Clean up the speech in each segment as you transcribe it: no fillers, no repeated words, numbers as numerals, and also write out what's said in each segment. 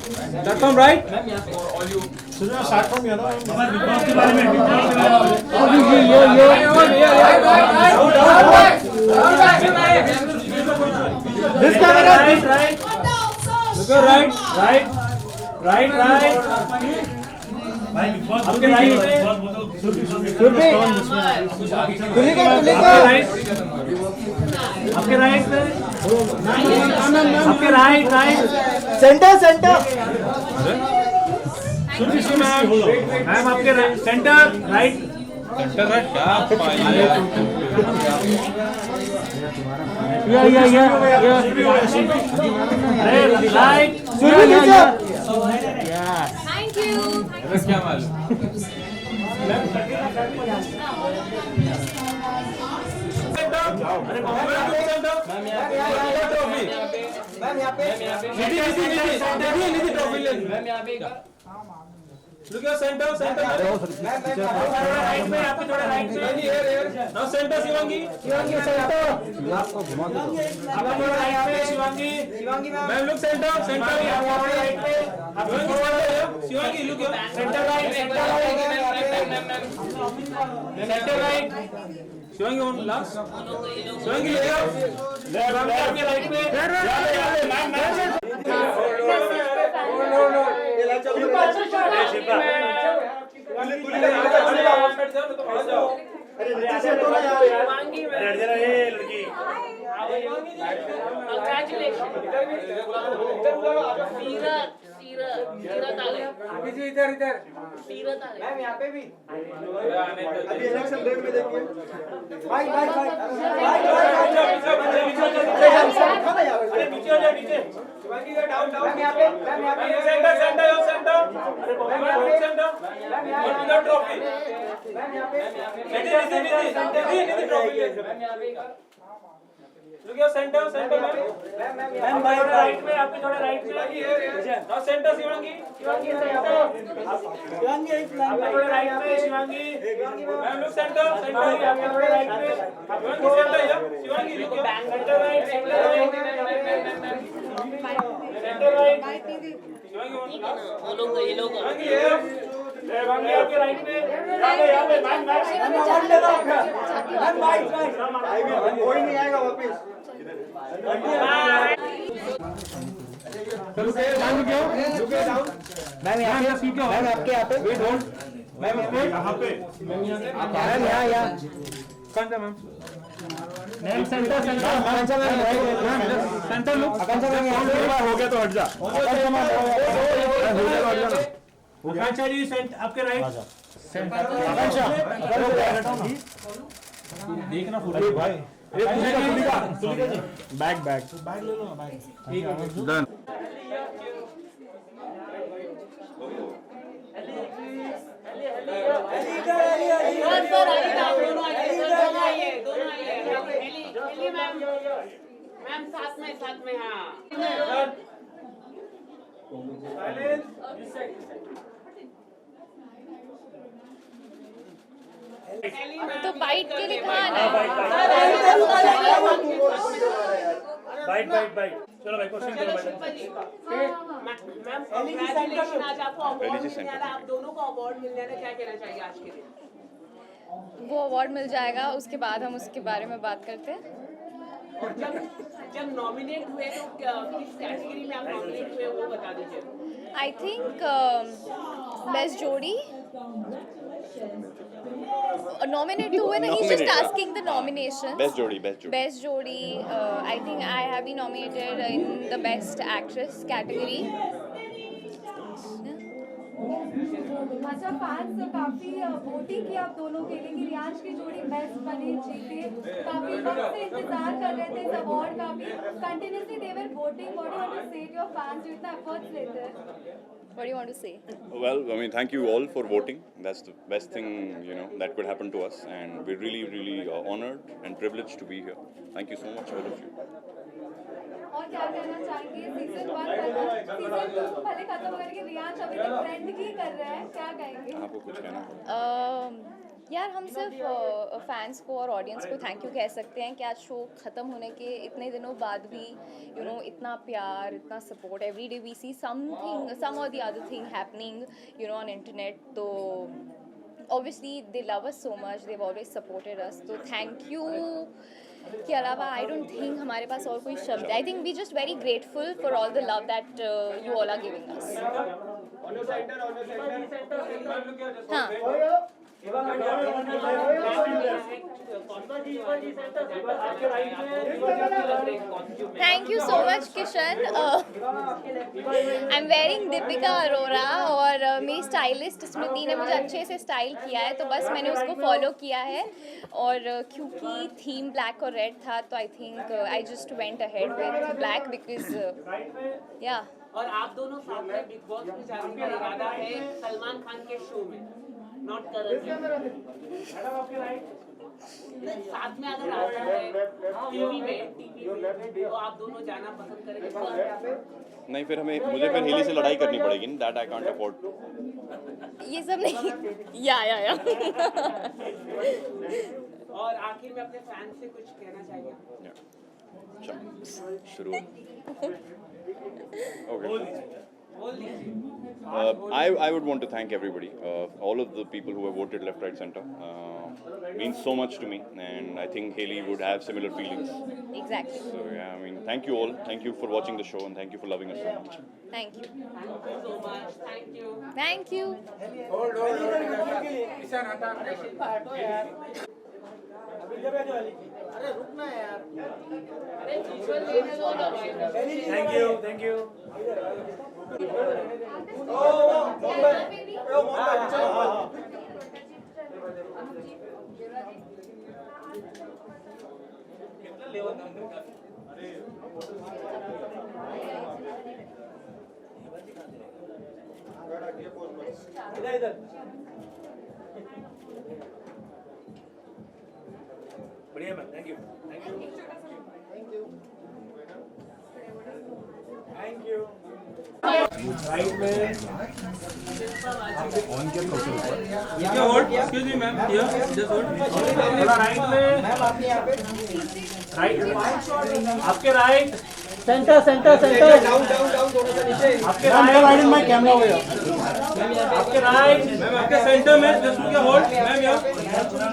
Start from right. Start from here. This camera, this right. Look your right. Right. आपके right में आपके right में आपके right Center. Ma'am आपके centre right या राइट थैंक यू क्या मालूम Look your center. Right में आपके थोड़ा right में. Now center Shivangi center. आपको थोड़ा right में शिवांगी. मैम look center आपको right में. Shivangi look your center right. Center right. Shivangi on last. Shivangi ले आओ. शिवांगी आपके right में. मैम यहाँ पे भी अभी इलेक्शन डेट में देखिए भाई नीचे शिवांगी का डाउन मैम यहाँ पे सेंटर ट्रॉफी मैम यहाँ पे Look your center ma'am right में आपके थोड़ा राइट में now center शिवांगी एक लाइन थोड़ा राइट में शिवांगी मैम look center आपके थोड़ा राइट में Shivangi center Shivangi look your center right Shivangi ये लोग शिवांगी आपके राइट में यहाँ पे मैम कोई नहीं आएगा वापस मैम यहाँ आपके यहाँ पे मैम यहाँ पे मैम यहाँ कौन सा मैम सेंटर लुक हो गया तो हट जा आकांक्षा जी आपके राइट देखना पूरा भाई बैग ले लो डन मैम साथ में हाँ तो बाइट के लिए कहाँ है बाइट चलो भाई क्वेश्चन करो मैम कांग्रेचुलेशन आज आपको अवार्ड मिलने वाला आप दोनों को अवार्ड मिलने वाला क्या कहना चाहिए आज के दिन वो अवार्ड मिल जाएगा उसके बाद हम उसके बारे में बात करते हैं और जब नॉमिनेट हुए तो किस कैटेगरी में आप नॉमिनेट हुए वो बता दीजिए आई थिंक बेस्ट जोड़ी nominate हुए ना he's just asking the nominations Best jodi I think I have been nominated in the best actress category अच्छा फैंस काफी वोटिंग की आप दोनों के लिए कि रियांश की जोड़ी बेस्ट बनी जीते काफी वक्त से इंतजार कर रहे थे इस अवार्ड का भी continuously they were voting what do you want to say to your fans जो इतना एफर्ट्स लेते हैं what do you want to say Well, I mean, thank you all for voting. That's the best thing, that could happen to us, and we're really honored and privileged to be here. Thank you so much, all of you. और क्या कहना चाहेंगे season 1 season 2 भले खत्म करके रियांश अभी तक trend ही कर रहा है क्या कहेंगे आपको कुछ कहना है? यार हम सिर्फ फैंस को और ऑडियंस को थैंक यू कह सकते हैं कि आज शो ख़त्म होने के इतने दिनों बाद भी इतना प्यार, इतना support, every day we see something, some or the other thing happening on internet. तो obviously they love us so much, they've always supported us, तो थैंक यू के अलावा आई डोंट थिंक हमारे पास और कोई शब्द. I think we just very grateful for all the love that you all are giving us. हाँ, thank you so much Kishan. I am wearing Deepika Arora और मेरी स्टाइलिस्ट स्मृति ने मुझे अच्छे से स्टाइल किया है, तो बस मैंने उसको फॉलो किया है. और क्योंकि थीम ब्लैक और रेड था तो आई think I just went ahead with black because या. और आप दोनों साथ में बिग बॉस में जाने का इरादा है सलमान खान के शो में, नॉट करण. साथ में अगर आता है टीवी में तो आप दोनों जाना पसंद करेंगे? नहीं, फिर मुझे फिर हेली से लड़ाई करनी पड़ेगी. That I can't afford. ये सब नहीं. या और आखिर में अपने फैंस से कुछ कहना चाहिए? शुरू. Okay. बोल दीजिए. I would want to thank everybody, all of the people who have voted left, right, center. Means so much to me, and I think Haley would have similar feelings. Exactly. So yeah, I mean, thank you all. Thank you for watching the show, and thank you for loving us so much. Thank you. Thank you so much. Thank you. Thank you. Thank you. बढ़िया ma'am. Thank you. क्या hold? Excuse me ma'am, here just hold. थोड़ा right में. Ma'am आपने यहाँ पे right, आपके right. Centre Down दोनों से नीचे. आपके राइट में कैमरा हो गया. आपके राइट. मैम आपके सेंटर में जस्ट लुक होल्ड. मैम यहाँ.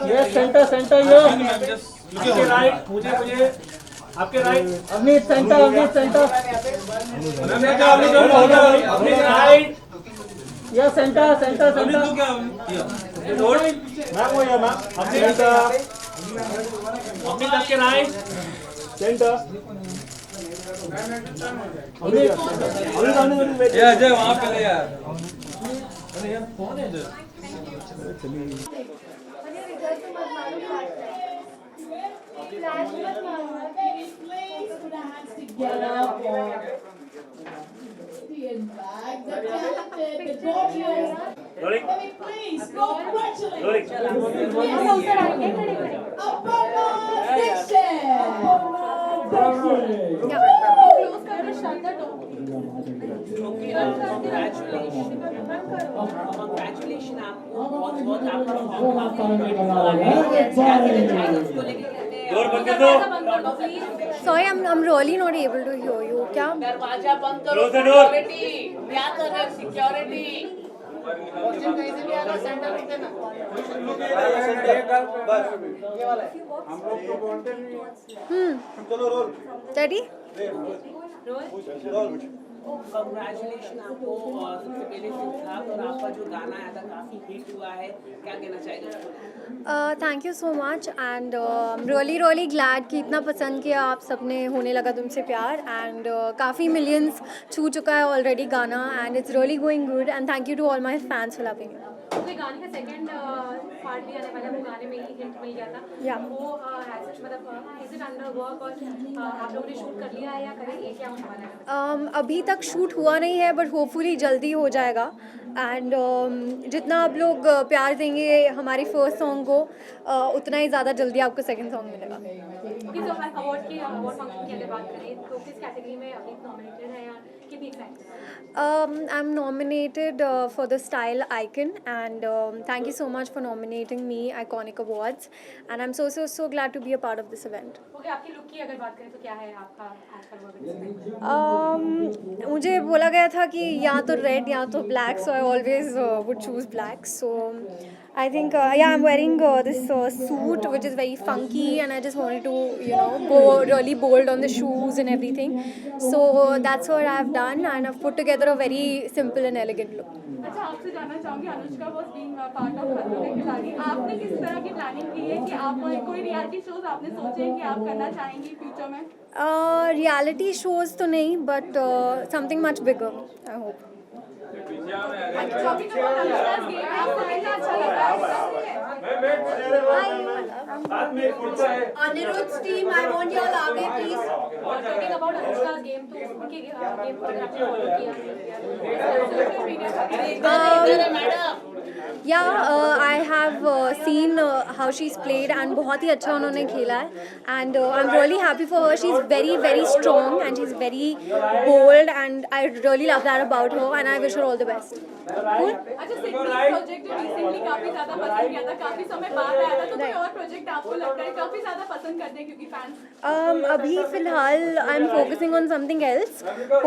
ये सेंटर ये मैम जस्ट लुक राइट. मुझे आपके राइट. अवनीत सेंटर. मैम क्या अपनी राइट. ये सेंटर अवनीत तो क्या होल्ड. मैम हो गया मैम. अपनी आपके राइट. ये अजय वहाँ पे ले यार. अरे यार कौन है इधर? Congratulations आपको बहुत आपका Sorry, I'm really not able to hear you. क्या? दरवाजा बंद करो. सिक्योरिटी क्या कर रहे हो? सिक्योरिटी. Ready? Congratulations आपको. और सबसे पहले सिद्धार्थ और आपका जो गाना आया था काफी हिट हुआ है, क्या कहना चाहेंगे? Thank you so much and really glad कि इतना पसंद किया आप सबने. होने लगा तुमसे प्यार एंड काफ़ी मिलियंस छू चुका है ऑलरेडी गाना and it's really going good and thank you to all my fans for loving you. तो गाने का सेकंड पार्ट भी आने वाला है, वो गाने में ही हिंट मिल गया था. या वो मतलब इज इट अंडर वर्क और आप लोगों ने शूट कर लिया है या करेंगे, क्या होने वाला है? अभी तक शूट हुआ नहीं है बट होपफुली जल्दी हो जाएगा एंड जितना आप लोग प्यार देंगे हमारी फर्स्ट सॉन्ग को उतना ही ज़्यादा जल्दी आपको सेकंड सॉन्ग मिलेगा. अवार्ड फंक्शन की अगर बात करें तो किस कैटेगरी में अभी नॉमिनेटेड है या कितनी एक्साइटेड हैं? I'm nominated for the Style Icon, and thank you so much for nominating me, Iconic Awards, and I'm so glad to be a part of this event. Okay, आपकी look की अगर बात करें तो क्या है आपका आज का वर्क? मुझे बोला गया था कि या तो रेड या तो black, so I always would choose black. So I think yeah, I'm wearing this suit which is very funky, and I just wanted to go really bold on the shoes and everything. So that's what I've done, and I've put together a very simple and elegant look. अच्छा, आपसे जानना चाहूँगी, Anushka was being part of खतरों के खिलाड़ी, आपने किस तरह की प्लानिंग की है कि आप कोई रियलिटी शोज आपने सोचे हैं कि आप करना चाहेंगी फ्यूचर में? Reality shows तो नहीं, but something much bigger, I hope. कभी कभार अनुष्का's गेम आपको कितना अच्छा लगा है? Anirudh's team, I want you all आगे please. और टॉकिंग अबाउट अनुष्का's गेम, तो उनके गेम पर आपने फॉलो किया है? Yeah, I have seen how she's played, and बहुत ही अच्छा उन्होंने खेला है, and I'm really happy for her. She's very strong, and she's very bold, and I really love that about her, and I wish her all the best. Cool? अच्छा, Sydney project जो recently काफी ज्यादा पसंद किया था, काफी समय बाद आया था, तो कोई और प्रोजेक्ट आपको लगता है काफी ज्यादा पसंद करते हैं क्योंकि फैंस? अभी फिलहाल I'm focusing on something else.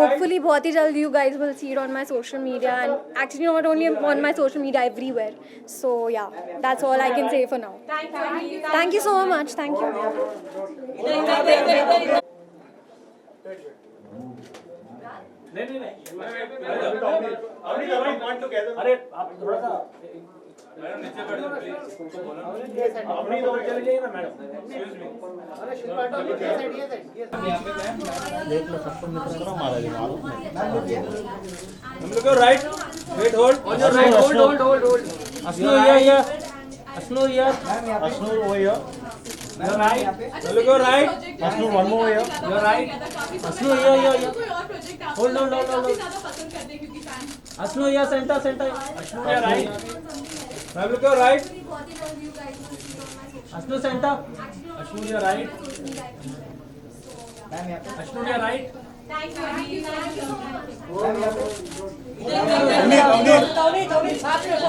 Hopefully बहुत ही जल्द you guys will see it on my social media, and actually not only on my social media, everywhere. So yeah, that's all I can say for now. Thank you so much. Thank you. अरे आप थोड़ा सा madam नीचे बैठ जाओ please. अपनी तो चले जाइए ना मैडम। देख लो सबको मित्र मारा जी मारो हम लोग right wait hold on your right hold Ashnu here Ashnoor वो हियर योर राइट हम लोग right Ashnoor one more here your right Ashnu here कोई और प्रोजेक्ट आपको होल्ड काफी ज्यादा पसंद करते हैं क्योंकि fans? Ashnu here centre Ashnu here right हम लोग right Ashnu centre Ashnu here right Ashnu here right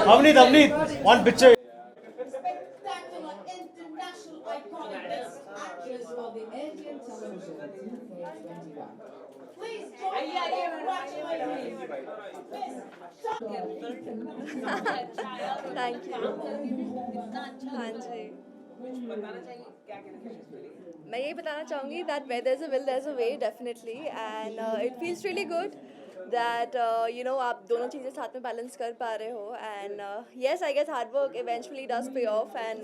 Avneet one picture Spectacular international iconic best actress for the Indian television 2021. Please join me in congratulating Thank you. हाँ जी, बताना चाहिए क्या कहना चाहिए? मैं यही बताना चाहूँगी that where there's a will there's a way, definitely, and it feels really good that आप दोनों चीज़ें साथ में बैलेंस कर पा रहे हो, and yes, I guess hard work eventually does pay off, and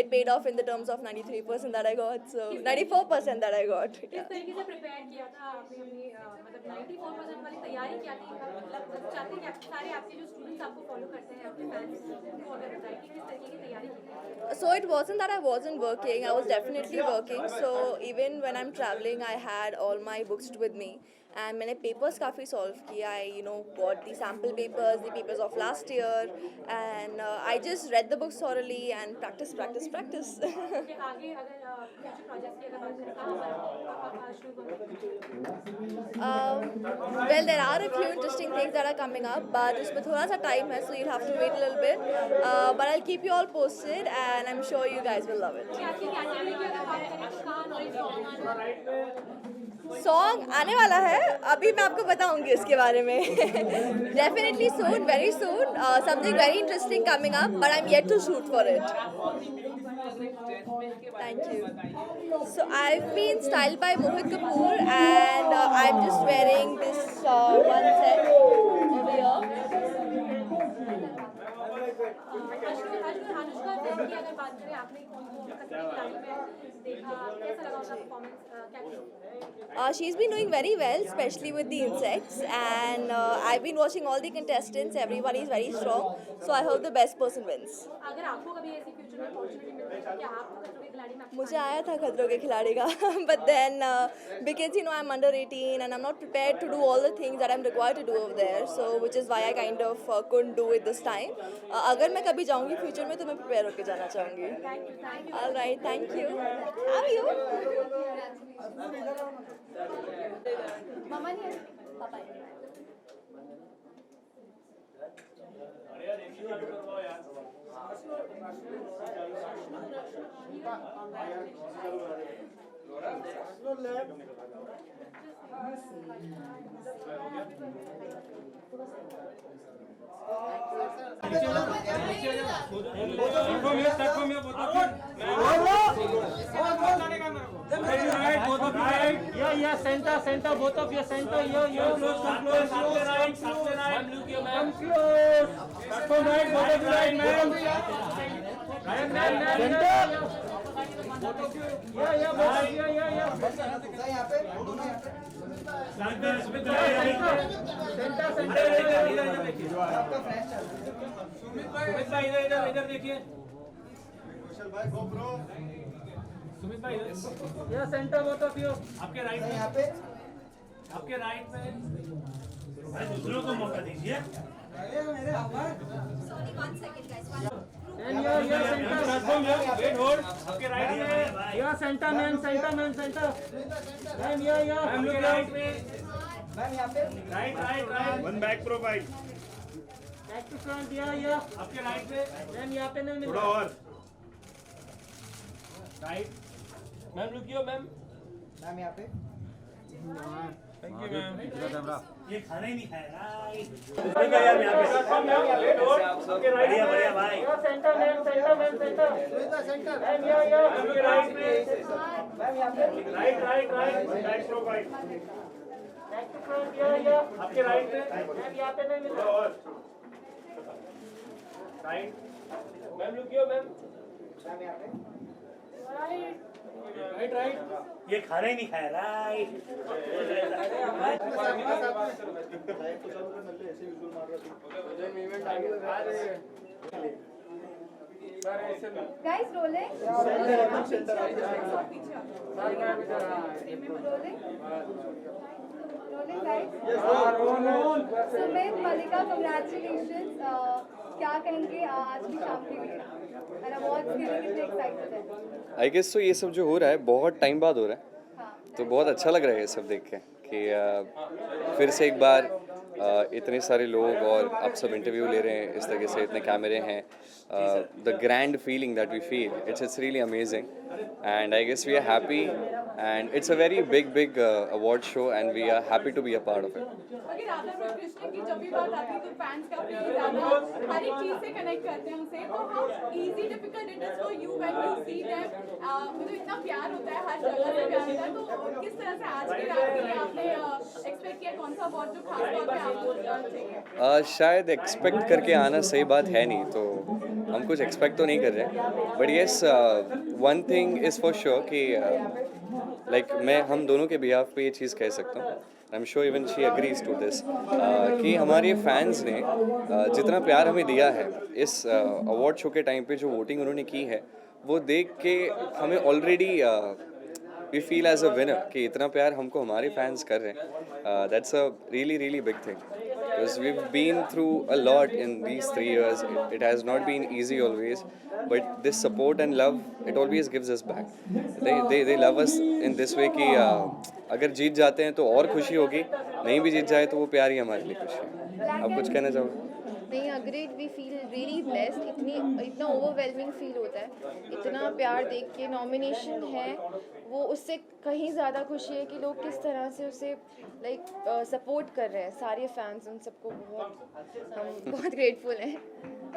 it paid off in the terms of 93% that I got, so 94% that I got. किस तरीके से प्रिपेयर किया था आपने अपनी मतलब 94% वाली तैयारी क्या थी? मतलब चाहते हैं कि सारे आपके जो स्टूडेंट्स आपको फॉलो करते हैं, आपके फैंस, उनको अगर बताएं कि किस तरीके की तैयारी की थी? So it wasn't that I wasn't working, I was definitely working. So even when I'm traveling, I had all my books with me, and मैंने papers काफ़ी solve किया. I bought the sample papers, the papers of last year, and I just read the books thoroughly and practice. कि आगे अगर future projects की अगर बात करें, कहाँ पर शुरू होंगे? Well, there are a few interesting things that are coming up, but उसमें थोड़ा सा time है, so you'll have to wait a little bit. But I'll keep you all posted, and I'm sure you guys will love it. आपकी category की अगर बात करें तो कहाँ नॉलेज सॉन्ग सॉन्ग आने वाला है, अभी मैं आपको बताऊंगी इसके बारे में. Definitely soon, very soon, something very interesting coming up, but I'm yet to shoot for it. Thank you. So I've been styled by Mohit Kapoor, and I'm just wearing this one set over here. Anushka Sen की अगर बात करें, आपने खतरे की खिलाड़ी में देखा, कैसा लगा उसका परफॉर्मेंस? क्या She's been doing very well, especially with the insects, and I've been watching all the contestants. Everybody is very strong, so I hope the best person wins. अगर आपको कभी ऐसी फ्यूचर में अपॉर्चुनिटी मिलती है, क्या आप खतरों के खिलाड़ी में मुझे आया था खतरों के खिलाड़ी का, but then because I'm under 18 and I'm not prepared to do all the things that I'm required to do over there, so which is why I kind of couldn't do it this time. अगर मैं कभी जाऊँगी future में तो मैं prepare होकर जाना चाहूँगी. All right, thank you. How are you? Mama नहीं पापा Yeah, center, both of you, center, close. Ma'am, look here, ma'am. Start from right, both of you right, ma'am. Right, ma'am. Sumit भाई इधर देखिए। सुमित भाई Yeah, center, both of you. आपके right में, आपके right में। भाई दूसरों को मौका दीजिए। And yeah, center. Transform here, wait, hold. आपके राइट में। Yeah, center, man, center. And yeah. Ma'am लोग राइट में। Right. One back profile. Back to front, yeah. आपके राइट में। मैम यहाँ पे नहीं मिल थोड़ा रहा। और. राइट। मैम रुकियो मैम। मैम यहाँ पे थैंक यू मैम। ये खाना ही नहीं खाएगा बढ़िया भाई। Yeah, center, man, center. And yeah. आपके राइट में। मैम यहाँ पे right. Back profile. Back to front, yeah. आपके राइट में। मैम यहाँ पे नहीं मिल थोड़ा रहा। और। राइट। मैम रुकियो मैम। मैम यहाँ पे राइट। ये खाना ही नहीं खाएगा Guys, rolling. Rolling, guys. Sumit, मलिका, congratulations. क्या कहेंगे आज की शाम के लिए? And awards के लिए कितने excited हैं? आई गेस तो ये सब जो हो रहा है बहुत टाइम बाद हो रहा है, हाँ. तो बहुत अच्छा लग रहा है ये सब देख के कि फिर से एक बार इतने सारे लोग और आप सब इंटरव्यू ले रहे हैं इस तरह से, इतने कैमरे हैं, the grand feeling that we feel, it's really amazing and I guess we are happy and it's a very big award show and we are happy to be a part of it. अगर राधा कृष्ण की जब भी बात आती है तो fans काफी ज्यादा हर एक चीज से कनेक्ट करते हैं उनसे, तो how easy difficult it is for you when you see them, मतलब इतना प्यार होता है, हर जगह से प्यार होता है, तो किस तरह से आज की रात के लिए आपने एक्सपेक्ट किया, कौन सा अवार्ड जो खास तौर पे आपको चाहिए? शायद एक्सपेक्ट करके आना सही बात है नहीं, तो हम कुछ एक्सपेक्ट तो नहीं कर रहे, but yes one thing is for sure कि लाइक मैं हम दोनों के बिहाफ पे ये चीज़ कह सकता हूँ, I am sure even she agrees to this, कि हमारे फैंस ने जितना प्यार हमें दिया है इस अवार्ड शो के टाइम पे, जो वोटिंग उन्होंने की है वो देख के हमें already we feel as a winner कि इतना प्यार हमको हमारे फैंस कर रहे हैं, that's a really big thing because we've been through a lot in these 3 years. It has not been easy always, but this support and love, it always gives us back. They love us in this way कि अगर जीत जाते हैं तो और खुशी होगी, नहीं भी जीत जाए तो वो प्यार ही हमारे लिए खुशी है। आप कुछ कहना चाहोगे? नहीं, agreed, we feel really blessed, इतना ओवरवेलमिंग फील होता है, इतना प्यार देख के। नॉमिनेशन है वो उससे कहीं ज़्यादा खुशी है कि लोग किस तरह से उसे लाइक सपोर्ट कर रहे हैं, सारे फैंस, उन सबको हम बहुत ग्रेटफुल हैं।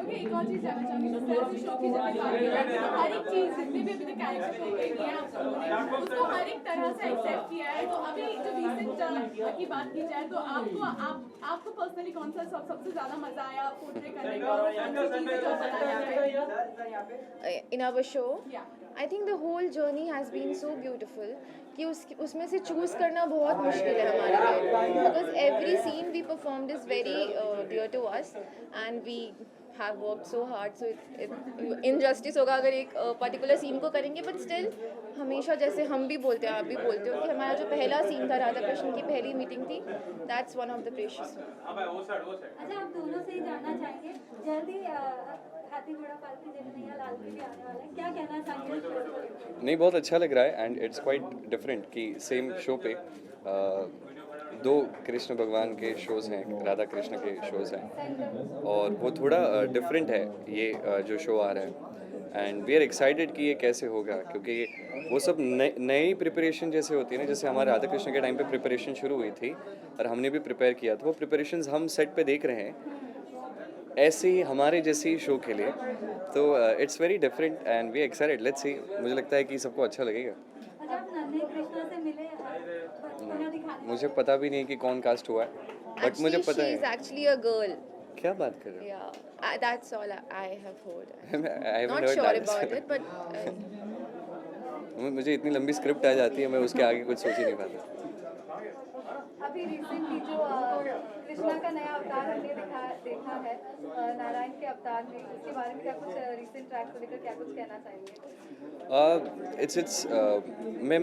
ओके, एक और चीज जानना चाहूंगी, जिस तरह से शो की जब बात की जाती है, हर एक चीज जितने भी अभी तक कैरेक्टर शो के लिए आप लोगों ने उसको हर एक तरह से एक्सेप्ट किया है, तो अभी जो रीसेंट की बात की जाए तो आपको पर्सनली कौन सा सबसे ज्यादा मजा आया पोर्ट्रे करने का, और कौन सी चीजें जो बताया in our show? I think the whole journey has been so beautiful कि उसमें से चूज़ करना बहुत मुश्किल है हमारे लिए, because every scene we performed is very dear to us and we have work so hard, so injustice होगा अगर एक पर्टिकुलर सीन को करेंगे, बट स्टिल हमेशा जैसे हम भी बोलते हैं, आप भी बोलते हो कि हमारा जो पहला सीन था राधा कृष्ण की पहली मीटिंग थी, that's one of the precious. अच्छा, आप दोनों से ही जानना चाहेंगे, जल्दी हाथी घोड़ा पालकी जब लाल भी आने वाला है, क्या कहना चाहेंगे? नहीं, बहुत अच्छा लग रहा है एंड इट्स क्वाइट डिफरेंट कि सेम शो पे 2 कृष्ण भगवान के शोज़ हैं, राधा कृष्ण के शोज़ हैं और वो थोड़ा डिफरेंट है ये जो शो आ रहा है एंड वी आर एक्साइटेड कि ये कैसे होगा क्योंकि वो सब नई प्रिपरेशन जैसे होती है ना, जैसे हमारे राधा कृष्ण के टाइम पे प्रिपरेशन शुरू हुई थी और हमने भी प्रिपेयर किया था, वो प्रिपरेशंस हम सेट पे देख रहे हैं ऐसे ही हमारे जैसे ही शो के लिए, तो it's very different and we excited, let's see, मुझे लगता है कि सबको अच्छा लगेगा। अच्छा, आप नन्हे कृष्णा से मिले बचपना दिखाने मुझे पता भी नहीं कि कौन कास्ट हुआ है, बट मुझे पता she is है। actually a girl. क्या बात कर रहे Yeah, that's all I have heard. हो? I haven't Not heard sure that. about it, but मुझे इतनी लंबी स्क्रिप्ट आ जाती है, मैं उसके आगे कुछ सोच ही नहीं पाता। अभी रिसेंटली जो कृष्णा का नया अवतार हमने देखा है नारायण के अवतार में, उसके बारे में क्या कुछ रिसेंट ट्रैक को लेकर क्या कुछ कहना चाहेंगे? इट्स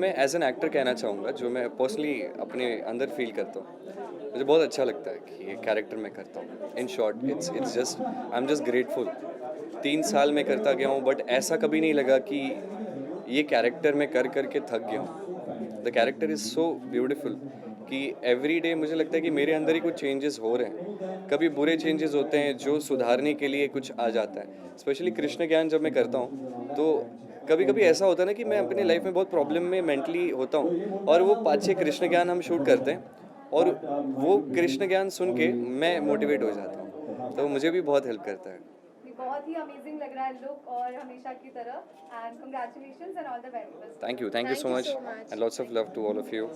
मैं एज एन एक्टर कहना चाहूँगा, जो मैं पर्सनली अपने अंदर फील करता हूँ, मुझे बहुत अच्छा लगता है कि ये कैरेक्टर मैं करता हूँ। In short it's just I am just grateful. 3 साल में करता गया हूँ, बट ऐसा कभी नहीं लगा कि ये कैरेक्टर मैं कर करके थक गया हूँ। The character is so beautiful कि एवरी डे मुझे लगता है कि मेरे अंदर ही कुछ चेंजेस हो रहे हैं। कभी बुरे चेंजेस होते हैं जो सुधारने के लिए कुछ आ जाता है। स्पेशली कृष्ण ज्ञान जब मैं करता हूँ तो कभी कभी ऐसा होता है ना कि मैं अपनी लाइफ में बहुत प्रॉब्लम में मेंटली होता हूँ और वो 5-6 कृष्ण ज्ञान हम शूट करते हैं और वो कृष्ण ज्ञान सुन के मैं मोटिवेट हो जाता हूँ, तो मुझे भी बहुत हेल्प करता है। बहुत ही अमेजिंग लग रहा है लुक और हमेशा की तरह, and congratulations and all the very best. Thank you so much and lots of love to all of you.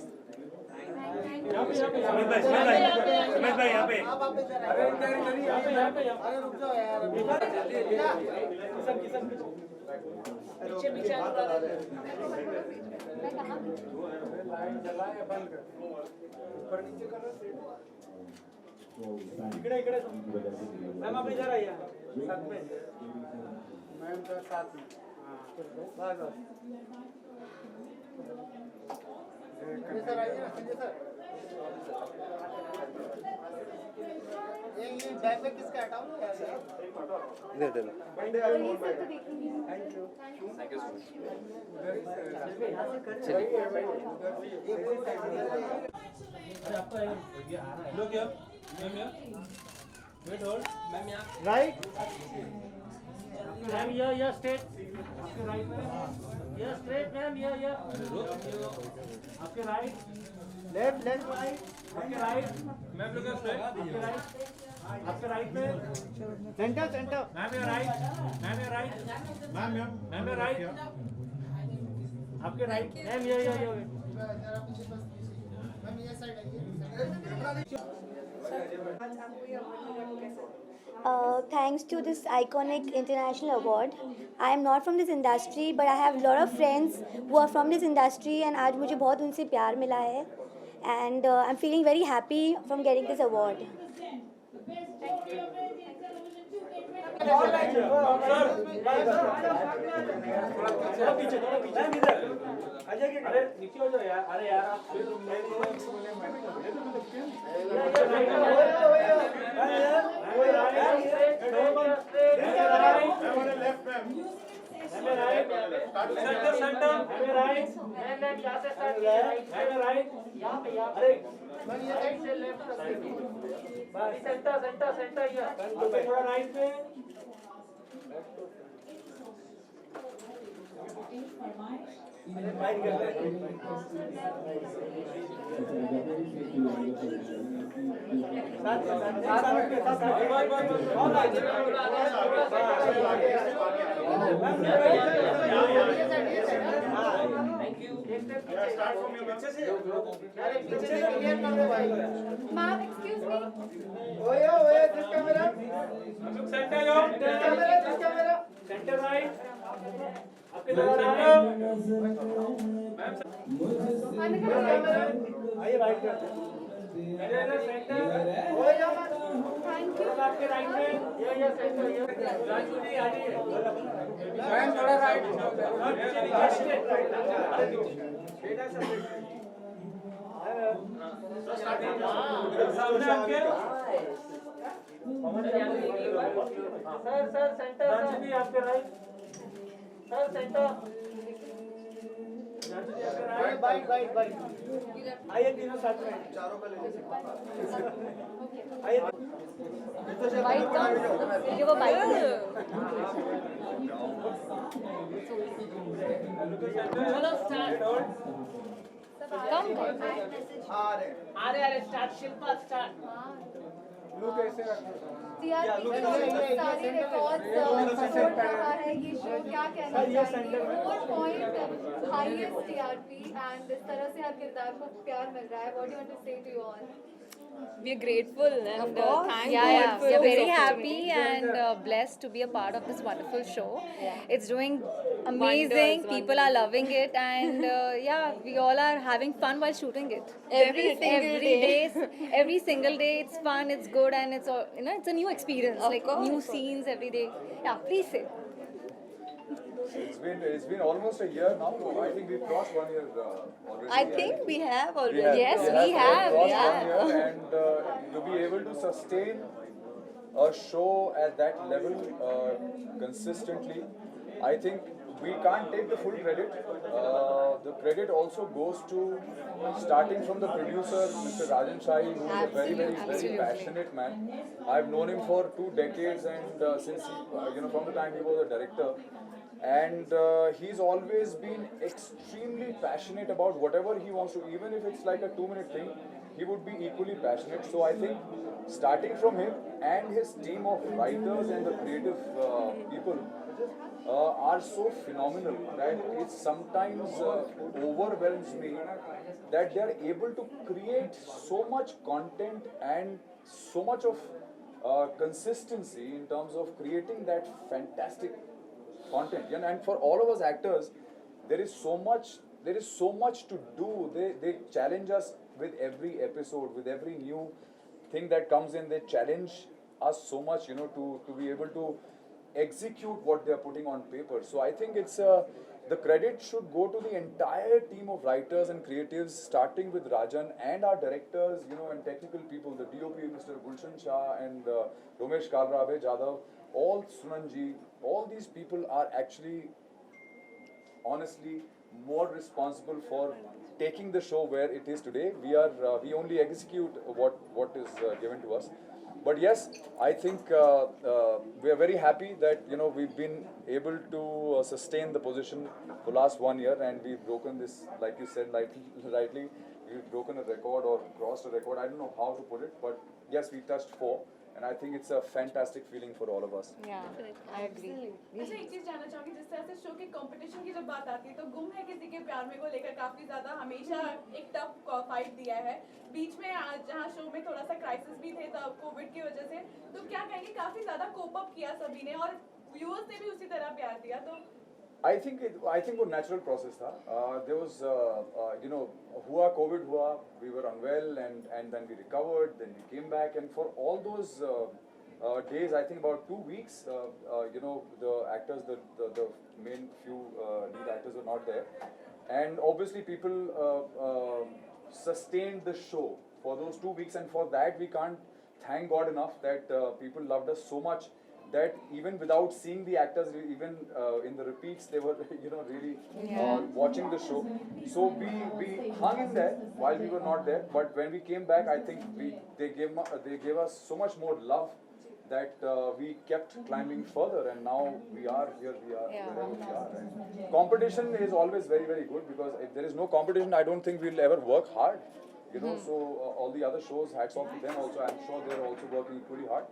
इकडे मैम आप इधर आइए साथ में, मैम का साथ में, हाँ बस संजय सर आइए ना, संजय सर ये बैग में किसका हटाओ ना यार, इधर थैंक यू आपका लोग यार मैम यार वेट होल्ड मैम यार राइट मैम या स्ट्रेट आपके राइट में, या स्ट्रेट मैम, या आपके राइट, लेफ्ट राइट आपके राइट मैम लोग स्ट्रेट आपके राइट में, सेंटर मैम या राइट मैम या राइट मैम या राइट आपके राइट मैम, या Thanks to this iconic international award. I am not from this industry, but I have a lot of friends who are from this industry, and आज मुझे बहुत उनसे प्यार मिला है, and I'm feeling very happy from getting this award. अरे नीचे हो जाओ यार, अरे यार आप राइट पे मैम एक्सक्यूज मी, ओए दिस कैमरा, सेंटर जाओ दिस कैमरा सेंटर राइट आपके द्वारा आइए राइट कर सेंटर ओए जाओ थैंक यू। आपके राइट में, या सेंटर राजू जी आ जाइए मैम थोड़ा राइट सामने आपके सर सेंटर, राजू जी आपके राइट सर, सेंटर आइए तीनों साथ में चारों का ले आइए Bite come. Give a bite. चलो स्टार्ट Come. आ रहे स्टार्ट शिल्पा स्टार्ट टीआरपी के सारे रिकॉर्ड्स सपोर्ट कर रहा है ये शो, क्या कहना चाहेंगे? 4 पॉइंट हाईएस्ट टीआरपी एंड इस तरह से हर किरदार को प्यार मिल रहा है. What do you want to say to you all? We are grateful and thank Yeah, God yeah. for We are very so happy and blessed to be a part of this wonderful show. It's doing amazing. People are loving it and we all are having fun while shooting it. Every single day it's fun, it's good and it's all, it's a new experience, new scenes every day. Yeah, please say. It's been almost a year now. I think we've crossed 1 year already. I think we have already. Yes, we we have. crossed 1 year, and to be able to sustain a show at that level consistently, I think we can't take the full credit. The credit also goes to starting from the producer, Mr. Rajan Shahi, who is a very passionate man. I've known him for 2 decades, and since from the time he was a director. And he's always been extremely passionate about whatever he wants to, even if it's like a 2-minute thing, he would be equally passionate. So I think starting from him and his team of writers and the creative people are so phenomenal that it sometimes overwhelms me that they are able to create so much content and so much of consistency in terms of creating that fantastic content. And for all of us actors, there is so much to do. They challenge us with every episode, with every new thing that comes in. They challenge us so much, to be able to execute what they are putting on paper. So I think it's the credit should go to the entire team of writers and creatives, starting with Rajan and our directors, and technical people, the DOP, Mr. Gulshan Shah and Romesh Kalra, Abhay Jadhav, all Sunanji, all these people are actually, honestly, more responsible for taking the show where it is today. We only execute what is given to us. But yes, I think we are very happy that we've been able to sustain the position for last 1 year, and we've broken this, like you said, rightly, we've broken a record or crossed a record. I don't know how to put it, but yes, we touched 4. And I think it's a fantastic feeling for all of us. Yeah, I agree. अच्छा एक चीज जानना चाहूंगी, जिस तरह से show के competition की जब बात आती है तो गुम है किसी के प्यार में को लेकर काफी ज्यादा हमेशा एक टफ फाइट दिया है. बीच में जहाँ शो में थोड़ा सा क्राइसिस भी थे तब कोविड की वजह से, तो क्या कहेंगे काफी ज्यादा कोप अप किया सभी ने और व्यूअर्स ने भी उसी तरह प्यार दिया. तो I think वो natural process था. There was हुआ COVID हुआ, we were unwell and then we recovered, then we came back, and for all those days, I think about 2 weeks, the actors, the main few lead actors were not there, and obviously people sustained the show for those 2 weeks, and for that we can't thank God enough that people loved us so much that even without seeing the actors, even in the repeats, they were really watching the show. So we hung in there while we were not there, but when we came back, I think they gave us so much more love that we kept climbing further, and now we are here, wherever we are. And competition is always very good, because if there is no competition, I don't think we'll ever work hard. So all the other shows, hats off to them also. I'm sure they're also working equally hard.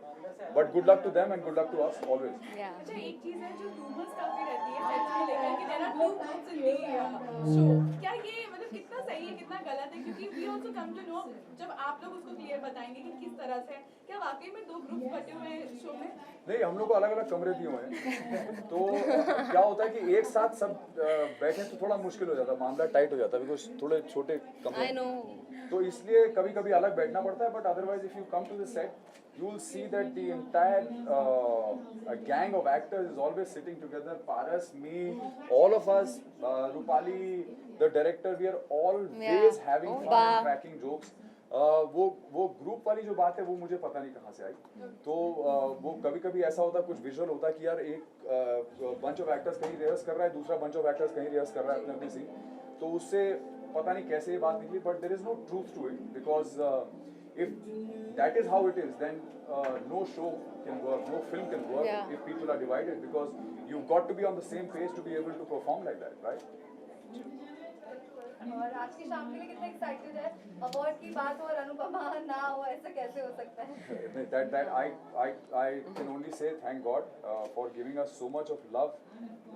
But good luck to them and good luck to us always. अच्छा एक चीज है जो rumours काफी रहती है sets को लेकर कि there are 2 groups in the show. क्या ये मतलब कितना सही है कितना गलत है, क्योंकि we also come to know जब आप लोग उसको क्लियर बताएंगे कि किस तरह से क्या वाकई में 2 ग्रुप्स बटे हुए हैं शो में. नहीं, हम लोग को अलग अलग कमरे दिए हुए हैं, तो क्या होता है कि एक साथ सब बैठे तो थोड़ा मुश्किल हो जाता है, मामला टाइट हो जाता है, बिकॉज थोड़े छोटे कमरे, तो इसलिए कभी कभी अलग बैठना पड़ता है. But otherwise if you come to the set, you will see that the entire gang of actors is always sitting together. Paras, me, all of us, Rupali, the director, we are always having fun and cracking jokes. वो group वाली जो बात है वो मुझे पता नहीं कहाँ से आई. तो वो कभी कभी ऐसा होता है, कुछ विजुअल होता है कि यार एक बंच ऑफ एक्टर्स कहीं रिहर्स कर रहा है, दूसरा बंच ऑफ एक्टर्स कहीं रिहर्स कर रहा है अपने अपने सीन. तो उससे पता नहीं कैसे ये बात निकली, but there is no truth to it because if that is how it is, then no show can work, no film can work if people are divided, because you've got to be on the same page to be able to perform like that, right? और आज की शाम के लिए कितने excited है? Award की बात हो और अनुपमा ना हो, ऐसा कैसे हो सकता है? That I can only say thank God for giving us so much of love.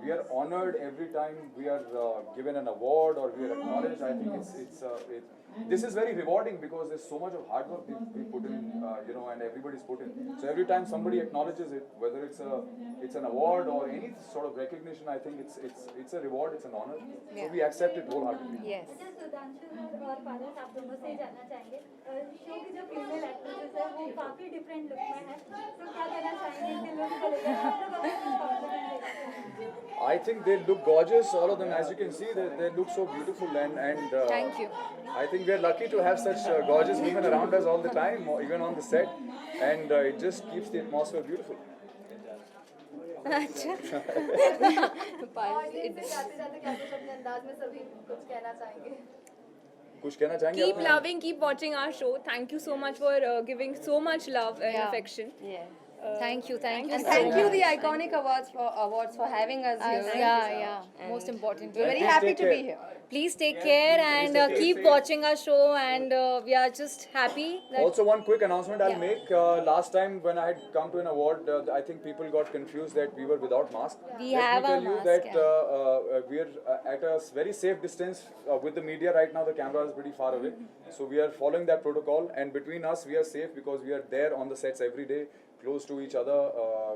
We are honored every time we are given an award or we are acknowledged. I think this is very rewarding because there's so much of hard work we put in, and everybody's put in. So every time somebody acknowledges it, whether it's an award or any sort of recognition, I think it's a reward, it's an honor. So we accept it wholeheartedly. Yes. Sudhanshu और पारस, आप दोनों से ही जानना चाहेंगे, show की जो female actresses है वो काफी डिफरेंट लुक में है, तो क्या कहना चाहेंगे इनके लुक को लेकर? आप लोग अपने confident I think they look gorgeous, all of them, as you can see, they look so beautiful and Thank you. I think we're lucky to have such gorgeous women around us all the time, or even on the set, and it just keeps the atmosphere beautiful. अच्छा audience से जाते जाते क्या कुछ अपने अंदाज में सभी कुछ कहना चाहेंगे? कुछ कहना चाहेंगे? Keep loving, keep watching our show. Thank you so much for giving so much love and affection. Yeah. Thank you. And thank you the Iconic Awards for having us here. Yeah. Most important. We're very Please happy take to be care. here. Please take care and keep watching our show, and we are just happy that Also, one quick announcement I'll make. Last time when I had come to an award, I think people got confused that we were without mask. We Let have me our tell you mask, that we are at a very safe distance with the media right now. The camera is pretty far away, so we are following that protocol. And between us, we are safe because we are there on the sets every day, close to each other,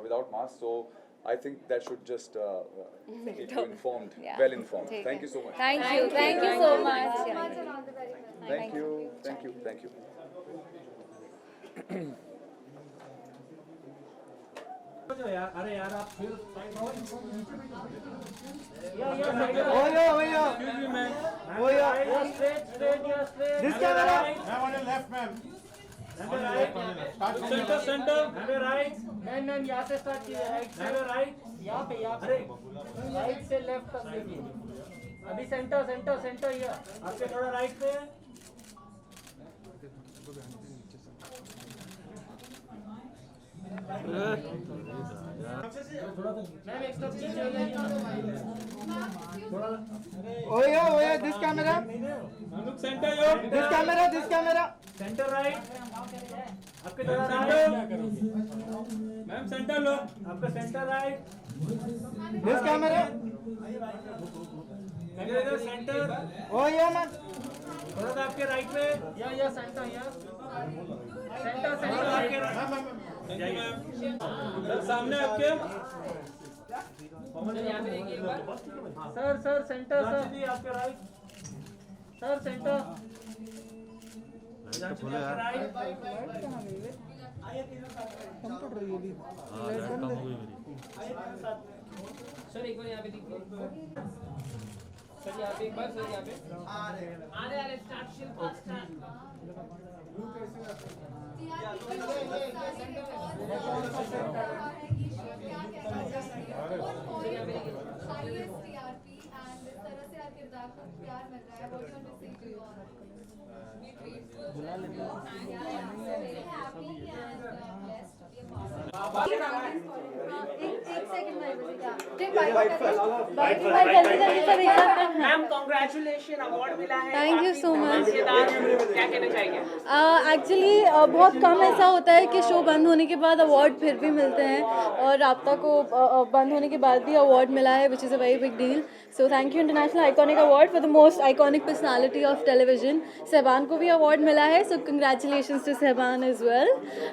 without masks. So I think that should just keep you informed, well informed. Thank you so much. Thank you so much. Much and all the very best. Thank you. Thank you. अरे यार आप फिर This camera. Centre right man यहाँ से start कीजिए, right right यहाँ पे right से लेफ्ट तक देखिए, अभी सेंटर ये आपके थोड़ा राइट पे मैम एक स्टेप नीचे हो जाइए, Oh, this camera. Look center, yo. This camera. Centre right आपके थोड़ा राइट मैम सेंटर लो. आपका सेंटर राइट This camera. इधर सेंटर Oh, man. थोड़ा सा आपके राइट में या सेंटर सेंटर आपके सर सामने आपके. सर सेंटर सर आपके राइट सर सेंटर सर एक बार यहाँ पे देखिए सर यहाँ पे एक बार सर यहाँ पे आरे स्टार्ट मैम कांग्रेचुलेशन, अवार्ड मिला है, Thank you so much. क्या कहना चाहेंगे? एक्चुअली बहुत कम ऐसा होता है कि शो बंद होने के बाद अवार्ड फिर भी मिलते हैं, और राब्ता को बंद होने के बाद भी अवार्ड मिला है, which is a very big deal. So thank you international iconic award for the most iconic personality of television. Sahban को भी अवार्ड मिला है, so congratulations to Sahban as well.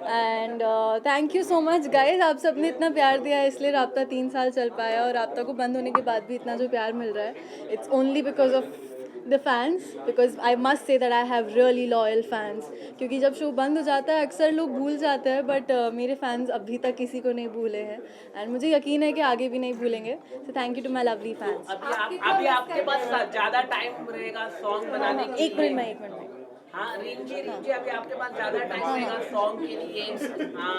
And thank you so much guys, आप सबने इतना प्यार दिया है, इसलिए राब्ता 3 साल चल पाया, और राब्ता को बंद होने के बाद भी इतना जो प्यार मिल रहा है, it's only because of the fans, because I must say that I have really loyal fans. क्योंकि जब शो बंद हो जाता है अक्सर लोग भूल जाते हैं, बट मेरे फैंस अभी तक किसी को नहीं भूले हैं, एंड मुझे यकीन है कि आगे भी नहीं भूलेंगे. So thank you to my lovely fans. अभी आपके पास ज़्यादा टाइम रहेगा सॉन्ग बनाने के लिए. एक मिनट में. हाँ रिंची अभी आपके पास ज़्यादा टाइम रहेगा सॉन्ग के लिए. हाँ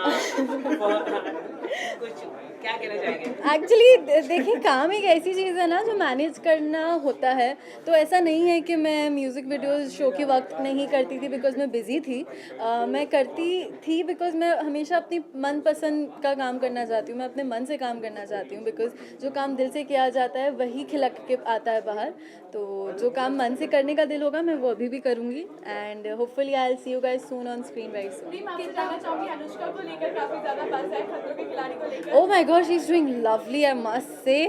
कुछ क्या कहना चाहेंगे? एक्चुअली देखिए, काम एक ऐसी चीज़ है ना जो मैनेज करना होता है, तो ऐसा नहीं है कि मैं म्यूज़िक वीडियोस शो के वक्त नहीं करती थी बिकॉज मैं बिज़ी थी। मैं करती थी बिकॉज मैं हमेशा अपनी मनपसंद का काम करना चाहती हूँ, मैं अपने मन से काम करना चाहती हूँ, बिकॉज जो काम दिल से किया जाता है वही खिलक के आता है बाहर। तो जो काम मन से करने का दिल होगा मैं वो अभी भी करूँगी, and hopefully I will see you guys soon on screen very soon. मैं जानना चाहूंगी अनुष्का को लेकर काफी ज्यादा बज़ है, खतरों के खिलाड़ी को लेकर। Oh my gosh, she's doing lovely, I must say.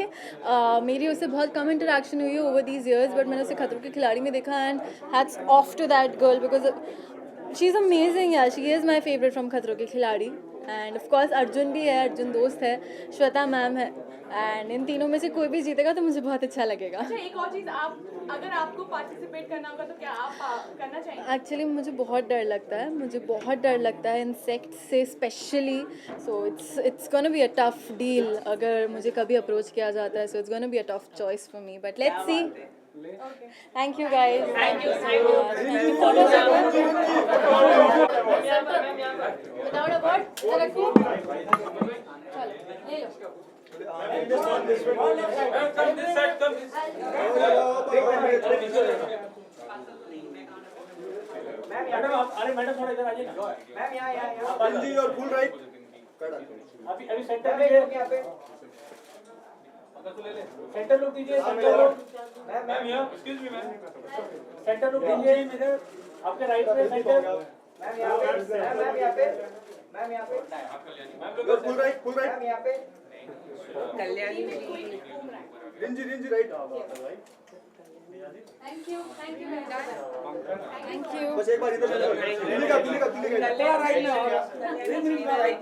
मेरी उससे बहुत कम इंटरेक्शन हुई है ओवर दीज ईयर्स, बट मैंने उसे खतरों के खिलाड़ी में देखा, and hats off to that girl because she is amazing यार, she is my favourite from Khatron Ke खिलाड़ी। एंड ऑफ कोर्स अर्जुन भी है, अर्जुन दोस्त है, श्वेता मैम है, एंड इन तीनों में से कोई भी जीतेगा तो मुझे बहुत अच्छा लगेगा। अच्छा, एक और चीज, आप अगर आपको पार्टिसिपेट करना होगा तो क्या आप करना चाहेंगे? एक्चुअली मुझे बहुत डर लगता है, मुझे बहुत डर लगता है इंसेक्ट से specially, so it's gonna be a tough deal अगर मुझे कभी अप्रोच किया जाता है, so it's gonna be a tough choice for me, but let's see. Thank you guys. Thank you. Without a word रखो, ले लो। मैडम थोड़ा इधर आ जाइए ना। मैम यहाँ जी और फुल राइट। अभी सेंटर में सेंटर लुक दीजिए, सेंटर लुक। मैम यहाँ, excuse me ma'am, centre look दीजिए, आपके राइट में सेंटर। मैम यहाँ पे, मैम यहाँ पे, मैम यहाँ पे, ma'am full right, full right. यहाँ पे Kalyani Rinji right. Thank you thank you. बस एक बार इधर चलो। दिल्ली का राइट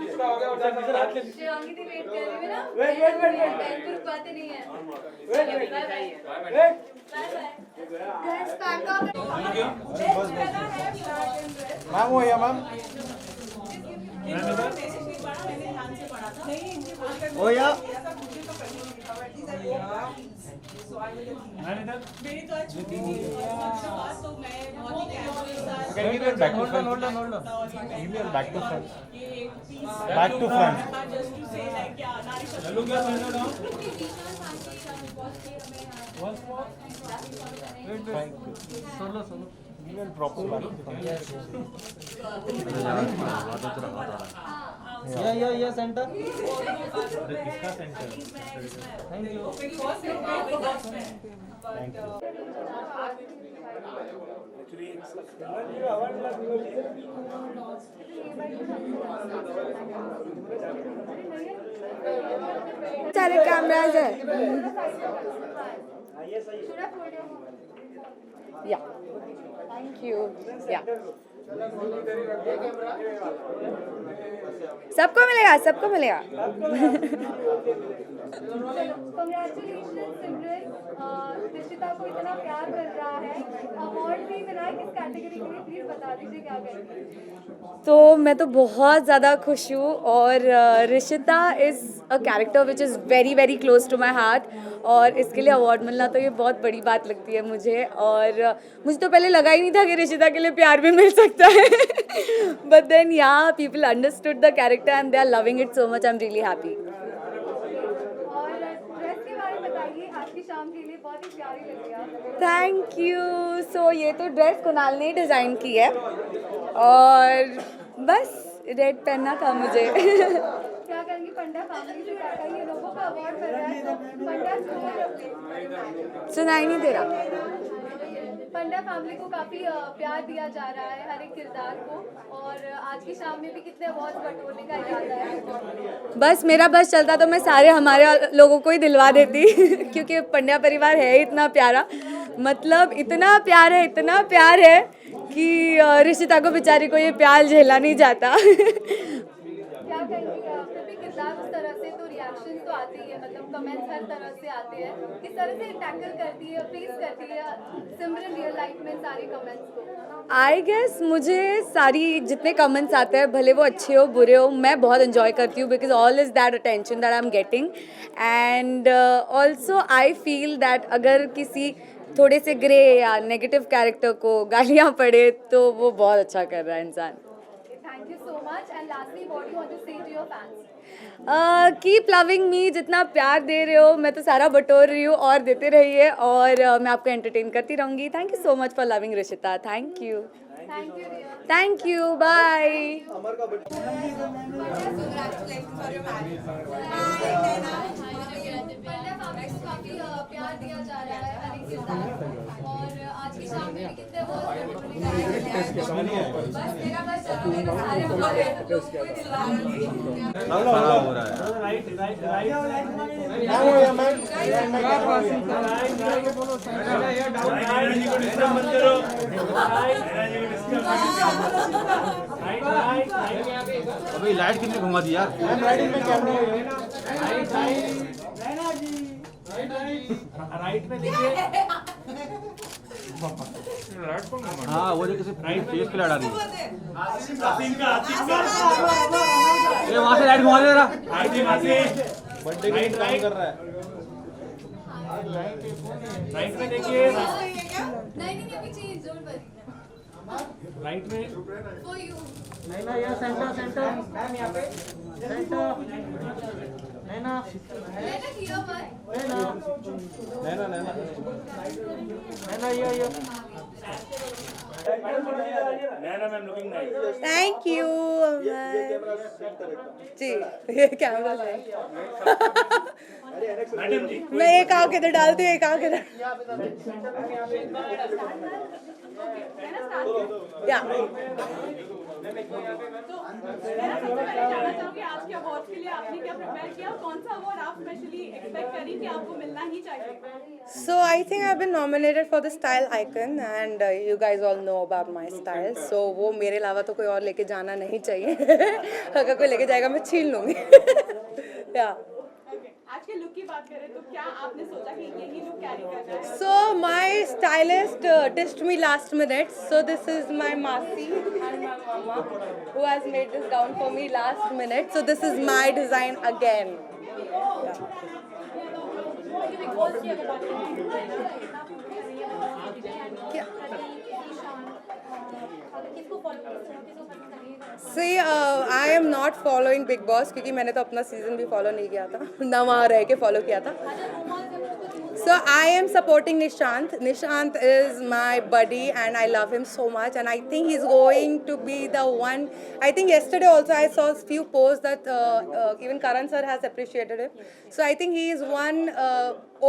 इसका हो गया और इधर हाथ ले। शिवांगी दी वेट कर रही है ना, वेट बैंकुर बातें नहीं है। Wait guys pack up. Ma'am वो है मैम। ओ या मेरी तो आज छुट्टी थी तो मैं बहुत ही back to front. just to say like yeah नारी शक्ति चलो क्या सेंटर डाउन। या सेंटर। किसका सेंटर? Thank you. सारे कैमराज है। या थैंक यू। या सबको मिलेगा, सबको मिलेगा। Congratulations सिमरन, रिशिता को इतना प्यार मिल रहा है, अवार्ड भी मिला है, किस कैटेगरी के लिए प्लीज बता दीजिए क्या करेंगे? तो मैं तो बहुत ज़्यादा खुश हूँ, और Rishita is a character which is very very close to my heart, और इसके लिए अवार्ड मिलना तो ये बहुत बड़ी बात लगती है मुझे। और मुझे तो पहले लगा ही नहीं था कि रिशिता के लिए प्यार भी मिल सकता है, but then yeah people understood the character and they are loving it so much. I am really happy. और ड्रेस के बारे में बताइए, आज की शाम के लिए बहुत ही प्यारी लग रही है। Thank you. सो ये तो ड्रेस कुणाल ने डिज़ाइन की है, और बस रेड पहनना था मुझे। क्या करेंगी पंडा फैमिली से, क्या करेंगे, लोगों का अवार्ड मिल रहा है तो पंडा सुनाई नहीं दे रहा। पंडा फैमिली को काफी प्यार दिया जा रहा है हर एक किरदार को, और आज की शाम में भी कितने अवार्ड बटोरने का इरादा है? बस मेरा बस चलता तो मैं सारे हमारे लोगों को ही दिलवा देती क्योंकि पंड्या परिवार है इतना प्यारा, मतलब इतना प्यार है कि रिशिता को बेचारी को ये प्यार झेला नहीं जाता। क्या कहेंगी, फिर भी किरदार उस तरह से तो रिएक्शन तो आते ही है, मतलब कमेंट्स हर तरह से आते हैं, किस तरह से टैकल करती है, फेस करती है सिमरन रियल लाइफ में सारे कमेंट्स को? आई गेस मुझे सारी जितने कमेंट्स आते हैं, भले वो अच्छे हो बुरे हो, मैं बहुत इन्जॉय करती हूँ, because all is that attention that I am getting, and also I feel that अगर किसी थोड़े से ग्रे या नेगेटिव कैरेक्टर को गालियाँ पड़े तो वो बहुत अच्छा कर रहा है इंसान। Thank you so so much. And lastly, what do you want to say to your fans? Keep loving me, जितना प्यार दे रहे हो मैं तो सारा बटोर रही हूँ, और देते रहिए, और मैं आपको एंटरटेन करती रहूँगी. Thank you so much for loving Rishita. Thank you. Thank you, dear. Thank you. Bye. Congratulations on your marriage. काफी प्यार दिया जा रहा है हर एक किरदार को, और आज की शाम में भी कितने बहुत बस मेरा बस सारे बहुत है तो कोई दिल लगा हो रहा है. राइट राइट अबे लाइट कितनी घुमा दी यार. राइट में देखिए. हाँ वो जो किसी फेस पे लड़ा रही है. ये वहाँ से लाइट घुमा दे रहा. बर्थडे के काम कर रहा है. राइट में देखिए. नहीं अभी चेंज डोंट वरी. राइट में. For you. नहीं ना, यहाँ सेंटर सेंटर मैम, यहाँ पे सेंटर. नहीं ना किया मत. नहीं ना ये Naina ma'am looking nice. Thank you. जी ये कैमरा है. मैडम जी. मैं एक आँख इधर डालती हूँ, एक आँख इधर. या जानना चाहूंगी आज के अवार्ड के लिए आपने क्या प्रिपेयर किया, कौन सा अवार्ड आप स्पेशली एक्सपेक्ट करी कि आपको मिलना ही चाहिए? So I think I've been nominated for the Style Icon, and you guys all know about my style. So वो मेरे अलावा तो कोई और लेके जाना नहीं चाहिए. अगर कोई लेके जाएगा मैं छीन लूँगी. Yeah. आज के लुक की बात करें तो क्या आपने सोचा कि यही लुक कैरी करना है? So my stylist ditched me last minute. So this is my Masi and my mama who has made this gown for me last minute. So this is my design again. Yeah. See, I am not following Big Boss क्योंकि मैंने तो अपना season भी follow नहीं किया था, ना वहाँ रह के फॉलो किया था. So I am supporting Nishant. Nishant is my buddy and I love him so much, and I think he's going to be the one. I think yesterday also I saw a few posts that even Karan sir has appreciated him. So I think he is one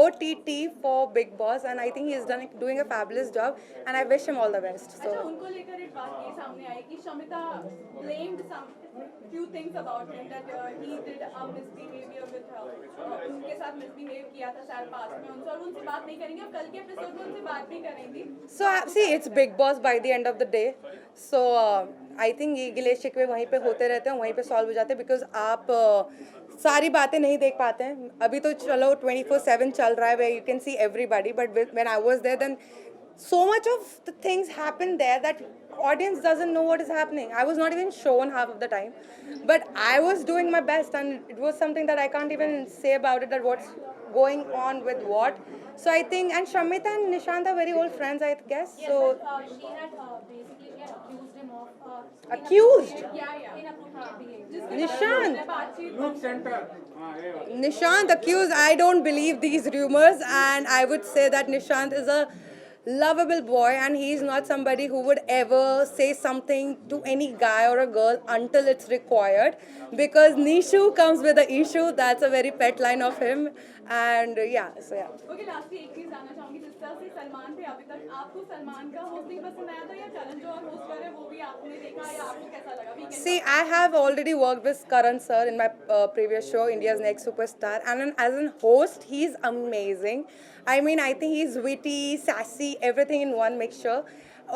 OTT for Big Boss, and I think he is doing a fabulous job, and I wish him all the best. So. अच्छा, उनको लेकर एक बात ये सामने आई कि Shamita blamed some few things about him that he did a misbehavior with her. उनके साथ misbehave किया था शायद पास में उनसे, और उनसे बात नहीं करेंगे, और कल के एपिसोड में उनसे बात भी करेंगी. So see, it's Big Boss by the end of the day. So I think ये गिले शिकवे वहीं पे होते रहते हैं, वहीं पे सॉल्व हो जाते हैं, because आप सारी बातें नहीं देख पाते हैं. अभी तो चलो 24/7 चल रहा है, where you can see everybody, but when I was there, then so much of the things happened there that audience doesn't know what is happening. I was not even shown half of the time, but I was doing my best, and it was something that I can't even say about it, that what's going on with what. So I think, and Shamita and Nishant are very old friends, I guess. Yes, So but she had basically accused him of accused inappropriate behavior. Nishant. Look centre. Nishant accused. I don't believe these rumors, and I would say that Nishant is a lovable boy, and he is not somebody who would ever say something to any guy or a girl until it's required, because Nishu comes with the issue. That's a very pet line of him, and yeah, so yeah. Okay, last एक चीज जानना चाहूंगी, जिस तरह से सलमान थे अभी तक, आपको सलमान का होस्टिंग पसंद आया था या करण जो और होस्ट करे वो भी आपने देखा, या आपको कैसा लगा? See, I have already worked with Karan sir in my previous show, India's Next Superstar, and as a host, he's amazing. I mean, I think he's witty, sassy, everything in one mixture.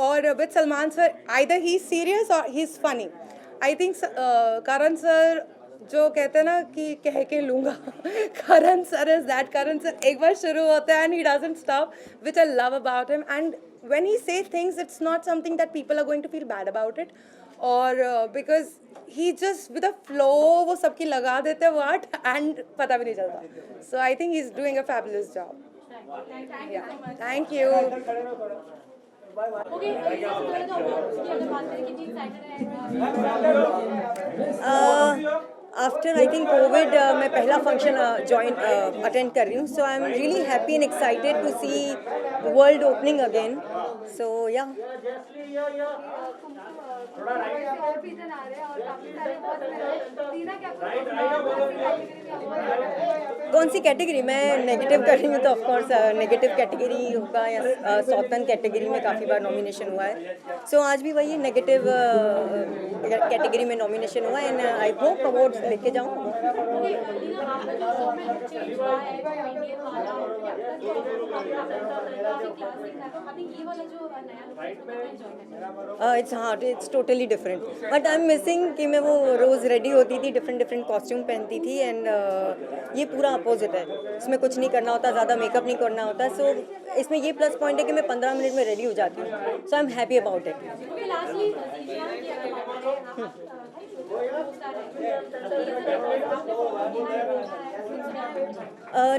Or with Salman sir, either he's serious or he's funny. I think Karan sir, जो कहते हैं ना कि कह के लूँगा, Karan sir is that. Karan sir एक बार शुरू होता है and he doesn't stop, which I love about him. And when he says things, it's not something that people are going to feel bad about it, or because he just with a flow वो सबकी लगा देते हैं what, and पता भी नहीं चलता. So I think he's doing a fabulous job. Thank you so much. Thank you. Okay जो अवार्ड्स की अगर बात करें कितनी एक्साइटेड है आफ्टर आई थिंक कोविड मैं पहला फंक्शन अटेंड कर रही हूँ, so I am really happy and excited to see world opening again, so या कौन सी कैटेगरी? मैं नेगेटिव कर रही हूँ तो ऑफकोर्स नेगेटिव कैटेगरी होगा या सौतन कैटेगरी में काफ़ी बार नॉमिनेशन हुआ है, सो आज भी वही नेगेटिव कैटेगरी में नॉमिनेशन हुआ एंड आई होप अवार्ड्स लेके जाऊँ। It's totally different, but I am missing कि मैं वो रोज़ रेडी होती थी, डिफरेंट कॉस्ट्यूम पहनती थी एंड ये पूरा अपोजिट है, इसमें कुछ नहीं करना होता, ज़्यादा मेकअप नहीं करना होता, सो इसमें ये प्लस पॉइंट है कि मैं 15 मिनट में रेडी हो जाती हूँ, so I am happy about it.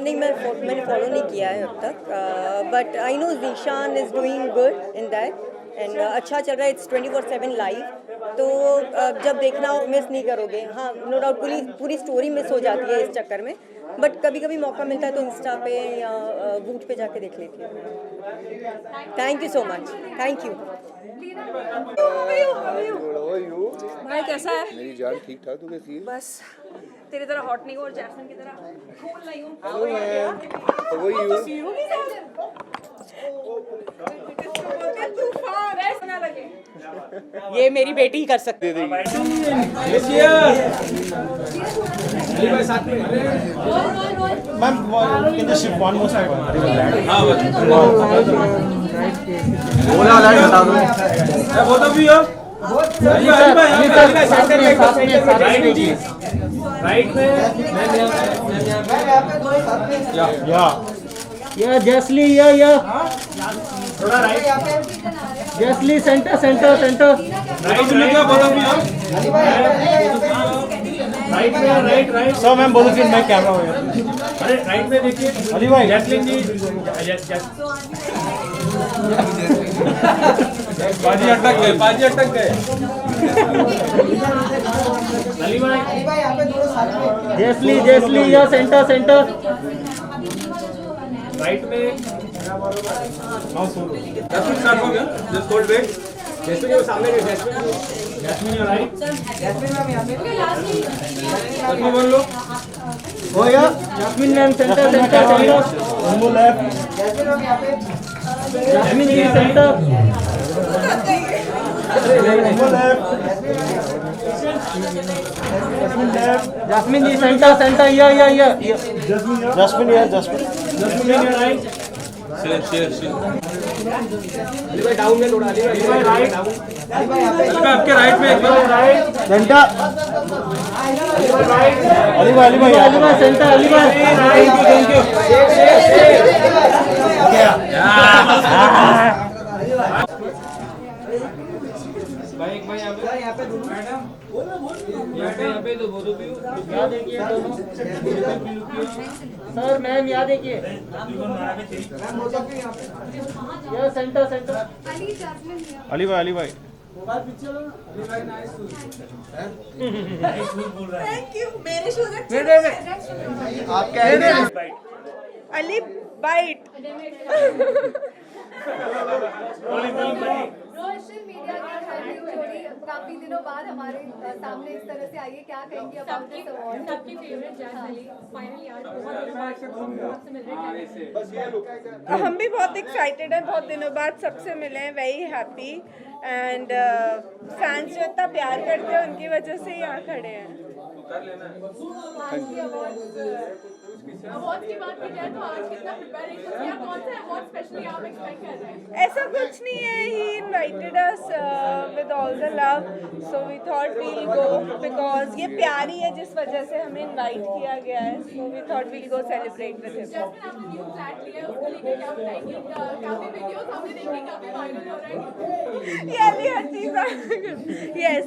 नहीं मैंने फॉलो नहीं किया है अब तक, but I know Zeeshan is doing good in that and अच्छा चल रहा है, इट्स 24/7 लाइव, तो जब देखना हो मिस नहीं करोगे। हाँ नो डाउट पूरी स्टोरी मिस हो जाती है इस चक्कर में, बट कभी कभी मौका मिलता है तो इंस्टा पे या वूट पे जाके देख लेती हूँ। Thank you so much, thank you. भाई कैसा है? मेरी जान ठीक ठाक, तू कैसी है? बस तेरी तरह हॉट नहीं हूँ और जैस्मिन की तरह कूल नहीं हूँ। ये मेरी बेटी ही कर सकती है। Ma'am can just shift one more side. हां बोला लाइट हटा दो। बोथ ऑफ यू राइट में या जसली या थोड़ा राइट, जसली सेंटर राइट में क्या both of you right sir ma'am बोलो कि मैं कैमरा हो गया। अरे राइट में देखिए अली भाई, जैस्मिन जी, बाजी अटक गए अली भाई जसली या सेंटर राइट में जैस्मिन स्टार्ट हो गया, जस्ट होल्ड बैक। जैस्मिन के सामने जैस्मिन राइट, जैस्मिन बोल लो हो या Jasmin ma'am centre one more left, Jasmin ji centre Jasmin ji centre या जस्मिन राइट, शेयर अली भाई डाउन में थोड़ा, अली भाई राइट, अली भाई आपके राइट में एक बार राइट सेंटर, अली भाई सेंटर, अली भाई थैंक यू भाई एक भाई यहाँ पे दोनों मैडम यहाँ पे दो बोलो भी यहाँ देखिए दोनों सर मैम यहाँ देखिए या सेंटर अली भाई थैंक यू। मेरे शूज आपका अली बाइट। सोशल मीडिया की जोड़ी काफी दिनों बाद हमारे सामने इस तरह से आई है, क्या कहेंगे अबाउट दिस अवार्ड? सबकी फेवरेट जैस्मिन फाइनली आज बहुत दिनों बाद सबसे मिल रहे हैं। हम भी बहुत एक्साइटेड हैं, बहुत दिनों बाद सबसे मिले हैं, वेरी हैप्पी एंड फैंस जो इतना प्यार करते हैं उनकी वजह से यहाँ खड़े हैं। अवार्ड की बात की जाए तो आज कितना प्रिपरेशन किया, कौन सा अवार्ड स्पेशली आप एक्सपेक्ट कर रहे हैं? ऐसा कुछ नहीं है, he invited us with all the love, so we thought we'll go because ये प्यार ही है जिस वजह से हमें इनवाइट किया गया है, so we thought we'll go celebrate with him. जैसे आपने न्यू फ्लैट लिया उसको लेके क्या बताएंगे? काफी वीडियोस हमने देखी, काफी वायरल हो रहे हैं। Yes,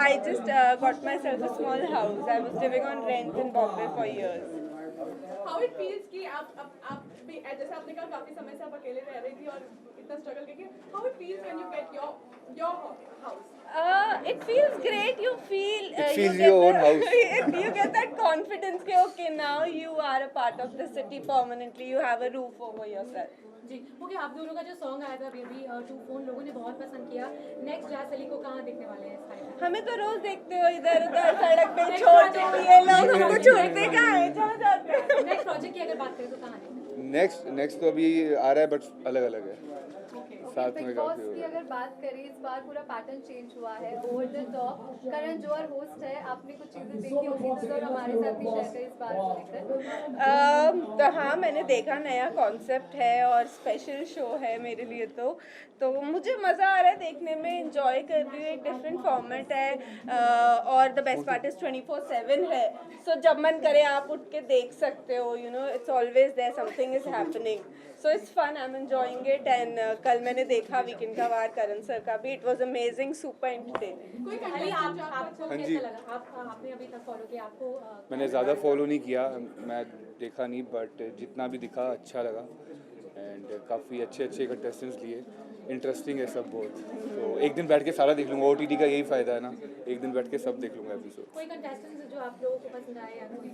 I just got myself a small house. I was living on rent in Bombay for years. How it feels कि आप भी जैसे आपने कहा काफी समय से आप अकेले रह रही थी और इतना स्ट्रगल करके how it feels when you get your house? It feels great. You feel It feels you your get own house. you get that confidence कि okay now you are a part of the city permanently. You have a roof over yourself. जी okay, आप दोनों का जो song आया था baby to phone लोगों ने बहुत पसंद किया। नेक्स्ट जैस अली को कहाँ देखने वाले हैं इस टाइम? हमें तो रोज देखते हो इधर उधर सड़क पे छोड़ते हैं ये लोग, हमको छोड़ते कहाँ है, जहाँ जाते हैं। नेक्स्ट प्रोजेक्ट की अगर बात करें तो कहाँ देखें? नेक्स्ट तो अभी आ रहा है बट अलग अलग है, साथ में बिग बॉस की अगर बात करें, इस बार पूरा पैटर्न चेंज हुआ है। Over the top Karan Johar host है, आपने कुछ चीजें देखी होगी तो हमारे साथ भी शेयर करें इस बार को लेकर। तो हाँ, मैंने देखा, नया कॉन्सेप्ट है और स्पेशल शो है मेरे लिए। तो मुझे मज़ा आ रहा है देखने में, एंजॉय कर रही हूँ। एक डिफरेंट फॉर्मेट है और द बेस्ट पार्ट इज 24/7 है। सो जब मन करे आप उठ के देख सकते हो, you know it's always there, something is happening, so it's fun, I am enjoying it. And कल मैंने देखा वीकेंड का वार करण सर का भी, it was amazing, super entertaining. Ali आपको हाँ जी। कैसा लगा? आपने अभी तक फॉलो किया, आपको मैंने ज़्यादा फॉलो नहीं किया, मैं देखा नहीं, बट जितना भी दिखा अच्छा लगा एंड काफ़ी अच्छे कंटेस्टेंट्स लिए, इंटरेस्टिंग है सब बहुत। तो एक दिन बैठ के सारा देख लूँगा, OTT का यही फ़ायदा है ना, एक दिन बैठ के सब देख लूँगा एपिसोड। कोई कंटेस्टेंट्स जो आप लोगों को पसंद आए या कोई?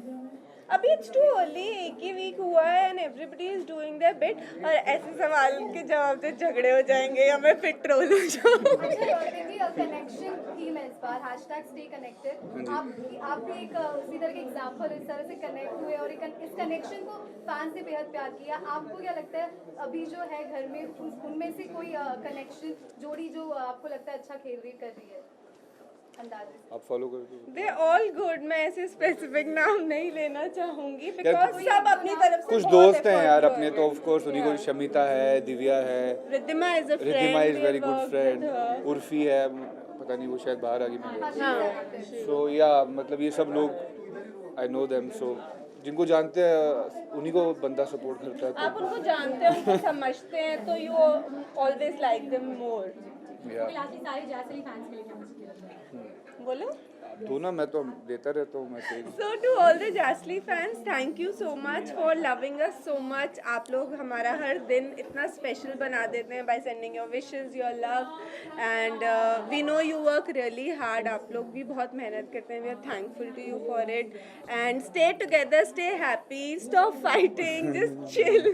अभी इट्स टू अर्ली, एक ही वीक हुआ है and everybody is doing there bit. और ऐसे सवाल के जवाब से झगड़े हो जाएंगे या मैं फिर ट्रोल हो जाऊंगी। कनेक्शन थीम है इस बार, #stay connected। आप भी एक उसी तरह के एग्जांपल, इस तरह से कनेक्ट हुए और इस कनेक्शन को फैंस ने बेहद प्यार किया। आपको क्या लगता है अभी जो है घर में, उनमें से कोई कनेक्शन जोड़ी जो आपको लगता है अच्छा खेल रही कर रही है? आप फॉलो करते हो? दे ऑल गुड, मैं ऐसे स्पेसिफिक नाम नहीं लेना चाहूंगी बिकॉज सब अपनी तरफ से कुछ दोस्त हैं यार अपने, तो ऑफ कोर्स उन्हीं को, शमिता है, दिव्या है, Riddhima is very good friend, Urfi है, पता नहीं वो शायद बाहर आ गई। सो या मतलब ये सब लोग आई नो देम, सो जिनको जानते हैं उन्हीं को बंदा सपोर्ट करता है। आप उनको जानते हैं, उनको समझते हैं, तो you always like them more. Lastly सारे जैस अली फैंस के लिए क्या मैसेज देना चाहेंगे? बोलो दो ना, मैं तो देता रहता हूँ message. So to all the Jasly fans, thank you so much for loving us so much. आप लोग हमारा हर दिन इतना स्पेशल बना देते हैं by sending your wishes, your love, and we know you work really hard. आप लोग भी बहुत मेहनत करते हैं. We are thankful to you for it. And stay together, stay happy, stop fighting, just chill.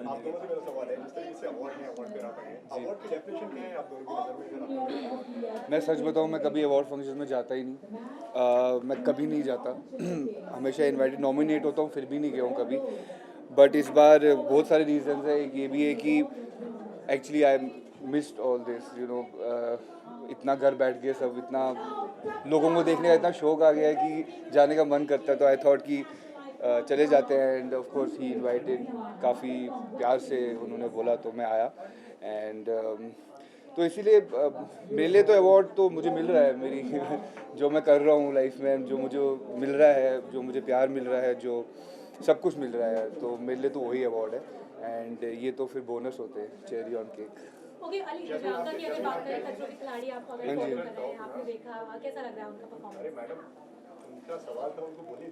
आप दोनों से मेरा सवाल है, जिस तरीके से अवार्ड देना पड़े, अवार्ड की डेफिनेशन क्या है आप दोनों की नज़र में? मैं सच बताऊँ, मैं कभी अवार्ड फंक्शन में जाता ही नहीं, मैं कभी नहीं जाता, हमेशा इनवाइटेड नॉमिनेट होता हूँ, फिर भी नहीं गया हूँ कभी। बट इस बार बहुत सारे रीजंस है, एक ये भी है कि actually I missed all this, you know, इतना घर बैठ गए सब, इतना लोगों को देखने का इतना शौक आ गया है कि जाने का मन करता है, तो आई थॉट कि चले जाते हैं। End of course he invited, काफ़ी प्यार से उन्होंने बोला तो मैं आया। एंड तो इसीलिए मेरे लिए तो अवार्ड तो मुझे मिल रहा है, मेरी जो मैं कर रहा हूँ लाइफ में, जो मुझे मिल रहा है, जो मुझे प्यार मिल रहा है, जो सब कुछ मिल रहा है, तो मेरे लिए तो वही अवार्ड है। एंड ये तो फिर बोनस होते हैं, cherry on cake. Okay Ali, Priyanka की अगर बात करें, खतरों के खिलाड़ी आपको अगर फॉलो कर रहे हैं, आपने देखा, कैसा लग रहा है उनका परफॉर्मेंस? उनका सवाल था, उनको बोलिए।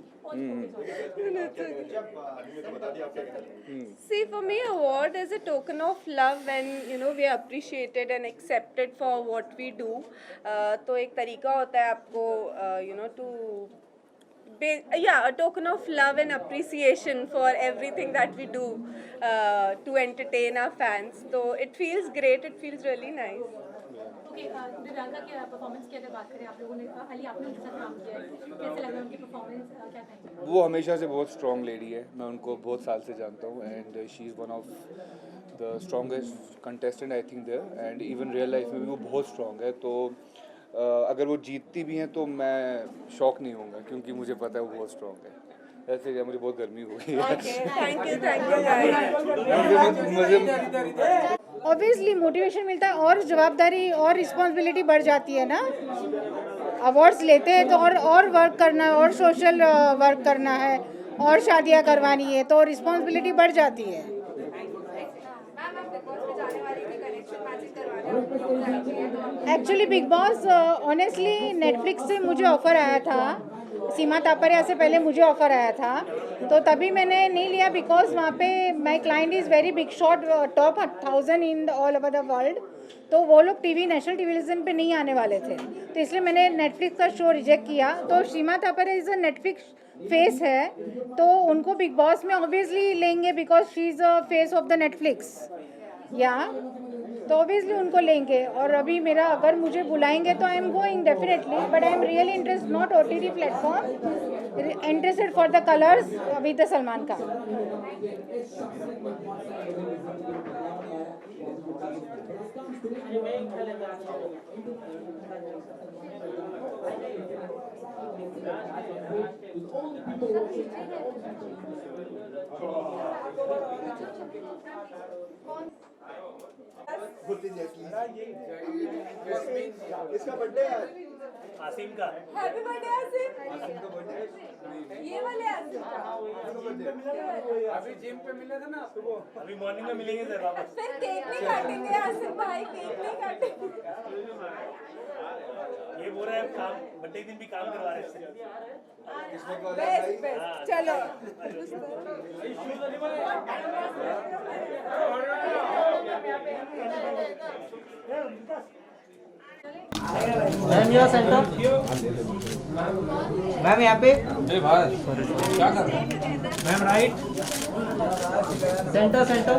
See, for me, award is a token of love when we are appreciated and accepted for what we do. तो एक तरीका होता है आपको a token of love and appreciation for everything that we do to entertain our fans. So it feels great. It feels really nice. Okay, Priyanka के performance की अगर बात करें, आप लोगों ने अली आपने उनके साथ काम किया है, कैसे लगा उनकी परफॉर्मेंस, क्या कहेंगे? वो हमेशा से बहुत स्ट्रॉन्ग लेडी है, मैं उनको बहुत साल से जानता हूँ। And she is one of the strongest contestant I think there, and even real life में भी वो बहुत स्ट्रॉन्ग है। तो अगर वो जीतती भी हैं तो मैं शॉक नहीं होऊंगा, क्योंकि मुझे पता है वो बहुत स्ट्रॉन्ग है। ऐसे क्या, मुझे बहुत गर्मी हो गई है। Thank you. ऑब्वियसली मोटिवेशन मिलता है और जवाबदारी और रिस्पॉन्सिबिलिटी बढ़ जाती है ना। अवार्ड्स लेते हैं तो और वर्क करना है, और सोशल वर्क करना है, और शादियां करवानी है, तो रिस्पॉन्सिबिलिटी बढ़ जाती है। Actually big boss honestly Netflix से मुझे ऑफ़र आया था सीमा तापरिया से पहले मुझे ऑफ़र आया था, तो तभी मैंने नहीं लिया बिकॉज वहाँ पे my client is very big shot, top 1000 in all over the world, तो वो लोग टीवी नेशनल टेलीविज़न पे नहीं आने वाले थे, तो इसलिए मैंने नेटफ्लिक्स का शो रिजेक्ट किया। तो Seema Taparia is a Netflix face है, तो उनको बिग बॉस में ऑब्वियसली लेंगे because she is a face of the Netflix, या तो ऑब्वियसली उनको लेंगे। और अभी मेरा अगर मुझे बुलाएंगे तो I am going definitely, but I am really interest not OTT platform, interested for the colours with Salman Khan. इसका बर्थडे है आसिम का। Happy birthday Asim. ये वाले आसिम का अभी जिम पे मिले थे ना सुबह, अभी मॉर्निंग में मिलेंगे सर वापस। फिर केक नहीं काटेंगे आसिम भाई, केक नहीं काटेंगे। ये बोल रहा है काम बर्थडे दिन भी काम करवा रहे हैं। बेस्ट बेस्ट, चलो मैम योर सेंटर, मैम यहाँ पे क्या कर रहे हैं? Ma'am right, centre centre,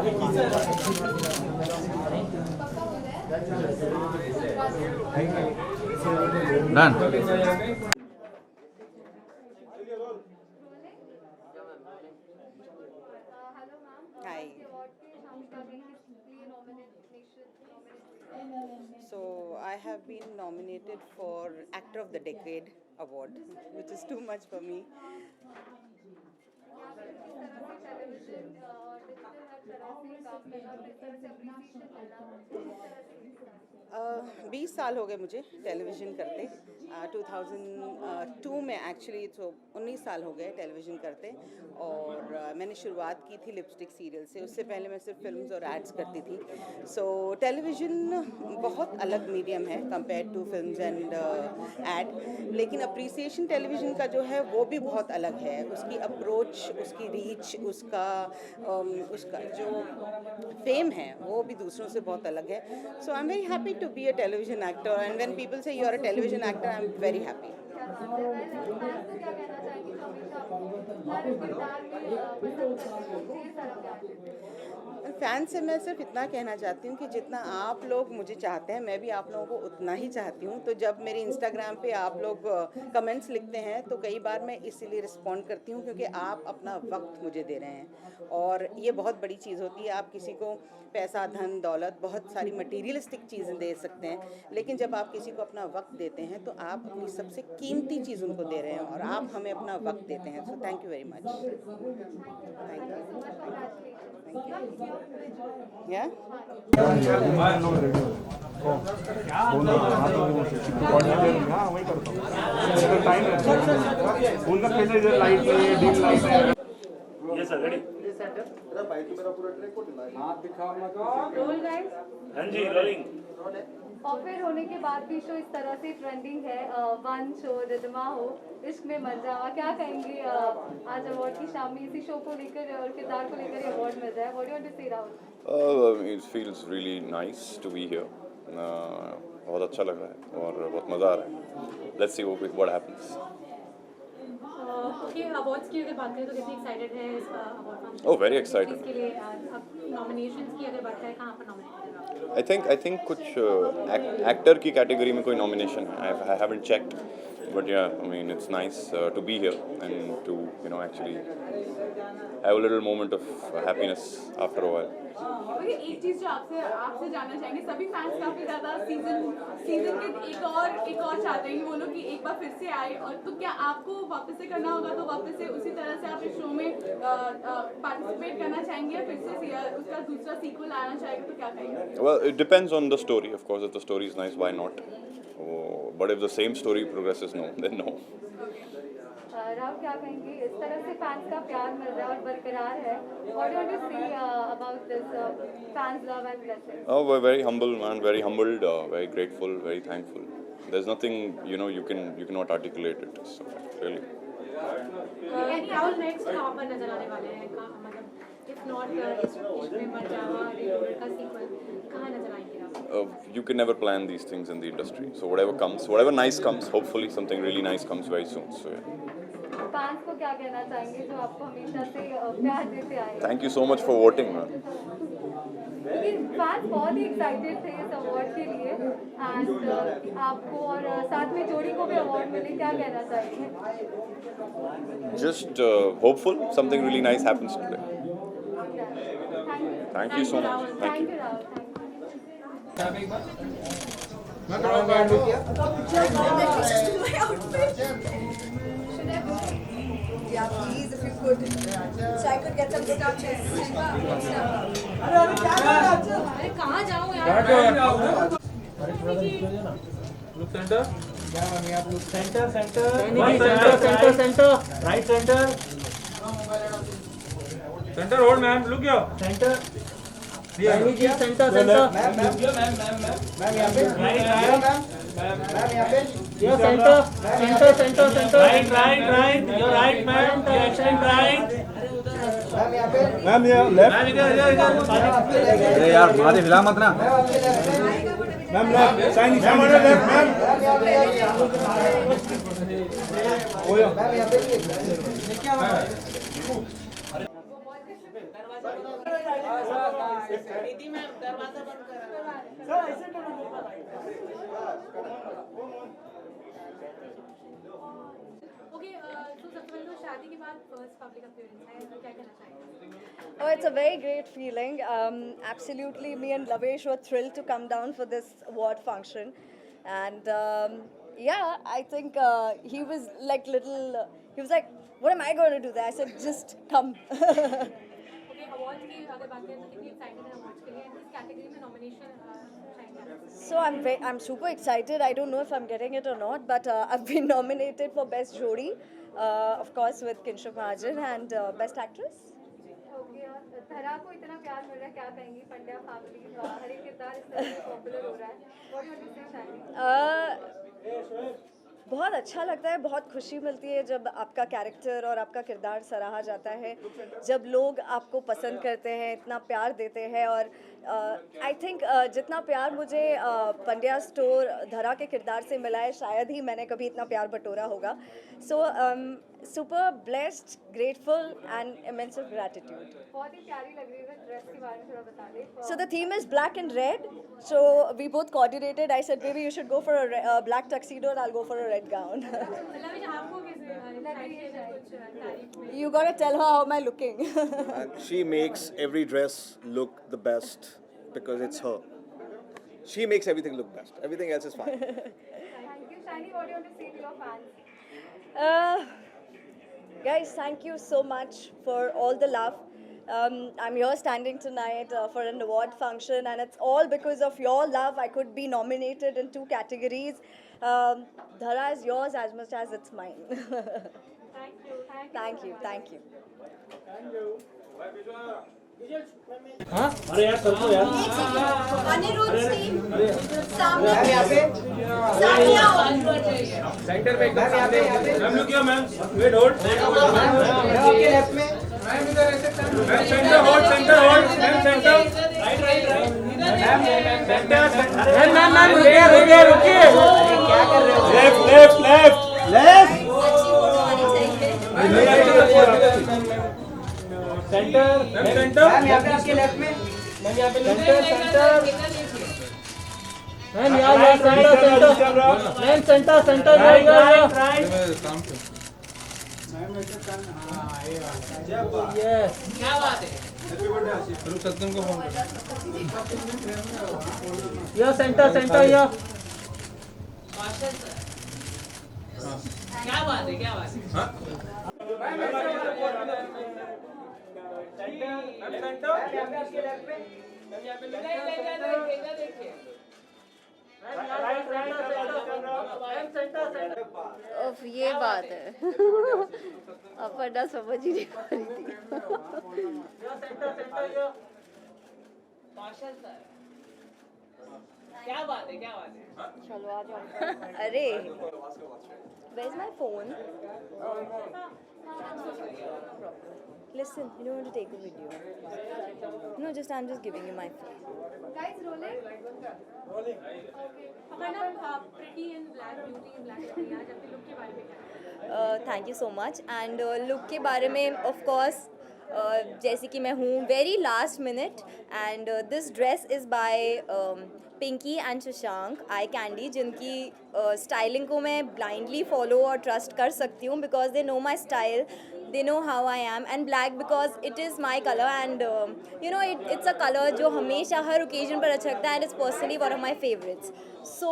done. So I have been nominated for Actor of the Decade award, which is too much for me. 20 साल हो गए मुझे टेलीविज़न करते, 2002 में एक्चुअली, तो 19 साल हो गए टेलीविज़न करते। और मैंने शुरुआत की थी लिपस्टिक सीरियल से, उससे पहले मैं सिर्फ फिल्म्स और एड्स करती थी। सो टेलीविज़न बहुत अलग मीडियम है compare to films and ad, लेकिन अप्रिसिएशन टेलीविज़न का जो है वो भी बहुत अलग है, उसकी अप्रोच, उसकी रीच, उसका जो फेम है वो भी दूसरों से बहुत अलग है। So I am very happy to be a television actor, and when people say you are a television actor, I'm very happy. Fan से मैं सिर्फ इतना कहना चाहती हूँ कि जितना आप लोग मुझे चाहते हैं मैं भी आप लोगों को उतना ही चाहती हूँ। तो जब मेरे इंस्टाग्राम पे आप लोग कमेंट्स लिखते हैं तो कई बार मैं इसीलिए रिस्पॉन्ड करती हूँ क्योंकि आप अपना वक्त मुझे दे रहे हैं, और ये बहुत बड़ी चीज़ होती है। आप किसी को पैसा, धन, दौलत, बहुत सारी मटीरियलिस्टिक चीज़ें दे सकते हैं, लेकिन जब आप किसी को अपना वक्त देते हैं तो आप अपनी सबसे कीमती चीज़ उनको दे रहे हैं, और आप हमें अपना वक्त देते हैं। सो थैंक यू वेरी मच। या यस सर, रेडी। हाँ जी, रोलिंग। ऑफर होने के बाद भी शो इस तरह से ट्रेंडिंग है, वन शो रिदमा हो, इश्क में मर जावा, क्या कहेंगे आज अवार्ड की शाम में इसी शो को लेकर और किरदार को लेकर अवार्ड मिल रहा है? What do you want to say Rahul? It feels really nice to be here. बहुत अच्छा लग रहा है और बहुत मज़ा आ रहा है। Let's see what happens. Okay, awards की अगर बात करें तो कितनी एक्साइटेड है इस award function? Oh, very excited. इसके लिए अब नॉमिनेशंस की अगर बात करें, कहाँ पर नॉमिनेट होगा? I think कुछ एक्टर की कैटेगरी में कोई नॉमिनेशन है। I haven't checked, but yeah, I mean it's nice to be here and to actually have a little moment of happiness after a while. और ये एक चीज़ जो आपसे जानना चाहेंगे, सभी फैंस काफ़ी ज़्यादा सीजन के एक और चाहते हैं कि वो लोग कि एक बार फिर से आए, और तो क्या आपको वापस से करना होगा तो वापस से उसी तरह से आप इस शो में पार्टिसिपेट करना चाहेंगे, या फिर से उसका दूसरा सीक्वल आना चाहेगा तो क्या कहेंगे? Well, it depends on the story, of course. If the story is nice, why not? But if the same story progresses, no, then no. Rao क्या कहेंगे इस तरह से फैंस का प्यार मिल रहा है और बरकरार है what do you see about this fans love and blessing We're very humble, man. Very humbled, very grateful, very thankful. There's nothing, you cannot articulate it. So, really. और नेक्स्ट कहाँ पर नजर आने वाले हैं मतलब इफ नॉट इश्क में मर जावा रीलोडेड का सीक्वल कहाँ नजर आएंगे आप You can never plan these things in the industry. So whatever comes, whatever nice comes, hopefully something really nice comes very soon. So yeah. Fans को क्या कहना चाहेंगे जो आपको हमेशा से प्यार देते आए हैं Thank you so much for voting, man. क्योंकि फैंस बहुत ही एक्साइटेड थे इस अवार्ड के लिए एंड आपको और साथ में जोड़ी को भी अवार्ड मिले क्या कहना चाहेंगे Just hopeful something really nice happens today. Thank you so much. Thank you. Yeah, please, if you could, so I could get some good pictures. अरे कहाँ जाऊँ यार Look center. Center, center. Right center. Center hold, ma'am. Look here. Center. Here. जी center, center. Ma'am यहाँ पे ma'am यहाँ पे Your center. Right. You're right, ma'am. You extend right. Ma'am यहाँ पे Ma'am here. Left. Ma'am इधर. अरे यार मारे हिला मत ना Ma'am left. Sign left, ma'am. Ma'am यहाँ पे दीदी मैम दरवाजा बंद करा ओके तो सबसे पहले तो शादी के बाद फर्स्ट पब्लिक अपीयरेंस है तो क्या कहना चाहेंगे Oh, it's a very great feeling. Absolutely, me and Lavesh were thrilled to come down for this award function. And yeah, I think he was like he was like, what am I going to do there? I said, just come. Okay award की अगर बात करें तो कितनी excited है awards के लिए and इस कैटेगरी में नॉमिनेशन चाहेंगे So I'm super excited. I don't know if I'm getting it or not, but I've been nominated for Best Jodi, of course, with Kinshuk Mahajan, and Best Actress. Okay और धरा को इतना प्यार मिल रहा है क्या कहेंगी पंड्या फैमिली हर एक किरदार इस तरह से पॉपुलर हो रहा है व्हाट डू यू से शायरी बहुत अच्छा लगता है बहुत खुशी मिलती है जब आपका कैरेक्टर और आपका किरदार सराहा जाता है जब लोग आपको पसंद करते हैं इतना प्यार देते हैं और आई थिंक जितना प्यार मुझे पंड्या स्टोर धरा के किरदार से मिला है शायद ही मैंने कभी इतना प्यार बटोरा होगा so super blessed grateful and immense of gratitude बहुत ही प्यारी लग रही है ड्रेस के बारे में थोड़ा बता दें So the theme is black and red. So we both coordinated. I said, baby, you should go for a black tuxedo and I'll go for a red gown. मतलब आपको कैसे तारीफ में You gotta tell her how am I looking. And she makes every dress look the best because it's her. She makes everything look best. Everything else is fine. Thank you Shiny what do you want to say to your fans Guys, thank you so much for all the love. I'm here standing tonight for an award function, and it's all because of your love. I could be nominated in 2 categories. Dhara is yours as much as it's mine. Thank you. Thank you. हाँ अरे यार चल तो यार Anirudh team ma'am यहाँ पे centre पे एकदम सामने ma'am look here ma'am wait hold ma'am आपके लेफ्ट में मैम इधर ऐसे ma'am centre hold ma'am centre right ma'am centre ma'am रुकिए क्या कर रहे हो लेफ्ट सेंटर मैम यहाँ पे आपके लेफ्ट में मैम यहाँ पे सेंटर मैम यहाँ सेंटर राइट यस क्या बात है यह सेंटर यह क्या बात है अब ये बात है अपर्णा समझ ही नहीं पा रही थी क्या बात है, क्या बात है? चलो आ जाओ अरे where's my phone listen you don't want to take a video no just I'm just giving you my phone Guys, rolling. Aparna, pretty in black, beauty in black, आज अपने look के बारे में क्या? Thank you so much and look के बारे में of course जैसे कि मैं हूँ very last minute and this dress is by Pinky and Shashank eye candy जिनकी स्टाइलिंग को मैं ब्लाइंडली फॉलो और ट्रस्ट कर सकती हूँ because they know my style they know how I am and black because it is my color and you know it's a color जो हमेशा हर occasion पर अच्छा लगता है and it's personally one of my favorites so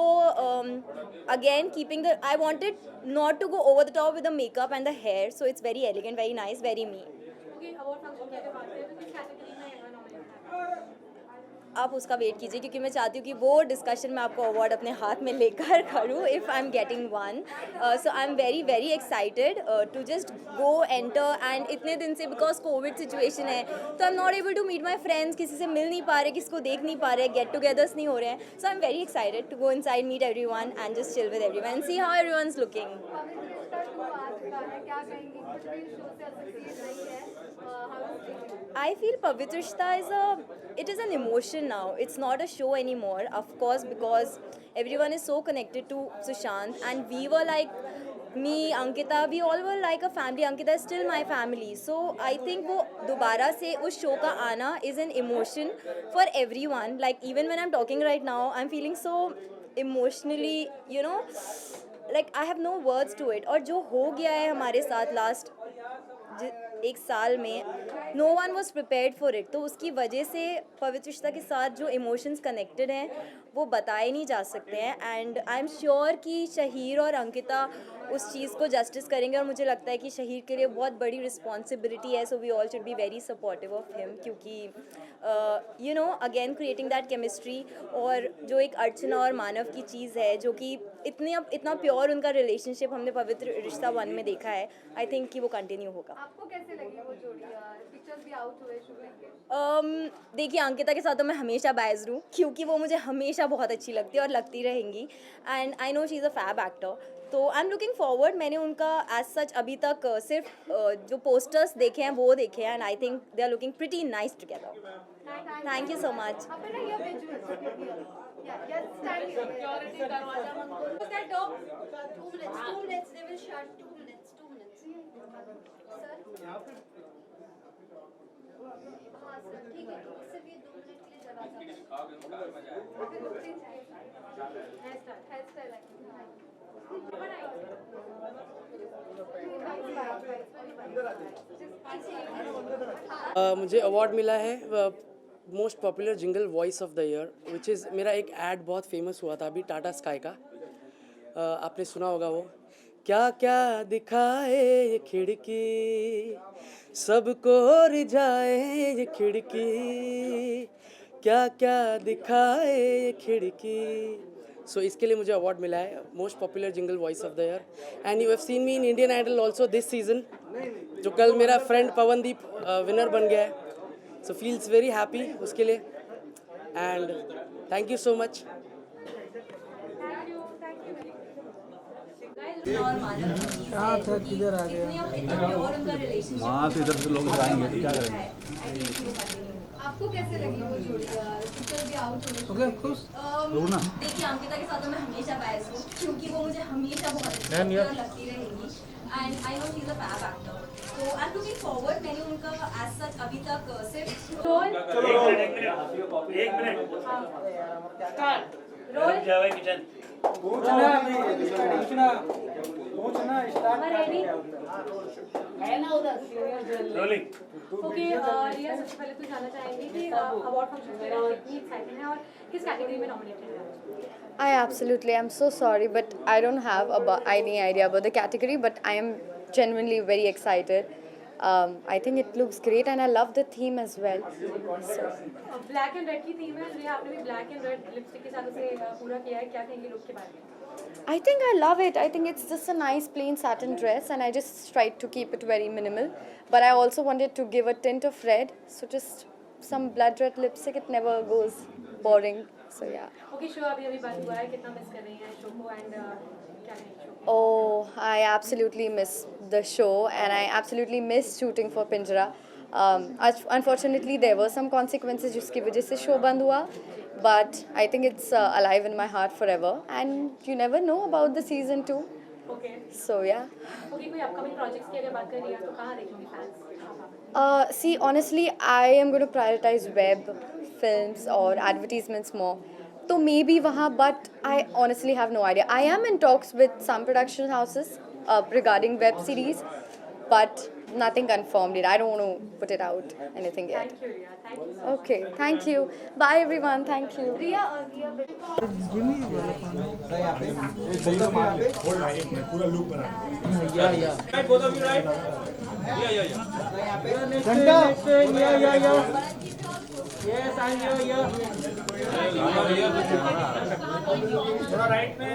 again keeping the I wanted not to go over the top with the makeup and the hair so it's very elegant very nice very me Okay, award function की अगर बात करें तो किस category में nominated है? आप उसका वेट कीजिए क्योंकि मैं चाहती हूँ कि वो डिस्कशन में आपको अवार्ड अपने हाथ में लेकर करूँ if I am getting one so I am very very excited to just go enter and इतने दिन से बिकॉज कोविड सिचुएशन है तो I am not able to meet my friends किसी से मिल नहीं पा रहे किसी को देख नहीं पा रहे गेट टुगेदर्स नहीं हो रहे हैं so I am very excited to go inside meet everyone and just chill with everyone and see how everyone is looking क्या कहेंगी कुछ भी शो से एसोसिएट नहीं है I feel Pavitrishta it is an emotion now. It's not a show anymore. Of course, because everyone is so connected to Sushant, and we were like me, Ankita, we all were like a family. Ankita is still my family. So I think वो दोबारा से उस show का आना is an emotion for everyone. Like even when I'm talking right now, I'm feeling so emotionally, you know, like I have no words to it. और जो हो गया है हमारे साथ last एक साल में no one was prepared for it तो उसकी वजह से पवित्रता के साथ जो इमोशंस कनेक्टेड हैं वो बताए नहीं जा सकते हैं एंड आई एम श्योर कि शहीर और अंकिता उस चीज़ को जस्टिस करेंगे और मुझे लगता है कि शहीर के लिए बहुत बड़ी रिस्पॉन्सिबिलिटी है so we all should be very supportive of him क्योंकि you know again creating that chemistry और जो एक अर्चना और मानव की चीज़ है जो कि इतना प्योर उनका रिलेशनशिप हमने पवित्र रिश्ता 1 में देखा है आई थिंक कि वो कंटिन्यू होगा आपको कैसे लगी वो जोड़ी पिक्चर्स भी आउट हुए शूटिंग के देखिए अंकिता के साथ तो मैं हमेशा बायस्ड हूँ क्योंकि वो मुझे हमेशा बहुत अच्छी लगती है और लगती रहेंगी and I know she is a fab actor तो आई एम लुकिंग फॉरवर्ड मैंने उनका एज सच अभी तक सिर्फ जो पोस्टर्स देखे हैं वो देखे हैं and I think they are looking pretty nice together thank you so much Security दरवाजा बंद करो. Close that door. 2 minutes they will shut 2 minutes sir हाँ सर ठीक है सिर्फ ये 2 मिनट के लिए दरवाजा मुझे अवार्ड मिला है most popular jingle voice of the year which is मेरा एक ऐड बहुत फेमस हुआ था अभी टाटा स्काई का आपने सुना होगा वो क्या क्या दिखाए ये खिड़की सबको रिझाए ये खिड़की क्या क्या दिखाए ये खिड़की सो इसके लिए मुझे अवार्ड मिला है most popular jingle voice of the year and you have seen me in Indian Idol also this season जो कल मेरा फ्रेंड पवनदीप विनर बन गया है सो फील्स वेरी हैप्पी उसके लिए and thank you so much हाँ सर किधर आ गया वहाँ से इधर से लोग आएंगे तो क्या करेंगे आपको कैसे लगी वो जोड़ी पिक्चर भी आउट हो ओके खुश रुकना देखिए अंकिता के साथ तो मैं हमेशा बायस हूँ क्योंकि वो मुझे हमेशा बहुत अच्छी लगती रहेंगी and I know she is a fab actor तो आई एम लुकिंग फॉरवर्ड मैंने उनका एज सच अभी तक सिर्फ एक मिनट Start. रोल जावे किचन Ready? है ना उधर रोलिंग ओके रिया सबसे पहले तो जानना चाहेंगे कि अवार्ड फंक्शन में कितनी एक्साइटेड है और किस कैटेगरी में नॉमिनेटेड है I'm so sorry, but I don't have any idea about the category, but I am genuinely very excited. I think it looks great and I love the theme as well. So, black and red की theme है, इसलिए आपने भी black and red lipstick के साथ उसे पूरा किया है. क्या कहेंगे लुक के बारे में? I think I love it. I think it's just a nice plain satin dress and I just tried to keep it very minimal. But I also wanted to give a tint of red. So just some blood red lipstick, it never goes boring. So yeah. Okay, show अभी बंद हुआ है, कितना miss कर रही हैं show को and क्या कहेंगे show? Oh, I absolutely miss the show and I absolutely miss shooting for Pinjara. Unfortunately, there were some consequences जिसकी वजह से show बंद हुआ. But I think it's alive in my heart forever. And you never know about the season 2. Okay. So yeah. Okay, कोई upcoming projects की अगर बात करें तो कहाँ देखेंगे fans? See, honestly, I am going to prioritize web, films or advertisements more. So maybe wahan, but I honestly have no idea. I am in talks with some production houses regarding web series, but nothing confirmed yet. I don't want to put it out anything yet. Thank you, Riya. Thank you. Okay, thank you. Bye everyone. Thank you. Riya, Right, both of you, right? Yeah. Yes, I'm here. थोड़ा right में.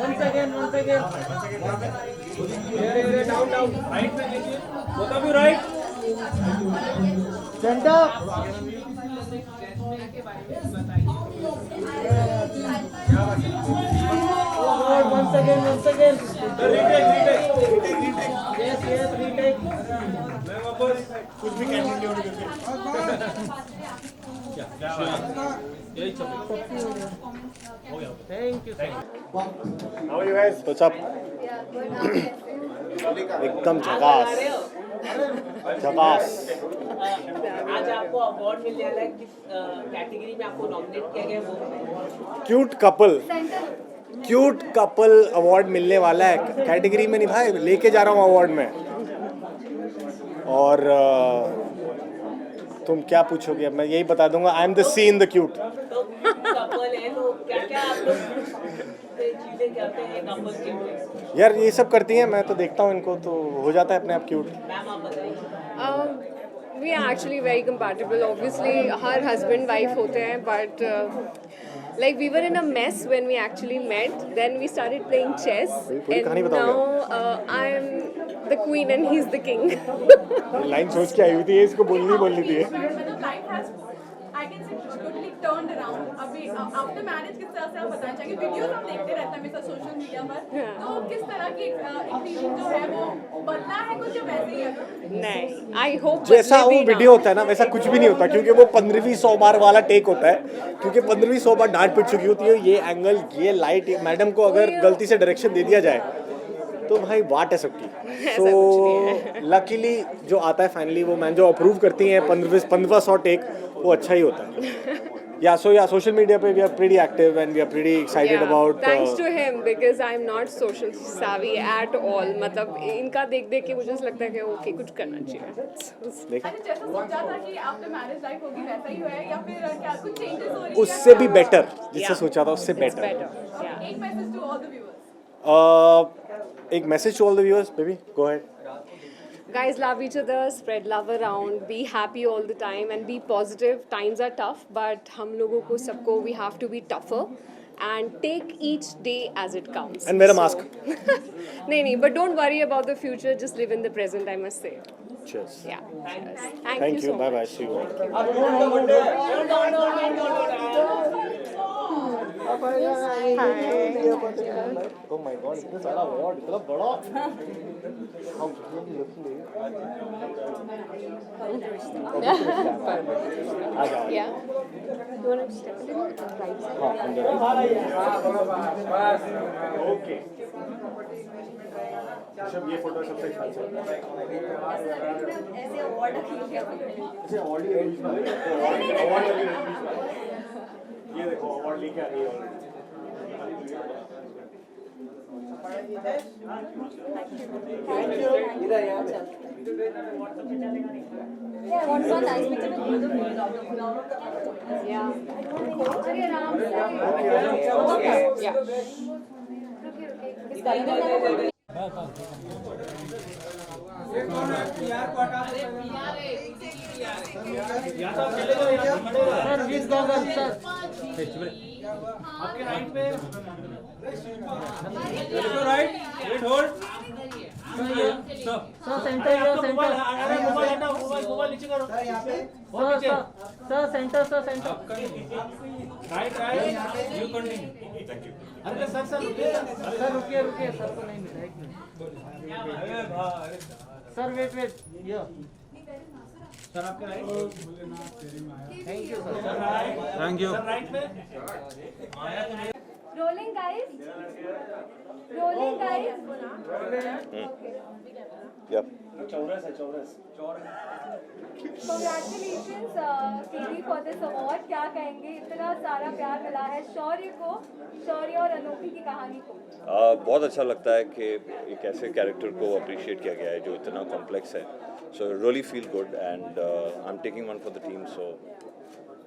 Once again. Here, down. Right में देखिए. Both of you, right? Center. Oh God, once again. Retake. Yes, retake. मैं वापस. कुछ भी cancel नहीं होने यही हो गया. Thank you. How are you guys? What's up? एकदम झकास. आज आपको अवार्ड मिलने वाला है, किस कैटेगरी में आपको नॉमिनेट किया गया वो? क्यूट कपल अवार्ड मिलने वाला है. कैटेगरी में नहीं भाई, लेके जा रहा हूँ अवार्ड में. और तुम क्या पूछोगे? मैं यही बता दूंगा, I am the see in the cute. तो कपल है तो क्या आप लोग चीजें करते हैं कपल के लिए? यार ये सब करती हैं, मैं तो देखता हूँ इनको तो हो जाता है अपने आप क्यूट. मैम आप बताइए. We are actually very compatible. Obviously, her husband wife होते हैं, but like we were in a mess when we actually met. Then we started playing chess, and now I am the queen and he's the king. Line सोच के आई हुई थी, इसको बोलनी थी. मतलब life has I can say totally turned around. अभी after marriage किस तरह से आप बताना चाहेंगे? वीडियोस हम देखते रहते हैं हमेशा सोशल मीडिया पर, तो किस तरह की एक्सपीरियंस जो है वो बदला है कुछ, वैसे ही है? नहीं, आई होप जैसा वो वीडियो होता है ना वैसा कुछ भी नहीं होता, क्योंकि वो 15वीं 100 बार वाला टेक होता है. क्योंकि 15वीं 100 बार डांट पिट चुकी होती है. ये एंगल, ये लाइट, मैडम को अगर गलती से डायरेक्शन दे दिया जाए तो भाई वाट है सबकी. सो लकीली जो आता है फाइनली वो मैम जो अप्रूव करती हैं 1500 टेक, वो अच्छा ही होता है. Yeah, social media पे we are pretty active and we are pretty excited about. Thanks to him because I'm not social savvy at all. मतलब इनका देख के मुझे ऐसा लगता है कि ओके कुछ करना चाहिए. अच्छा, जैसा सोचा था कि आफ्टर मैरिज लाइफ होगी वैसा ही हुआ है या फिर क्या कुछ चेंजेस हो रही है? उससे भी बेटर, जिससे सोचा था उससे बेटर. एक message to all the viewers. एक message to all the viewers, baby go ahead. Guys, love each other, spread love around, be happy all the time and be positive. Times are tough, but हम लोगों को सबको we have to be tougher and take each day as it comes. And wear a mask. नहीं, but don't worry about the future. Just live in the present, I must say. Cheers. Yeah. Cheers. Thank you. so Bye much. bye. See you. Oh my God! इतना सारा award, इतना बड़ा. Yeah. You want to step in the right side? Okay. Rishabh, ये photo सबसे खास है. ऐसे award अच्छा अवार्ड ये देखो अवार्ड लेके आ गई already. Yeah, what's one nice picture with both of you? Yeah. Yeah. Sir with goggle sir आपके राइट पे right wait hold sir centre centre अरे मोबाइल हटाओ मोबाइल नीचे करो sir centre right you continue thank you अरे sir रुकिए sir को नहीं मिला एक मिनट सर वेट ये सर आपके right thank you sir thank you sir right पे Rolling guys. Rolling guys. Yep. Congratulations Phoebe for this award. क्या कहेंगे, इतना सारा प्यार मिला है शौर्य और अनोखी की कहानी को। बहुत अच्छा लगता है कि एक ऐसे कैरेक्टर को अप्रिशिएट किया गया है जो इतना कॉम्प्लेक्स है. So really feel good and I am taking one for the team, so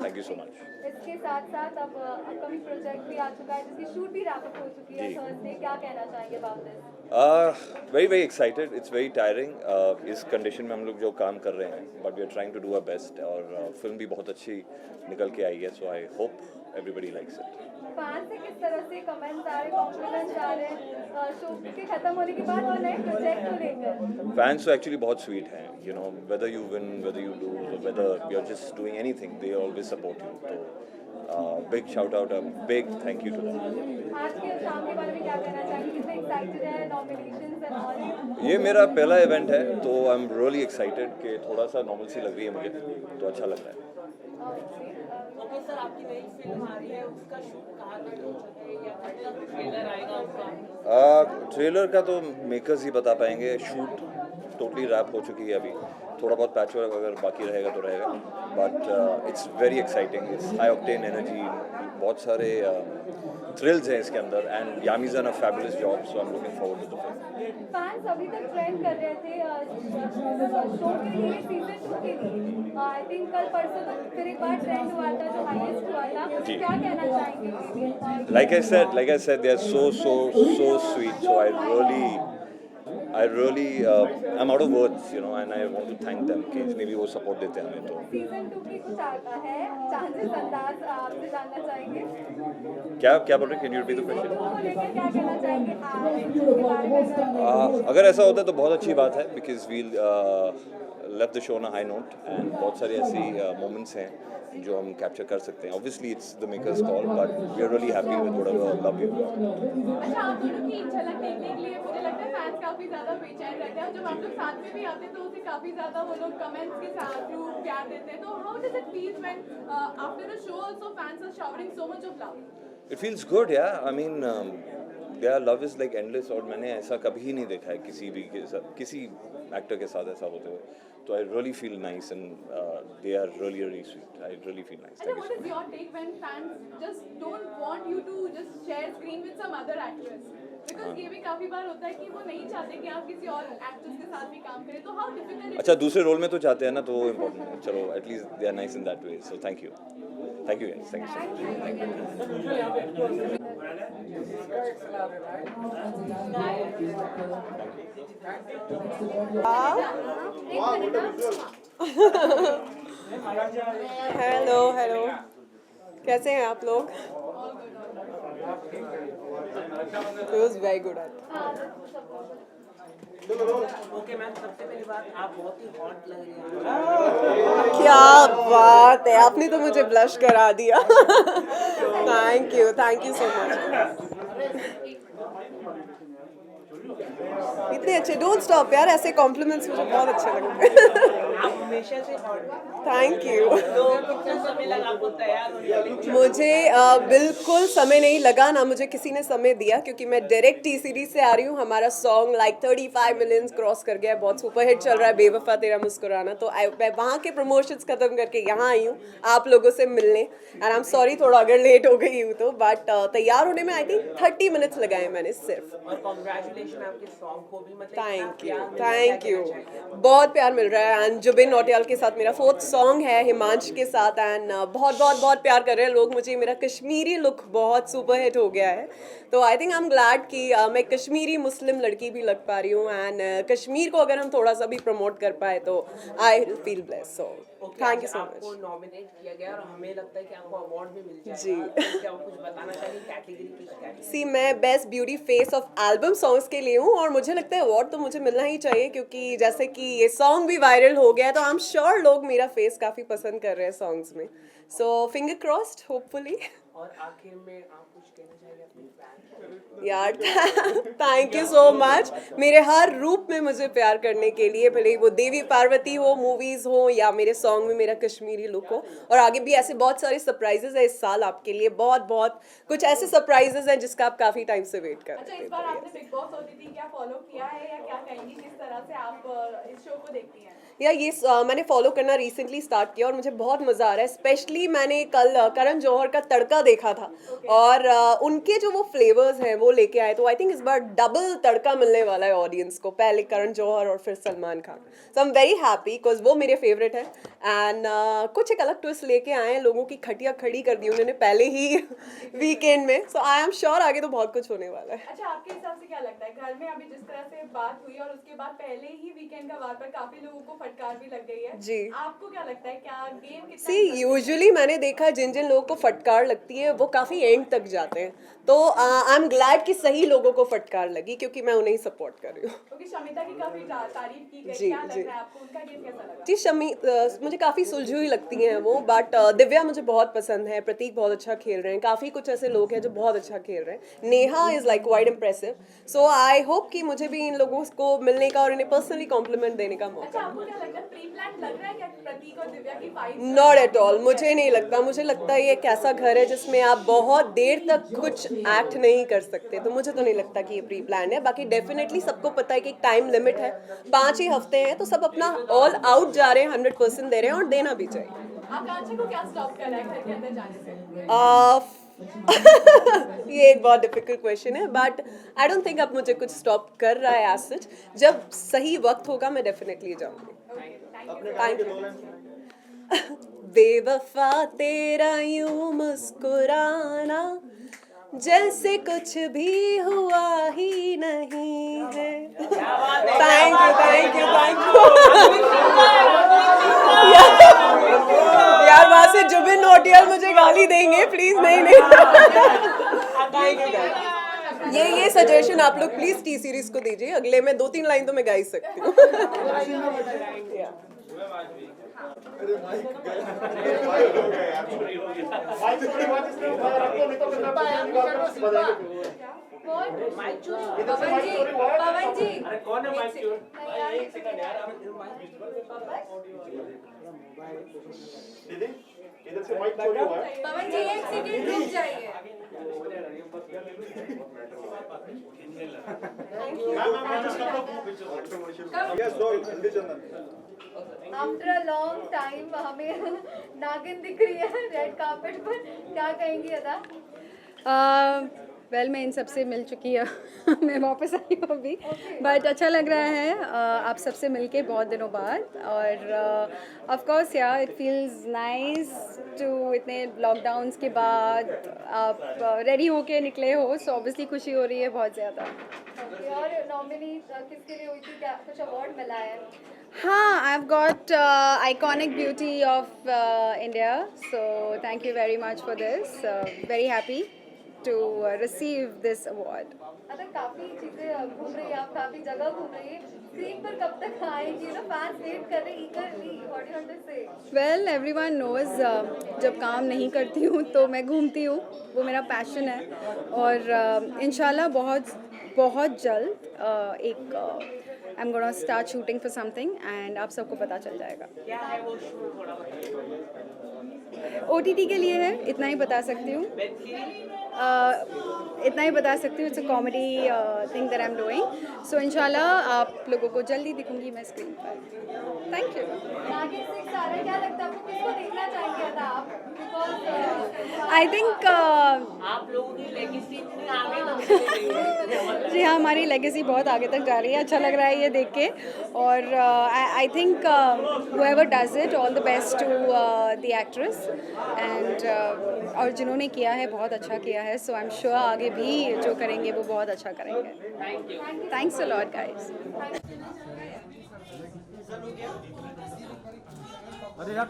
thank you so much. इसके साथ साथ अब अपकमिंग प्रोजेक्ट भी आ चुका है जिसकी शूट भी रैप अप हो चुकी है थर्सडे, क्या कहना चाहेंगे about this? Very excited. It's very tiring. इस कंडीशन में हम लोग जो काम कर रहे हैं, but we are trying to do our best और फिल्म भी बहुत अच्छी निकल के आई है. So I hope everybody likes it. Fan से किस तरह से कमेंट्स आ रहे, कॉम्प्लीमेंट्स आ रहे शो के खत्म होने के बाद और नए प्रोजेक्ट को लेकर? फैंस तो एक्चुअली बहुत स्वीट हैं. You know, whether you win, whether you lose, whether you are just doing anything, they always support you. तो big shout out, a big thank you to them. आज के शाम के बारे में क्या कहना चाहेंगे, कितने एक्साइटेड है नॉमिनेशंस एंड ऑल? ये मेरा पहला इवेंट है तो आई एम रियली एक्साइटेड कि थोड़ा सा नॉर्मलसी लग रही है मुझे, तो अच्छा लग रहा है. ओके सर, आपकी नई फिल्म आ रही है, उसका शूट कहाँ तक हो चुका है या कब ट्रेलर आएगा उसका? ट्रेलर का तो मेकर्स ही बता पाएंगे. शूट टोटली रैप हो चुकी है. अभी थोड़ा बहुत पैच वर्क अगर बाकी रहेगा तो रहेगा, but it's very exciting. It's high octane energy, बहुत सारे थ्रिल्स हैं इसके अंदर and Yami's done a fabulous job, so I am looking forward to the film. Fans अभी तक ट्रेंड कर रहे थे शो के लिए, सीजन 2 के लिए. आई थिंक कल परसों तक फिर एक बार ट्रेंड हुआ था जो हाईएस्ट हुआ था, क्या कहना चाहेंगे? Like I said, they are so sweet. So I really, I'm out of words, you know, and I want to thank them कि जितने भी वो सपोर्ट देते हैं हमें. तो सीजन 2 की कुछ आता है चांसेस, अंदाज आपसे जानना चाहेंगे. क्या बोल रहे हैं? Can you repeat the question? क्या कहना चाहेंगे अगर ऐसा होता है तो बहुत अच्छी बात है, because we'll left the show on a high note and बहुत सारे ऐसी moments हैं जो हम कैप्चर कर सकते हैं. Obviously it's the maker's call, but we are really happy with whatever love we've got. अच्छा, आप दोनों की झलक देखने के लिए मुझे लगता है फैंस काफी ज्यादा बेचैन रहते हैं. जब आप लोग साथ में भी आते हैं तो उसे काफी ज्यादा वो लोग कमेंट्स के साथ थ्रू प्यार देते हैं. तो how does it feel when after a show also fans are showering so much of love? It feels good, yeah. I mean, their love is like endless और मैंने ऐसा कभी नहीं देखा है किसी एक्टर के साथ ऐसा होते हुए. So I really feel nice and they are really sweet. I really feel nice. Thank you What is your take when fans just don't want you to just share screen with some other actress? Because ये भी काफी बार होता है कि वो नहीं चाहते कि आप किसी और एक्ट्रेस के साथ भी काम करें. तो how difficult? अच्छा, दूसरे रोल में तो चाहते हैं ना, तो वो इम्पोर्टेंट है. चलो, at least they are nice in that way. So thank you guys. Thank you so much. Hello कैसे हैं आप लोग? It was very good. Okay ma'am, सबसे पहली बात, आप बहुत ही हॉट लग रही हैं. क्या बात है, आपने तो मुझे ब्लश करा दिया. Thank you so much. इतने अच्छे, डोंट स्टॉप यार, ऐसे कॉम्प्लीमेंट्स मुझे बहुत अच्छे लगते हैं. आप हमेशा से हॉट. Thank you. तो कितना समय लगा आपको तैयार होने में? मुझे बिल्कुल समय नहीं लगा, ना मुझे किसी ने समय दिया, क्योंकि मैं डायरेक्ट टी सीरीज से आ रही हूँ. हमारा सॉन्ग लाइक 35 मिलियन क्रॉस कर गया है, बहुत सुपरहिट चल रहा है, बेवफा तेरा मुस्कुराना. तो मैं वहाँ के प्रमोशंस खत्म करके यहाँ आई हूँ आप लोगों से मिलने. एंड आई एम सॉरी थोड़ा अगर लेट हो गई हूँ तो, बट तैयार होने में आई थिंक 30 मिनट्स लगाए मैंने सिर्फ. और कांग्रेचुलेशन आपके सॉन्ग को को भी, मतलब थैंक यू बहुत प्यार मिल रहा है। एंड जुबिन नौटियाल के साथ मेरा 4th सॉन्ग है हिमांश के साथ, एंड बहुत प्यार कर रहे हैं लोग मुझे। मेरा कश्मीरी लुक बहुत सुपर हिट हो गया है, तो आई थिंक आई एम ग्लैड कि मैं कश्मीरी मुस्लिम लड़की भी लग पा रही हूँ, एंड कश्मीर को अगर हम थोड़ा सा भी प्रमोट कर पाए तो I feel blessed. So thank you so much. आपको नॉमिनेट किया गया और हमें लगता है कि आपको अवार्ड भी मिल जाएगा। जी। क्या कुछ बताना चाहिए कैटेगरी की? सी मैं best beauty face of album songs के लिए हूँ, और मुझे लगता है अवार्ड तो मुझे मिलना ही चाहिए, क्योंकि जैसे कि ये सॉन्ग भी वायरल हो गया है तो आई एम श्योर लोग मेरा फेस काफ़ी पसंद कर रहे हैं सॉन्ग्स में। सो फिंगर क्रॉस्ड होपफुली। और आखिर में आप कुछ कहना चाहिए अपने फैन? यार थैंक यू सो मच मेरे हर रूप में मुझे प्यार करने के लिए, भले वो देवी पार्वती हो, मूवीज़ हो, या मेरे सॉन्ग में मेरा कश्मीरी लुक हो। और आगे भी ऐसे बहुत सारे सरप्राइजेज है इस साल आपके लिए, बहुत कुछ ऐसे सरप्राइजेज हैं जिसका आप काफ़ी टाइम से वेट कर रहे थे। इस बार आपने बिग बॉस OTT क्या फॉलो किया है या क्या कहेंगी, किस तरह से आप इस शो को देखती हैं? या ये मैंने फॉलो करना रिसेंटली स्टार्ट किया और मुझे बहुत मज़ा आ रहा है। स्पेशली मैंने कल करण जौहर का तड़का देखा था, और उनके जो वो फ्लेवर्स हैं वो लेके आए, तो आई थिंक इस बार डबल तड़का मिलने वाला है ऑडियंस को, पहले करण जौहर और फिर Salman Khan. So I am very happy because वो मेरे फेवरेट है, एंड कुछ एक अलग ट्विस्ट लेके आए हैं, लोगों की खटिया खड़ी कर दी उन्होंने पहले ही वीकेंड में। सो आई एम श्योर आगे तो बहुत कुछ होने वाला है। अच्छा, आपके हिसाब से क्या लगता है, घर में अभी जिस तरह से बात हुई और उसके बाद पहले ही वीकेंड का वार पर काफी लोगों को फटकार भी लग गई है, जी, आपको क्या लगता है क्या गेम कितना? सी यूजुअली मैंने देखा जिन लोगों को फटकार लगती है वो काफ़ी एंड तक जाते हैं, तो आई एम ग्लैड कि सही लोगों को फटकार लगी, क्योंकि मैं उन्हें ही सपोर्ट कर रही हूँ। क्योंकि शमिता की काफी तारीफ की गई, जी, क्या लग जी। रहा है आपको, उनका गेम कैसा लगा? जी मुझे काफ़ी सुलझी हुई लगती हैं वो, बट दिव्या मुझे बहुत पसंद है, प्रतीक बहुत अच्छा खेल रहे हैं, काफ़ी कुछ ऐसे लोग हैं जो बहुत अच्छा खेल रहे हैं। Neha is like quite impressive, so I hope कि मुझे भी इन लोगों को मिलने का और इन्हें पर्सनली कॉम्प्लीमेंट देने का मौका। अच्छा, आपको क्या लगता है, प्री प्लान लग रहा है क्या प्रतीक और दिव्या की फाइट? नॉट एट ऑल, मुझे नहीं लगता। मुझे लगता है ये एक ऐसा घर है जिसमें आप बहुत देर तक कुछ एक्ट नहीं कर सकते, तो मुझे तो नहीं लगता कि ये प्री प्लान है। बाकी डेफिनेटली सबको पता है कि एक टाइम लिमिट है, 5 ही हफ्ते हैं, तो सब अपना ऑल आउट जा रहे हैं, 100% दे रहे हैं, और देना भी चाहिए। आकांक्षा को क्या स्टॉप कर रहा है घर के अंदर जाने से? ये एक बहुत डिफिकल्ट क्वेश्चन है, बट आई डोंट थिंक अब मुझे कुछ स्टॉप कर रहा है एज सच। जब सही वक्त होगा मैं डेफिनेटली जाऊंगी। Thank you. बेवफा तेरा यूं मुस्कुराना जैसे कुछ भी हुआ ही नहीं है। थैंक यू यार, वहां से जुबिन नौटियाल मुझे गाली देंगे प्लीज। नहीं ये सजेशन आप लोग प्लीज टी सीरीज को दीजिए, अगले में 2-3 लाइन तो मैं गा ही सकती हूँ। पवन जी अरे कौन है माइक चोर? एक सेकंड यार, इधर से माइक चोरी हुआ है। पवन जी 1 सेकंड रुक जाइए। आफ्टर अ लॉन्ग टाइम हमें नागिन दिख रही है रेड कार्पेट पर, क्या कहेंगी अदा? वेल मैं इन सबसे मिल चुकी है मैं वापस आई हूँ अभी, बट अच्छा लग रहा है आप सबसे मिलके बहुत दिनों बाद। और ऑफ कोर्स या इट फील्स नाइस टू इतने लॉकडाउन्स के बाद आप रेडी होके निकले हो, सो ऑब्वियसली खुशी हो रही है बहुत ज़्यादा। और नॉमिनी किसके लिए हुई थी, क्या कुछ अवार्ड मिला है? हाँ, I have got iconic beauty of India, so thank you very much for this, very happy to receive this award. अच्छा, काफ़ी चीज़ें घूम रही है, आप काफ़ी जगह घूम रही है, स्क्रीन पर कब तक आएंगी ना? फैंस वेट कर रहे हैं eagerly, what do you want to say? Well, everyone knows जब काम नहीं करती हूँ तो मैं घूमती हूँ, वो मेरा पैशन है। और इंशाल्लाह बहुत जल्द I'm gonna start shooting for something and आप सबको पता चल जाएगा। क्या है वो शूट, थोड़ा बताइए। OTT के लिए है, इतना ही बता सकती हूँ। इतना ही बता सकती हूँ, it's a comedy thing that I am doing, so इंशाल्लाह आप लोगों को जल्दी दिखूंगी मैं स्क्रीन पर। Thank you. नागिन 6 आ रहा है, क्या लगता है आपको, किसको देखना चाहेंगे था आप? आई थिंक आप लोगों की लेगेसी इतनी आगे जी हाँ, हमारी लेगेसी बहुत आगे तक जा रही है, अच्छा लग रहा है ये देख के। और I think whoever does it, all the best to the actress and और जिन्होंने किया है बहुत अच्छा किया है, so I'm sure आगे भी जो करेंगे वो बहुत अच्छा करेंगे। Thanks a lot guys। अरे यार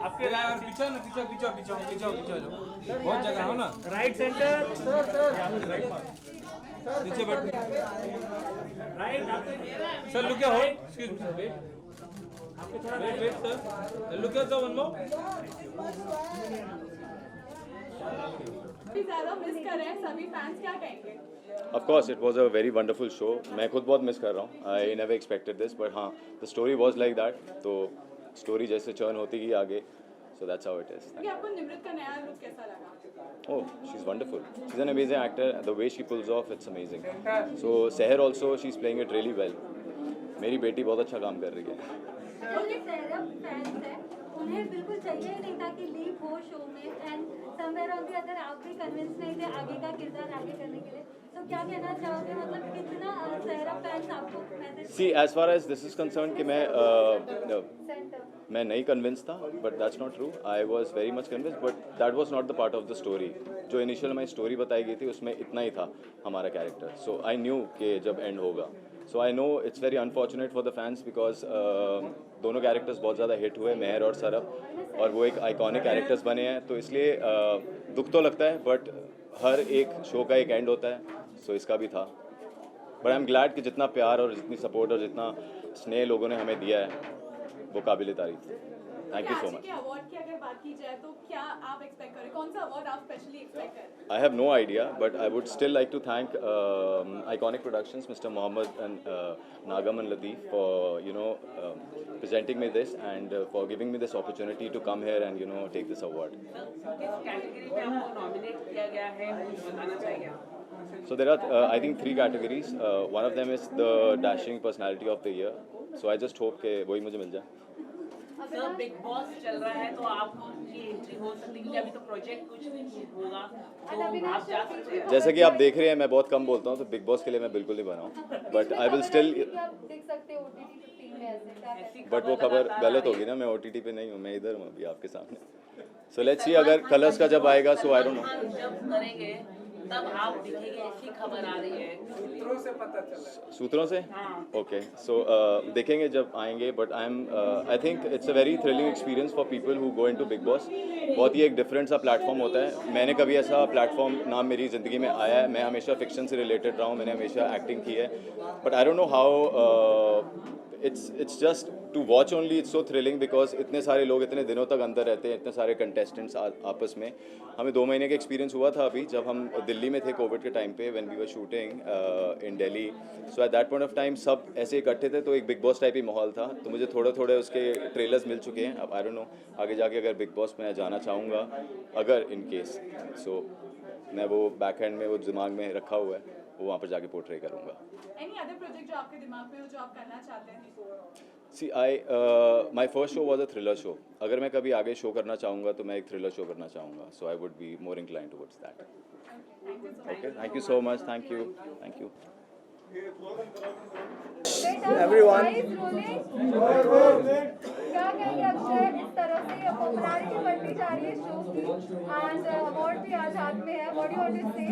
आपके पीछे ना पीछे बहुत जगह हो ना। राइट सेंटर नीचे बैठ राइट सर लुक हो एक्सक्यूज मी वेट आपके थोड़ा wait sir look at the one more. ज़्यादा मिस कर रहे हैं सभी फैंस, क्या कहेंगे? Of course, it was a very wonderful show. मैं खुद बहुत मिस कर रहा हूँ. I never expected this, but हाँ, the story was like that. तो story जैसे churn होती गई आगे, so that's how it is. आपको निमृत का नया लुक कैसा लगा? Oh, she's wonderful. She's an amazing actor. The way she pulls off, it's amazing. So Seher also, she's playing it really well. मेरी बेटी बहुत अच्छा काम कर रही है. उन्हें बिल्कुल चाहिए ही नहीं था कि लीव हो शो में, and somewhere on the other आप भी कन्विंस नहीं थे आगे का किरदार आगे करने के लिए, तो क्या कहना चाहोगे, मतलब कितना सहरा फैंस आपको message? See, as far as this is concerned कि मैं नहीं कन्विंस था, but that's not true. I was very much convinced, but that was not the part of the story. जो इनिशियल में स्टोरी बताई गई थी उसमें इतना ही था हमारा कैरेक्टर. So I knew कि जब एंड होगा. So I know it's very unfortunate for the fans because दोनों कैरेक्टर्स बहुत ज़्यादा हिट हुए, मेहर और सरब, और वो एक आइकॉनिक कैरेक्टर्स बने हैं, तो इसलिए दुख तो लगता है, बट हर एक शो का एक एंड होता है, सो इसका भी था. बट आई एम ग्लैड कि जितना प्यार और जितनी सपोर्ट और जितना स्नेह लोगों ने हमें दिया है वो काबिल तारीफ है. Thank you so much. Award की अगर बात की जाए तो क्या आप एक्सपेक्ट करें, कौन सा अवार्ड आप स्पेशली एक्सपेक्ट करें? I have no idea, but I would still like to thank Iconic Productions, Mr. Mohammed and Nagam and Lateef for presenting me this and for giving me this opportunity to come here and take this award. किस category में आपको nominate किया गया है बताना चाहिए? So there are I think 3 categories. One of them is the Dashing Personality of the Year. So I just hope कि वही मुझे मिल जाए. सर बिग बॉस चल रहा है तो आपको की एंट्री हो सकती है क्योंकि अभी तो प्रोजेक्ट कुछ नहीं होगा, तो आप जा सकते हैं. जैसे कि आप देख रहे हैं मैं बहुत कम बोलता हूँ, तो बिग बॉस के लिए मैं बिल्कुल नहीं बना हूँ, but I will still. But वो खबर गलत होगी ना, मैं OTT पे नहीं हूँ, मैं इधर हूँ अभी आपके सामने. सो लेट्स सी, अगर कलर्स का जब आएगा सो आई डोंट नो. जब करेंगे तब आप दिखेंगे, ऐसी खबर आ रही है, सूत्रों से पता चला. सूत्रों से? ओके, सो देखेंगे जब आएंगे, but I think it's a very thrilling experience for people who go into big boss. बहुत ही एक डिफरेंट सा प्लेटफॉर्म होता है. मैंने कभी ऐसा प्लेटफॉर्म ना मेरी ज़िंदगी में आया है. मैं हमेशा फिक्शन से रिलेटेड रहा हूँ, मैंने हमेशा एक्टिंग की है, but I don't know how it's just to watch only. It's so thrilling because इतने सारे लोग इतने दिनों तक अंदर रहते हैं, इतने सारे कंटेस्टेंट्स आपस में. हमें 2 महीने का एक्सपीरियंस हुआ था अभी जब हम दिल्ली में थे कोविड के टाइम पे, when we were shooting in Delhi. So at that point of time सब ऐसे इकट्ठे थे, तो एक बिग बॉस टाइप ही माहौल था. तो मुझे थोड़े उसके ट्रेलर्स मिल चुके हैं. अब आई डोंट नो आगे जाके अगर बिग बॉस में जाना चाहूँगा, अगर इन केस, सो मैं वो बैक हैंड में वो दिमाग में रखा हुआ है, वो वहाँ पर जाके पोर्ट्रे करूँगा. Any other project जो आपके दिमाग में हो जो आप करना चाहते हैं? See, my first show was a thriller show. अगर मैं कभी आगे शो करना चाहूँगा तो मैं एक thriller show करना चाहूँगा. So I would be more inclined towards that. Okay, thank you so much. Thank you. Thank you. Everyone. क्या कहेंगे अक्षय, इस तरह से पॉपुलैरिटी बढ़ती जा रही है शो की, एंड अवार्ड भी आज हाथ में है. What do you want to say?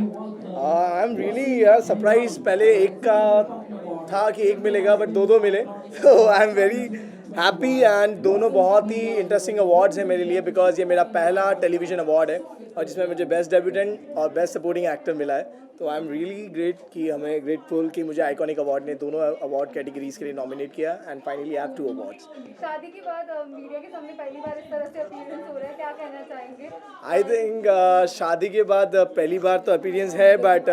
I am really surprise. पहले एक का था कि एक मिलेगा, बट 2 मिले. तो I am very happy and दोनों बहुत ही इंटरेस्टिंग अवार्ड्स हैं मेरे लिए, बिकॉज ये मेरा पहला टेलीविज़न अवार्ड है और जिसमें मुझे बेस्ट डेब्यूटेंट और बेस्ट सपोर्टिंग एक्टर मिला है. तो आई एम रियली ग्रेट कि हमें ग्रेटफुल कि मुझे आइकॉनिक अवार्ड ने दोनों अवार्ड कैटेगरीज के लिए नॉमिनेट किया, and finally I have 2 awards. शादी के बाद मीडिया के सामने पहली बार इस तरह से अपीयरेंस हो रहा है, क्या कहना चाहेंगे? आई थिंक शादी के बाद पहली बार तो अपीयरेंस है, बट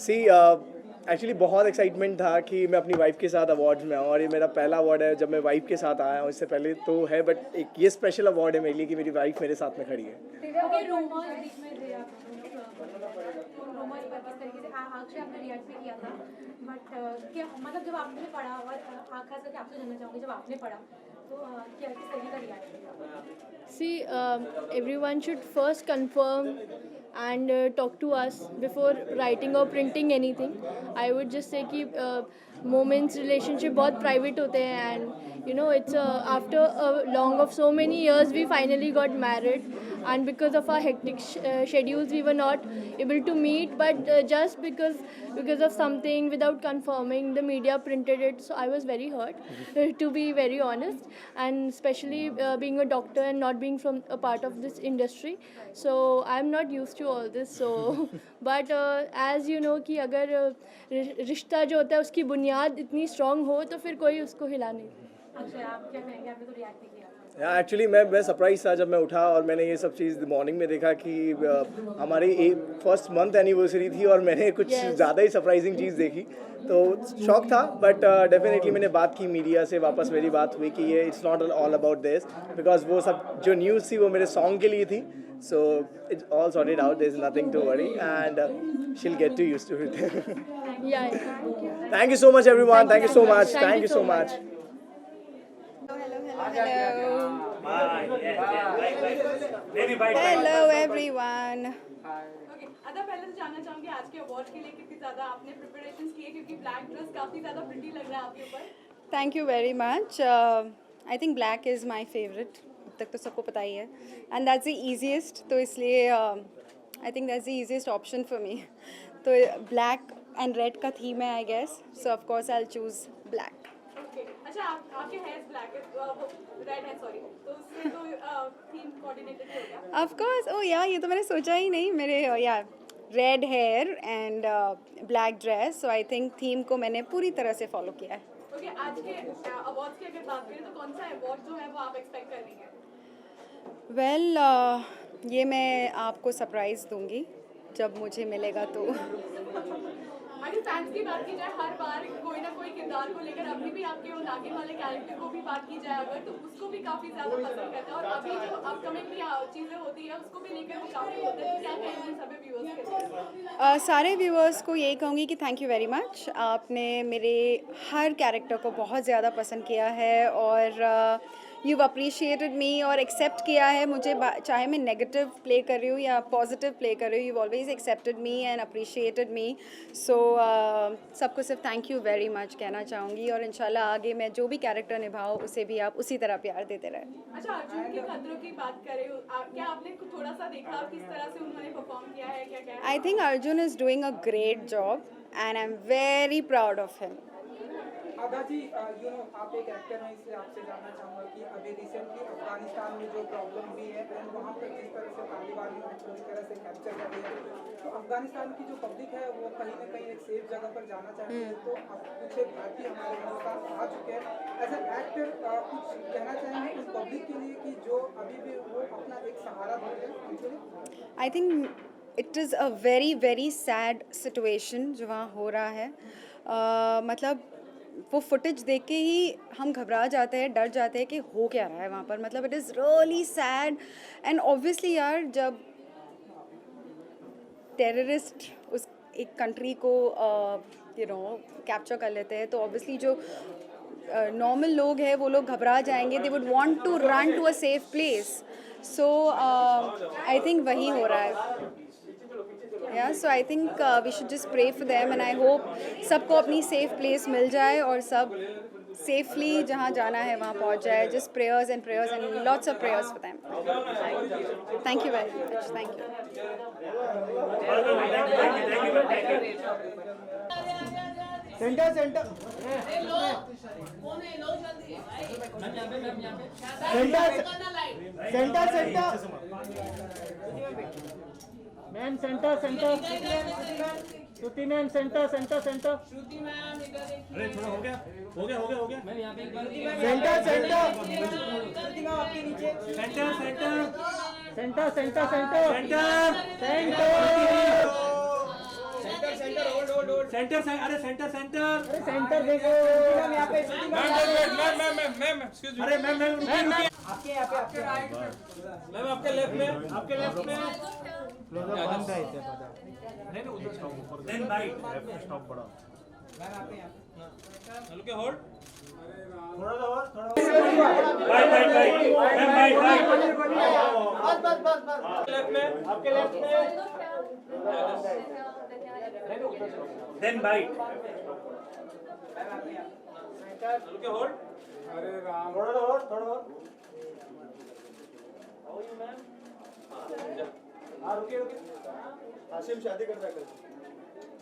सी एक्चुअली बहुत एक्साइटमेंट था कि मैं अपनी वाइफ के साथ अवार्ड्स में आऊँ, और ये मेरा पहला अवार्ड है जब मैं वाइफ के साथ आया हूँ. इससे पहले तो है, बट एक ये स्पेशल अवार्ड है मेरे लिए कि मेरी वाइफ मेरे साथ में खड़ी है. आपने रिएक्ट भी किया था, बट क्या मतलब जब आपने पढ़ा, और खास करके आपसे जानना चाहूँगी जब आपने पढ़ा तो क्या किस तरीके का रिएक्ट किया? See, everyone should first confirm and talk to us before writing or printing anything. I would just say कि moments relationship बहुत private होते हैं, and you know it's after a long of so many years we finally got married, and because of our hectic schedules we were not able to meet, but just because of something without confirming the media printed it, so I was very hurt to be very honest, and especially being a doctor and not being from a part of this industry, so I'm not used to all this, so but as you know कि अगर रिश्ता जो होता है उसकी बुनियाद इतनी strong हो तो फिर कोई उसको हिला नहीं। अक्षय आप क्या कहेंगे, आपने तो रिएक्ट किया। एक्चुअली मैं सरप्राइज था जब मैं उठा और मैंने ये सब चीज़ मॉर्निंग में देखा कि हमारी फर्स्ट मंथ एनिवर्सरी थी और मैंने कुछ ज़्यादा ही सरप्राइजिंग चीज़ देखी, तो शौक था, बट डेफिनेटली मैंने बात की मीडिया से, वापस मेरी बात हुई कि ये it's not all about this, because वो सब जो न्यूज़ थी वो मेरे सॉन्ग के लिए थी, so it's all sorted out, there's nothing to worry, and she'll get too used to it. Yeah, thank you so much everyone, thank you so much, thank you so much. Hello everyone. Okay, अदा पहले तो जानना चाहूँगी आज के award के लिए कितनी ज़्यादा आपने प्रिपरेशंस की है, क्योंकि ब्लैक ड्रेस काफ़ी ज़्यादा प्रिटी लग रहा है आपके ऊपर। Thank you very much. I think black is my favorite. अब तक तो सबको पता ही है, and that's the easiest. तो इसलिए I think that's the easiest option for me. तो black and red का theme है I guess. So of course I'll choose black. Okay, अच्छा आपके hairs black है, red है sorry, तो उससे तो theme coordinated हो गया। Of course, oh yeah, ये तो मैंने सोचा ही नहीं, मेरे yeah, red hair and black dress. So I think theme को मैंने पूरी तरह से follow किया है। Okay, आज के अवार्ड्स की अगर बात करें तो कौन सा अवार्ड जो है वो आप एक्सपेक्ट कर रही हैं? Well, ये मैं आपको सरप्राइज दूंगी जब मुझे मिलेगा तो। अगर फैंस की बात की जाए, हर बार कोई ना कोई किरदार को लेकर, अभी भी आपके वो नागिन वाले कैरेक्टर को भी बात की जाए अगर, तो उसको भी काफ़ी ज़्यादा पसंद करते हैं, और अभी जो अपकमिंग चीज़ें होती है उसको भी लेकर वो काफ़ी होते हैं, क्या कहेंगे सभी व्यूअर्स के लिए? सारे व्यूअर्स को यही कहूँगी कि थैंक यू वेरी मच, आपने मेरे हर कैरेक्टर को बहुत ज़्यादा पसंद किया है और यू अप्रिशिएटेड मी और एक्सेप्ट किया है मुझे, चाहे मैं नेगेटिव प्ले कर रही हूँ या पॉजिटिव प्ले कर रही हूँ, you always accepted me and appreciated me, so सबको सिर्फ थैंक यू वेरी मच कहना चाहूँगी, और इंशाल्लाह आगे मैं जो भी कैरेक्टर निभाऊँ उसे भी आप उसी तरह प्यार देते रहें। अच्छा, अर्जुन के खतरों की बात करें, क्या आपने थोड़ा सा देखा किस तरह से उन्होंने परफॉर्म किया है, क्या I think Arjun is doing a great job and I am very proud of him. आदा जी, आप एक एक्टर हैं, इसलिए आपसे जानना चाहूँगा कि अभी रिसेंटली अफगानिस्तान में जो प्रॉब्लम हुई है एंड वहाँ पर जिस तरह से तालिबान ने पूरी तरह से कैप्चर कर लिया, तो अफगानिस्तान की जो पब्लिक है वो कहीं ना कहीं एक सेफ जगह पर जाना चाहती है, तो अब कुछ भारतीय हमारे हिंदुस्तान आ चुके हैं, एज एन एक्टर कुछ कहना चाहेंगे उस पब्लिक के लिए कि जो अभी भी वो अपना एक सहारा बन जाए? I think it is a very very sad situation जो वहाँ हो रहा है, मतलब वो फुटेज देख के ही हम घबरा जाते हैं, डर जाते हैं कि हो क्या रहा है वहाँ पर, मतलब it is really sad and obviously यार जब टेररिस्ट उस एक कंट्री को यू नो कैप्चर कर लेते हैं तो ऑब्वियसली जो नॉर्मल लोग हैं वो लोग घबरा जाएंगे, they would want to run to a safe place, so I think वही हो रहा है। Yeah, so I think we should just pray for them and I hope सबको अपनी safe place मिल जाए और सब safely जहाँ जाना है वहाँ पहुँच जाए, just prayers and lots of prayers for them. Thank you very much. Thank you. Centre centre centre centre ma'am centre centre Shruti ma'am centre centre centre अरे थोड़ा हो गया मैम यहाँ पे एक बार सेंटर सेंटर आपके नीचे centre centre centre centre centre centre centre hold centre अरे सेंटर सेंटर देखो मैम यहाँ पे मैम एक्सक्यूज मी अरे मैम आपके यहाँ पे आपके राइट मैम आपके लेफ्ट में बंद है इसे पता नहीं उधर स्टॉप देन राइट स्टॉप बड़ा मैम आपके यहाँ look hold Then bite. Okay, hold. अरे राम थोड़ा हाँ रुकिए हाशिम शादी कर रहा है कल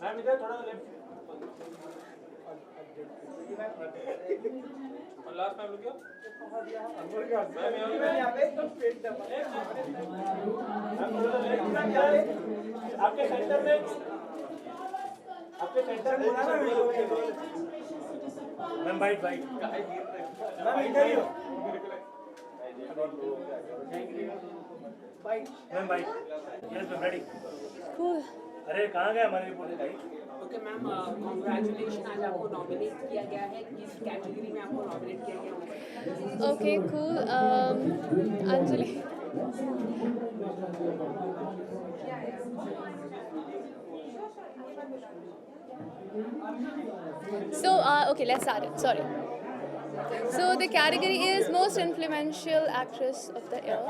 मैम इधर थोड़ा लेफ्ट और लास्ट टाइम रुकियो मैम यहाँ पे पेट दबा आपके सेंटर में मैम बाइट मैम इधर ही हो ma'am bite yes ma'am ready Cool. अरे कहाँ गया हमारी रिपोर्ट भाई ओके मैम कांग्रेचुलेशन आज आपको नॉमिनेट किया गया है किस कैटेगरी में आपको नॉमिनेट किया गया Okay, cool. Anjali. So, okay, let's start it. Sorry. So, the category is Most Influential Actress of the Year.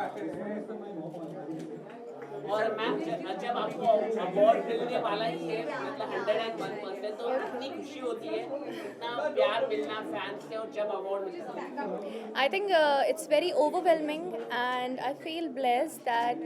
और मैम जब आपको अवार्ड मिलने वाला ही है मतलब 101% तो कितनी खुशी होती है इतना प्यार मिलना फैंस से और जब अवार्ड मिलता है I think it's very overwhelming and I feel blessed that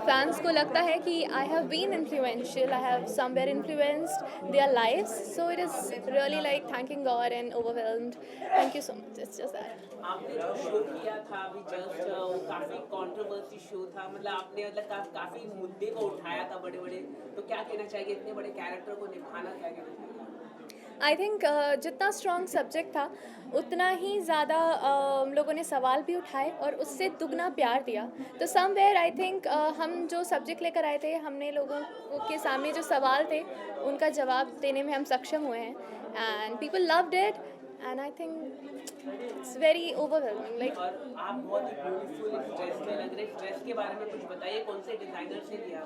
fans को लगता है कि I have been influential, I have somewhere influenced their lives, so it is really like thanking God and overwhelmed. Thank you so much. It's just that. आपने जो show किया था अभी just वो काफी कंट्रोवर्सी शो था मतलब आपने मतलब काफी मुद्दे को उठाया था बड़े बड़े तो क्या कहना चाहिए इतने बड़े कैरेक्टर को निभाना क्या कहना चाहिए आई थिंक जितना स्ट्रॉन्ग सब्जेक्ट था उतना ही ज़्यादा लोगों ने सवाल भी उठाए और उससे दुगना प्यार दिया तो समवेयर आई थिंक हम जो सब्जेक्ट लेकर आए थे हमने लोगों के सामने जो सवाल थे उनका जवाब देने में हम सक्षम हुए हैं and people loved it and I think it's very overwhelming like और आप बहुत ही ब्यूटीफुल ड्रेस में लग रहे हैं ड्रेस के बारे में कुछ बताइए कौन से डिजाइनर से लिया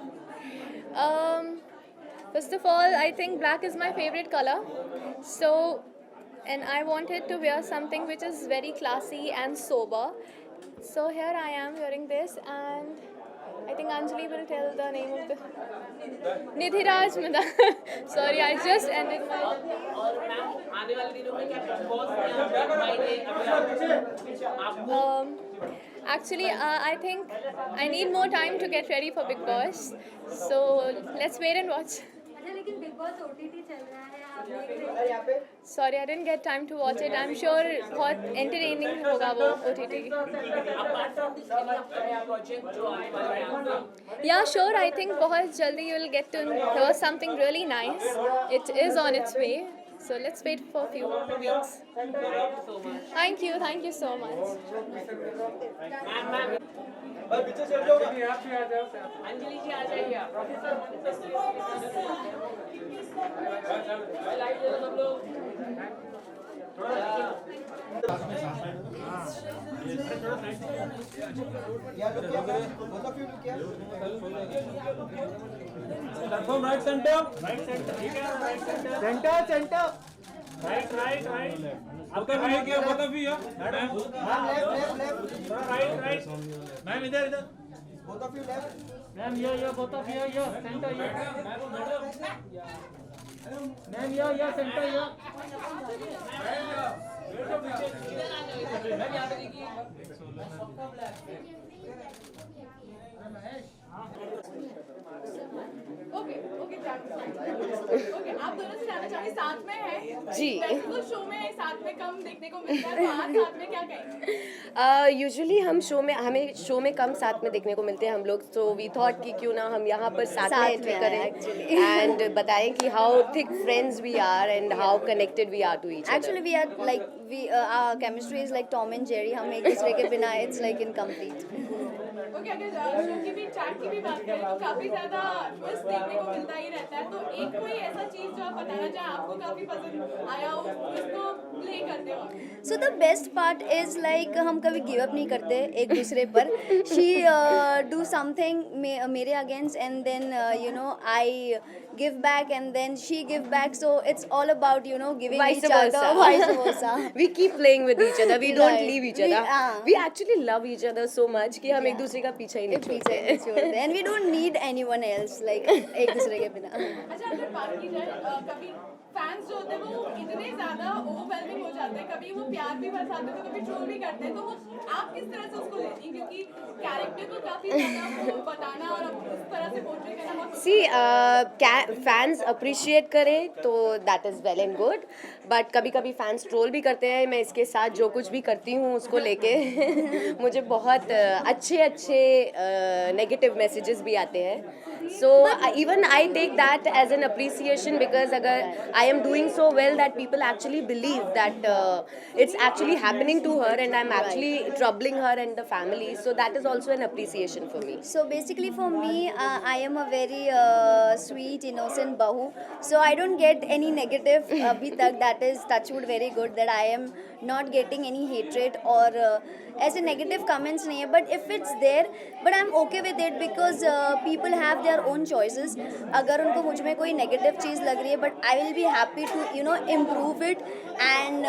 First of all, I think black is my favorite color. So, and I wanted to wear something which is very classy and sober. So here I am wearing this, and I think Anjali will tell the name of the Nidhiraj Mada. Sorry, I just ended my. और ma'am आने वाले दिनों में क्या बहुत Actually, I think I need more time to get ready for Big Boss. So let's wait and watch. लेकिन big boss OTT चल रहा है आप देख रहे हैं Sorry, I didn't get time to watch it. I'm sure बहुत entertaining होगा वो OTT. Yeah, sure. I think बहुत जल्दी you will get to hear something really nice. It is on its way. So let's wait for a few weeks. Thank you so much. पीछे चल जाओ आप भी आ जाओ अंजलि जी आ जाइए आप लाइट ले लो सब लोग Confirm right center. ठीक है right center. Centre Right. आपका भी है क्या आपका भी है मैम लेफ्ट थोड़ा right. मैम इधर both of you left ma'am ये बोथ ऑफ ये सेंटर ये मैम ये सेंटर ये मैम यहाँ पे देखिए ओके आप दोनों से जाना चाहेंगे साथ में है जी। फेस्टिवल शो में साथ में कम देखने को मिलता है तो आज साथ में क्या कहेंगे यूजुअली हमें शो में कम साथ में देखने को मिलते हैं हम लोग सो वी थॉट कि क्यों ना हम यहाँ पर साथ में एंट्री करें एंड बताएं कि how thick friends we are and how connected we are to each other Actually, we are like our chemistry is like Tom and Jerry. हम एक दूसरे के बिना it's like incomplete. ओके अगर शो की भी चैट की भी बात करें तो काफी ज्यादा ट्विस्ट देखने को मिलता ही रहता है तो एक कोई ऐसा चीज जो आप बताना चाहें आपको काफी पसंद आया हो उसको प्ले करते हो so the best part is like हम कभी गिव अप नहीं करते एक दूसरे पर. शी डू समथिंग मेरे against and then you know I give back and then she give back, so it's all about, you know, giving Vice each versa. other, vice versa. We keep playing with each other. We don't Right. leave each other. We actually love each other so much कि हम एक दूसरे का पीछा ही नहीं छोड़ते. And we don't need anyone else, like एक दूसरे के बिना. अच्छा अगर बात की जाए कभी फैंस जो होते हैं वो इतने ज़्यादा ओवरवेलमिंग हो जाते हैं, कभी वो प्यार भी बरसाते हैं तो कभी ट्रोल भी करते हैं, तो वो आप किस तरह से उसको लेती हैं, क्योंकि कैरेक्टर को काफ़ी ज़्यादा वो बताना और उस तरह से पोर्ट्रे करना बहुत See, फैंस अप्रिशिएट करें तो that is well and good, but कभी कभी फैंस ट्रोल भी करते हैं. मैं इसके साथ जो कुछ भी करती हूँ उसको लेके मुझे बहुत अच्छे नेगेटिव मैसेजेस भी आते हैं. So even I take that as an appreciation, because agar I am doing so well that people actually believe that it's actually happening to her and I'm actually troubling her and the family, so that is also an appreciation for me. So basically for me, I am a very sweet, innocent bahu. So I don't get any negative abhi tak. That is touchwood very good that I am not getting any hatred or ऐसे negative comments नहीं है. But if it's there, but I'm okay with it because people have their own choices. अगर उनको मुझ में कोई negative चीज़ लग रही है, but I will be happy to, you know, improve it and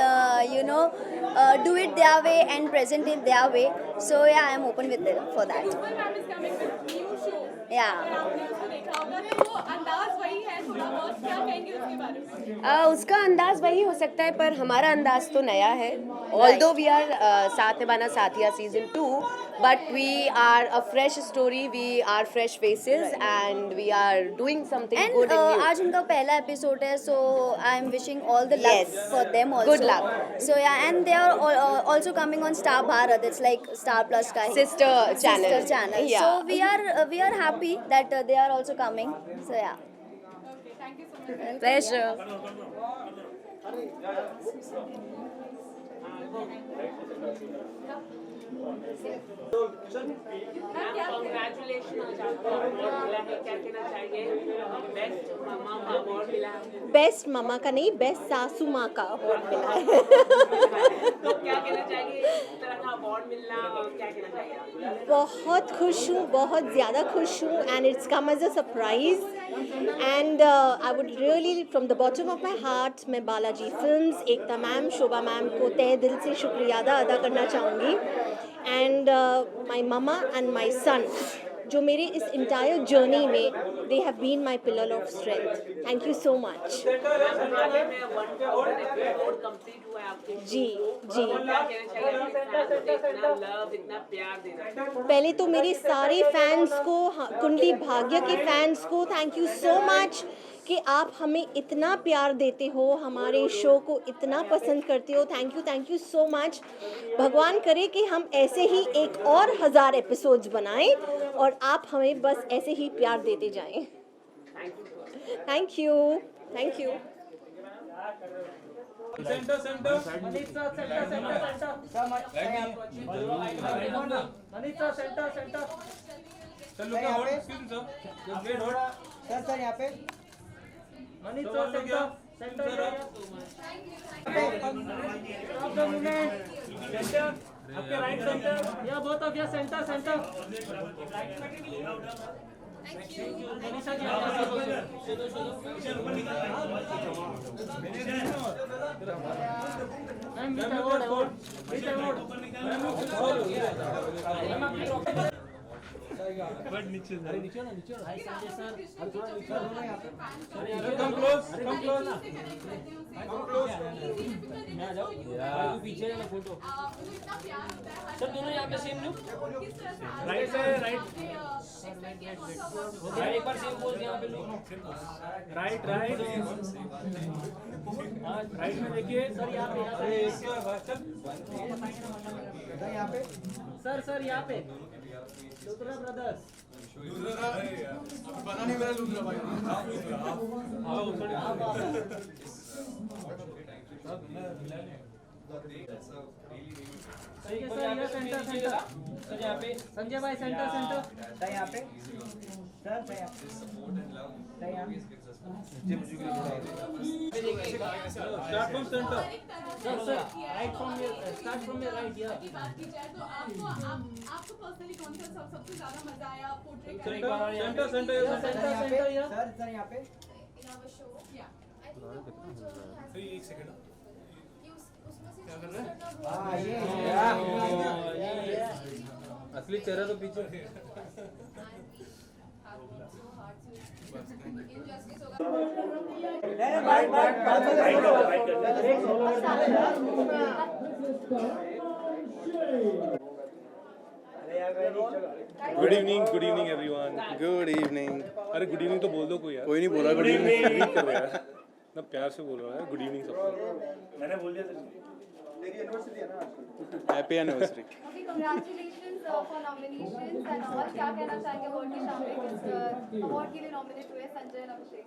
you know, do it their way and present it their way. So yeah, I'm open with it for that. Ma'am is coming with new show. Yeah. आपने उसको देखा होगा तो वो अंदाज वही है थोड़ा बहुत, क्या कहेंगे उसके बारे में? उसका अंदाज वही हो सकता है पर हमारा अंदाज तो नया है. Although we are साथ निभाना साथिया season 2, but we are a fresh story, we are fresh faces and we are doing something And good and new. आज उनका पहला एपिसोड है, so I am wishing all the luck Yes. for them also. Good luck. So yeah, and they are also coming on Star Bharat. It's like Star Plus का ही Sister channel. Sister channel. Yeah. So we are happy that they are also coming. So yeah. Okay, thank you so much. Pleasure. Congratulations आज आपको award मिला है, क्या कहना चाहिए? Best मामा का award मिला है. बेस्ट मामा का नहीं, बेस्ट सासू माँ का अवार्ड मिला है. तो क्या कहना चाहिए इस तरह का अवार्ड मिलना, और क्या कहना चाहिए? बहुत खुश हूँ, बहुत ज़्यादा खुश हूँ, and it's come as a surprise. And I would really from the bottom of my heart मैं Balaji films, Ekta ma'am, Shobha ma'am को तहे दिल से शुक्रिया अदा करना चाहूँगी. And my mama and my सन जो मेरे इस इंटायर जर्नी में they have been my pillar of strength. Thank you so much. जी जी. पहले तो मेरे सारे फैंस को, कुंडली भाग्य के फैंस को थैंक यू सो मच कि आप हमें इतना प्यार देते हो, हमारे शो को इतना पसंद करते हो. Thank you so much. भगवान करे कि हम ऐसे ही एक और 1000 एपिसोड्स बनाएं और आप हमें बस ऐसे ही प्यार देते जाएं. Thank you. Centre Manit sir, center. चल लोग hold, excuse sir, just wait hold. Sir यहाँ पे Manit sir, center. Stop the movement. Center. आपके right centre. Yeah, both of you center. Manisha ji ma'am with award. But नीचे अरे नीचे ना. हाय Sanjay sir, अरे थोड़ा नीचे. Come close. मैं आ जाओ. तू पीछे ना फोटो. सर दोनों यहाँ पे सेम लुक. राइट से राइट. एक बार सेम पोज यहाँ पे लो. राइट. राइट में देखिए सर, यहाँ पे सर यहाँ पे लुथरा ब्रदर्स. पता नहीं मेरा लुथरा भाई. सर यहाँ पे संजय भाई सेंटर. यहाँ पे सर यहाँ पे Start from center. Right from your, start from your right, yeah. की बात की जाए तो आपको पर्सनली कौन सा सबसे ज्यादा मजा आया पोर्ट्रे करने Center, center, Center, yeah. Sir यहाँ पे एक सेकंड असली चेहरा तो पीछे good evening everyone. Good evening. अरे गुड इवनिंग तो बोल दो कोई यार। कोई नहीं बोला गुड इवनिंग। कर रहा है ना, प्यार से बोल रहा है गुड इवनिंग सबको। मैंने बोल दिया था। Happy anniversary. Okay, congratulations for nominations and all. क्या कहना चाहेंगे अवार्ड के सामने, किस अवार्ड के लिए नॉमिनेट हुए संजय और Abhishek?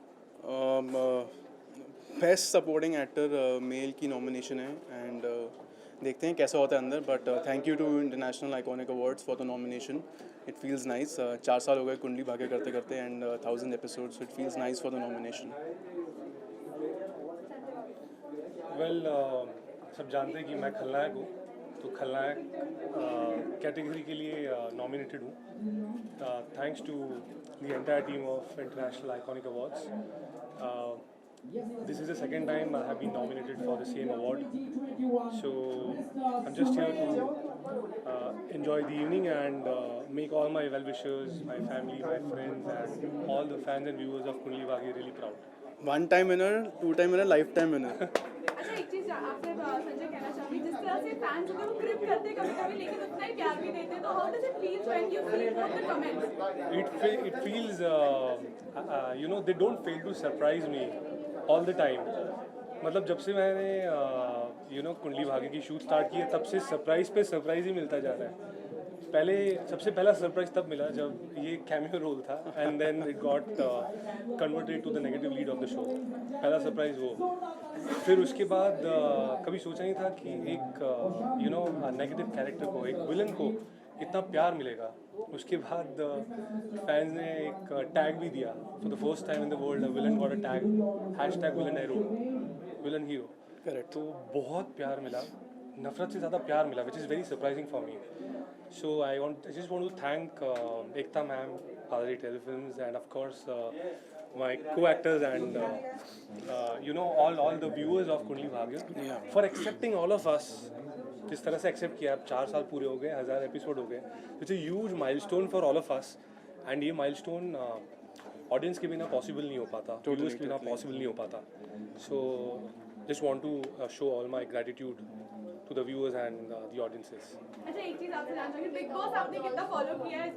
Best supporting actor male की नॉमिनेशन है एंड देखते हैं कैसा होता है अंदर, but thank you to International Iconic Awards for the nomination. It feels nice. 4 साल हो गए कुंडली भाग्य करते करते and 1000 episodes. It feels nice for the nomination. Well सब जानते हैं कि मैं खलनायक हूँ, तो खलनायक कैटेगरी के लिए नॉमिनेटेड हूँ। Thanks to the entire team of International Iconic Awards. This is the second time I have been nominated for the same award, so I'm just here to enjoy the evening and make all my well-wishers, my family, my friends and all the fans and viewers of Kundli Bhagya really proud. 1-time winner, 2-time winner, lifetime winner। अच्छा एक चीज आपसे संजय कहना चाहूँगी, जिस तरह से fans होते हैं वो क्रिप करते हैं कभी-कभी, लेकिन उतना ही प्यार भी देते हैं, तो how does it feel when you see both the comments? It feels you know, they don't fail to surprise me all the time. मतलब जब से मैंने you know कुंडली भाग्य की शूट स्टार्ट की है, तब से सरप्राइज पे सरप्राइज ही मिलता जा रहा है। पहले सबसे पहला सरप्राइज तब मिला जब ये कैमियो रोल था and then it got converted to the negative lead of the show. पहला सरप्राइज वो। फिर उसके बाद कभी सोचा नहीं था कि एक यू नो नेगेटिव कैरेक्टर को, एक विलन को इतना प्यार मिलेगा। उसके बाद फैंस ने एक टैग भी दिया, for the first time in the world villain got a tag, #villain hero, villain hero. Correct. तो बहुत प्यार मिला, नफरत से ज़्यादा प्यार मिला, विच is very surprising for me. So I just want to thank Ekta ma'am, Padari Telefilms, and of course my co-actors and you know all the viewers of Kundli Bhagya for accepting all of us. जिस तरह से accept किया, अब 4 साल पूरे हो गए, 1000 episode हो गए। It's a huge milestone for all of us and ये माइलस्टोन ऑडियंस के बिना पॉसिबल नहीं हो पाता, व्यूअर्स के बिना पॉसिबल नहीं हो पाता। So just want to show all my gratitude to the viewers and the audiences. अच्छा एक चीज आपसे जानना चाहूँगी, बिग बॉस आपने कितना फॉलो किया है इस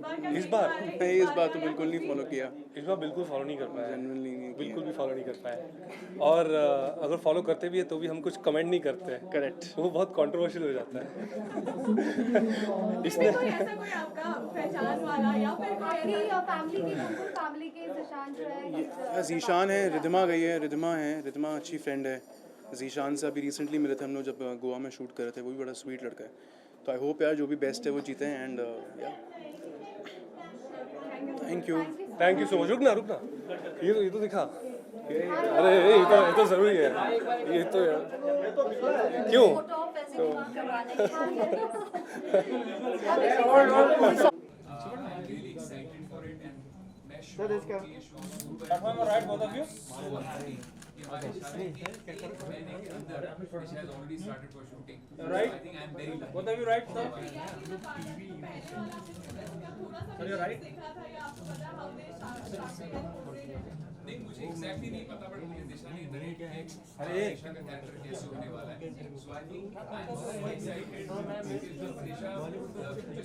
बार? इस बार तो बिल्कुल नहीं फॉलो किया। इस बार बिल्कुल फॉलो नहीं कर पाया, जेन्युइनली नहीं, बिल्कुल भी फॉलो नहीं कर पाए। और अगर फॉलो करते भी है तो भी हम कुछ कमेंट नहीं करते हैं। करेक्ट। वो बहुत कंट्रोवर्शियल हो जाता है। इसमें कोई ऐसा कोई आपका पहचान वाला या फिर फैमिली के सुशांत जो है, ज़ीशान है, रिधिमा गई है, रिधिमा अच्छी फ्रेंड है। ज़ीशान से अभी रिसेंटली मिले थे हम लोग जब गोवा में शूट कर रहे थे, वो भी बड़ा स्वीट लड़का है। तो आई होप यार जो भी बेस्ट है वो जीते हैं and thank you so much. रुकना ये तो दिखा। अरे ये तो ज़रूरी है, ये तो यार क्यों right, both of you? Right? Both of you right, sir? Sir, you're right? नहीं मुझे एग्जैक्टली नहीं पता, बट मुझे दिशा ने नरेट किया है दिशा का कैरेक्टर कैसे होने वाला है। So I think I am so excited because Disha जो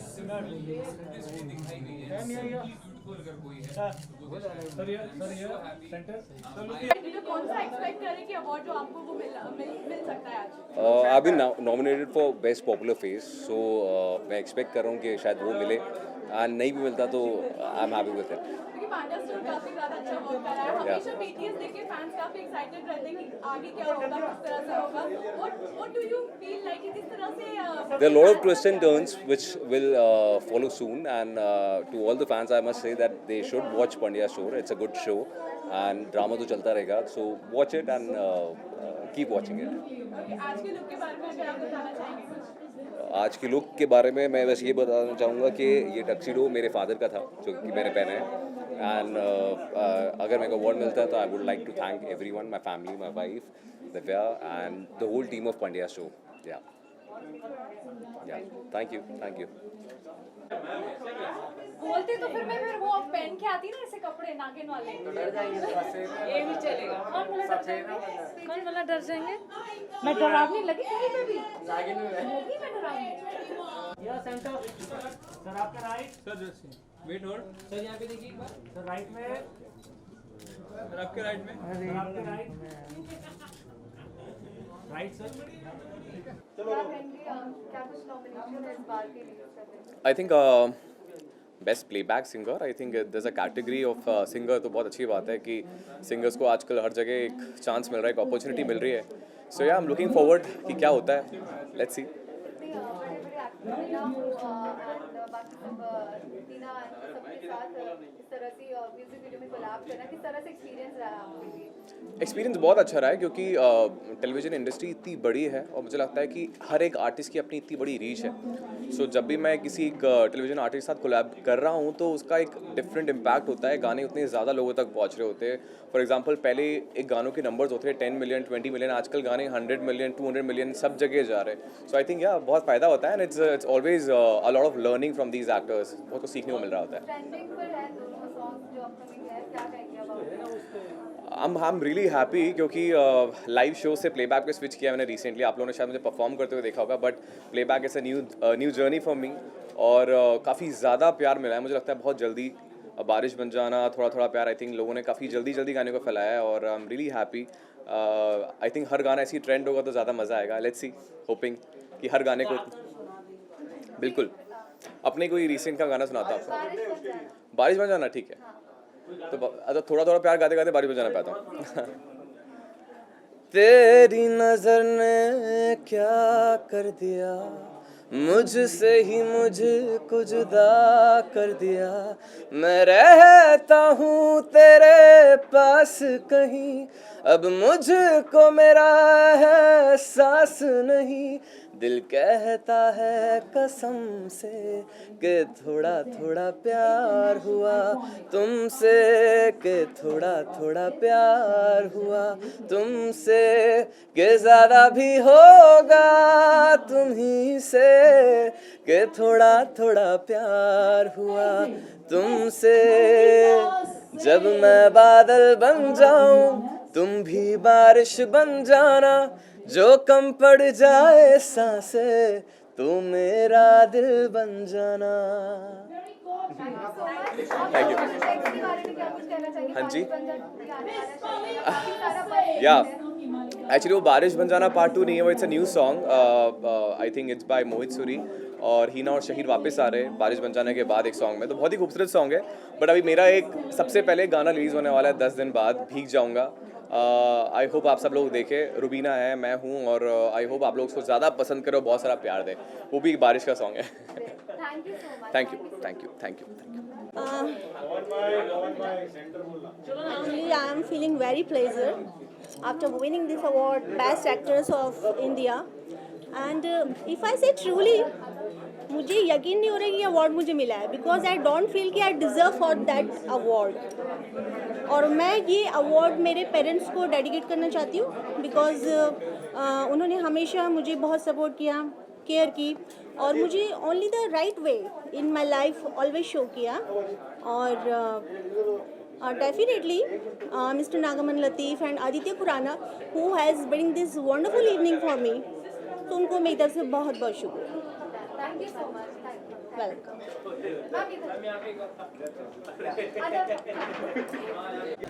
सिंपलिसिटी दिखाई गई है, ब्यूटीफुल अगर कोई है तो वो सेंटर कौन सा एक्सपेक्ट करें कि अवार्ड जो आपको वो मिल सकता है आज? I been nominated for best popular face, so मैं एक्सपेक्ट कर रहा हूँ कि शायद वो मिले। नहीं भी मिलता तो I am happy with it. क्योंकि पांडा स्टोर काफी ज्यादा अच्छा वर्क कर रहा है, हमेशा बीटीएस देख के फैंस काफी एक्साइटेड रहते हैं कि आगे क्या होगा, किस तरह से होगा। What do you feel like, किस तरह से there are a lot of twists and turns which will follow soon, and to all the fans I must say that they should watch Pandya Shore. It's a good show and drama तो चलता रहेगा, so watch it and keep watching it. आज के look के बारे में अगर आप बताना चाहेंगे कुछ? आज की लुक के बारे में मैं बस ये बताना चाहूँगा कि ये टक्सीडो मेरे फादर का था जो कि मैंने पहना है, एंड अगर मेरे को अवार्ड मिलता है तो I would like to thank everyone, my family, my wife Divya and the whole team of Pandya show. Yeah thank you. बोलते तो फिर मैं वो पहन के आती ना ऐसे कपड़े नागिन वाले, ये भी चलेगा. कौन वाला डर जाएंगे? मैं डरावनी लगी कहीं पे भी लगी, मैं डरावनी. या सेंटर सर, आपके right sir wait hold sir, यहाँ पे देखिए एक बार सर, राइट में सर, आपके राइट में सर, आपके राइट सर. क्या कुछ नॉमिनेशन है इस बार के लिए? I think best playback singer, I think there's a category of singer. तो बहुत अच्छी बात है कि सिंगर्स को आजकल हर जगह एक चांस मिल रहा है, एक अपॉर्चुनिटी मिल रही है. सो या आई एम लुकिंग फॉरवर्ड कि क्या होता है, लेट्स सी. एक्सपीरियंस बहुत अच्छा रहा है क्योंकि टेलीविज़न इंडस्ट्री इतनी बड़ी है और मुझे लगता है कि हर एक आर्टिस्ट की अपनी इतनी बड़ी रीच है. सो जब भी मैं किसी एक टेलीविज़न आर्टिस्ट के साथ कोलैब कर रहा हूँ तो उसका एक डिफरेंट इम्पैक्ट होता है. गाने उतने ज़्यादा लोगों तक पहुँच रहे होते हैं. फॉर एग्जांपल पहले एक गानों के नंबर्स होते हैं 10 मिलियन 20 मिलियन, आजकल गाने 100 मिलियन 200 मिलियन सब जगह जा रहे हैं. सो आई थिंक या बहुत फ़ायदा होता है and it's always a lot of learning from these actors. बहुत कुछ सीखने को मिल रहा होता है. I'm really happy क्योंकि लाइव शो से प्लेबैक पे स्विच किया मैंने रिसेंटली. आप लोगों ने शायद मुझे परफॉर्म करते हुए देखा होगा, but playback is a new journey for me और काफ़ी ज़्यादा प्यार मिला है. मुझे लगता है बहुत जल्दी बारिश बन जाना, थोड़ा थोड़ा प्यार आई थिंक लोगों ने काफ़ी जल्दी गाने को फैलाया है और I am really happy. I think हर गाना ऐसी ट्रेंड होगा तो ज़्यादा मज़ा आएगा. लेट्स सी, होपिंग कि हर गाने को बिल्कुल अपने कोई रिसेंट का गाना सुनाता आपको. बारिश बन जाना ठीक है, तो थोड़ा प्यार गाते गाते बारिश बजाना पाता हूँ. तेरी नजर ने क्या कर दिया, मुझसे ही मुझको जुदा कर दिया. मैं रहता हूँ तेरे पास कहीं, अब मुझको मेरा एहसास नहीं. दिल कहता है कसम से कि थोड़ा थोड़ा प्यार हुआ तुमसे, कि थोड़ा थोड़ा प्यार हुआ तुमसे, कि ज़्यादा भी होगा तुम्ही से, कि थोड़ा थोड़ा प्यार हुआ तुमसे. जब मैं बादल बन जाऊं तुम भी बारिश बन जाना, जो कम पड़ जाए सांसें तो मेरा दिल बन जाना. Thank you. हाँ जी, या एक्चुअली वो बारिश बन जाना पार्ट 2 नहीं है, वो it's a new song. I think it's by Mohit Suri और हीना और शहीर वापस आ रहे हैं बारिश बन जाने के बाद एक सॉन्ग में. तो बहुत ही खूबसूरत सॉन्ग है. बट अभी मेरा एक सबसे पहले गाना रिलीज़ होने वाला है 10 दिन बाद, भीग जाऊँगा. आई होप आप सब लोग देखें. रुबीना है, मैं हूँ और आई होप आप लोग उसको ज़्यादा पसंद करो, बहुत सारा प्यार दें. वो भी बारिश का सॉन्ग है. Thank you. Actually, I am feeling very pleased after winning this award, Best Actress of India. And if I say truly, मुझे यकीन नहीं हो रहा कि ये अवार्ड मुझे मिला है, बिकॉज आई डोंट फील कि I deserve for that award. और मैं ये अवार्ड मेरे पेरेंट्स को डेडिकेट करना चाहती हूँ बिकॉज उन्होंने हमेशा मुझे बहुत सपोर्ट किया, केयर की और मुझे only the right way in my life always show किया. और definitely mister Nagman Latif and Aditya Khurana who has bring this wonderful evening for me, तो उनको मेरी तरफ से बहुत बहुत शुक्रिया. Thank you so much. Welcome.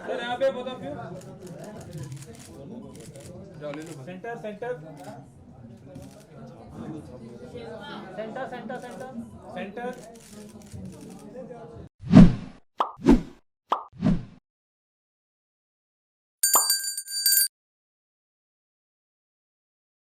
Sir यहाँ पे both of you centre centre centre centre centre.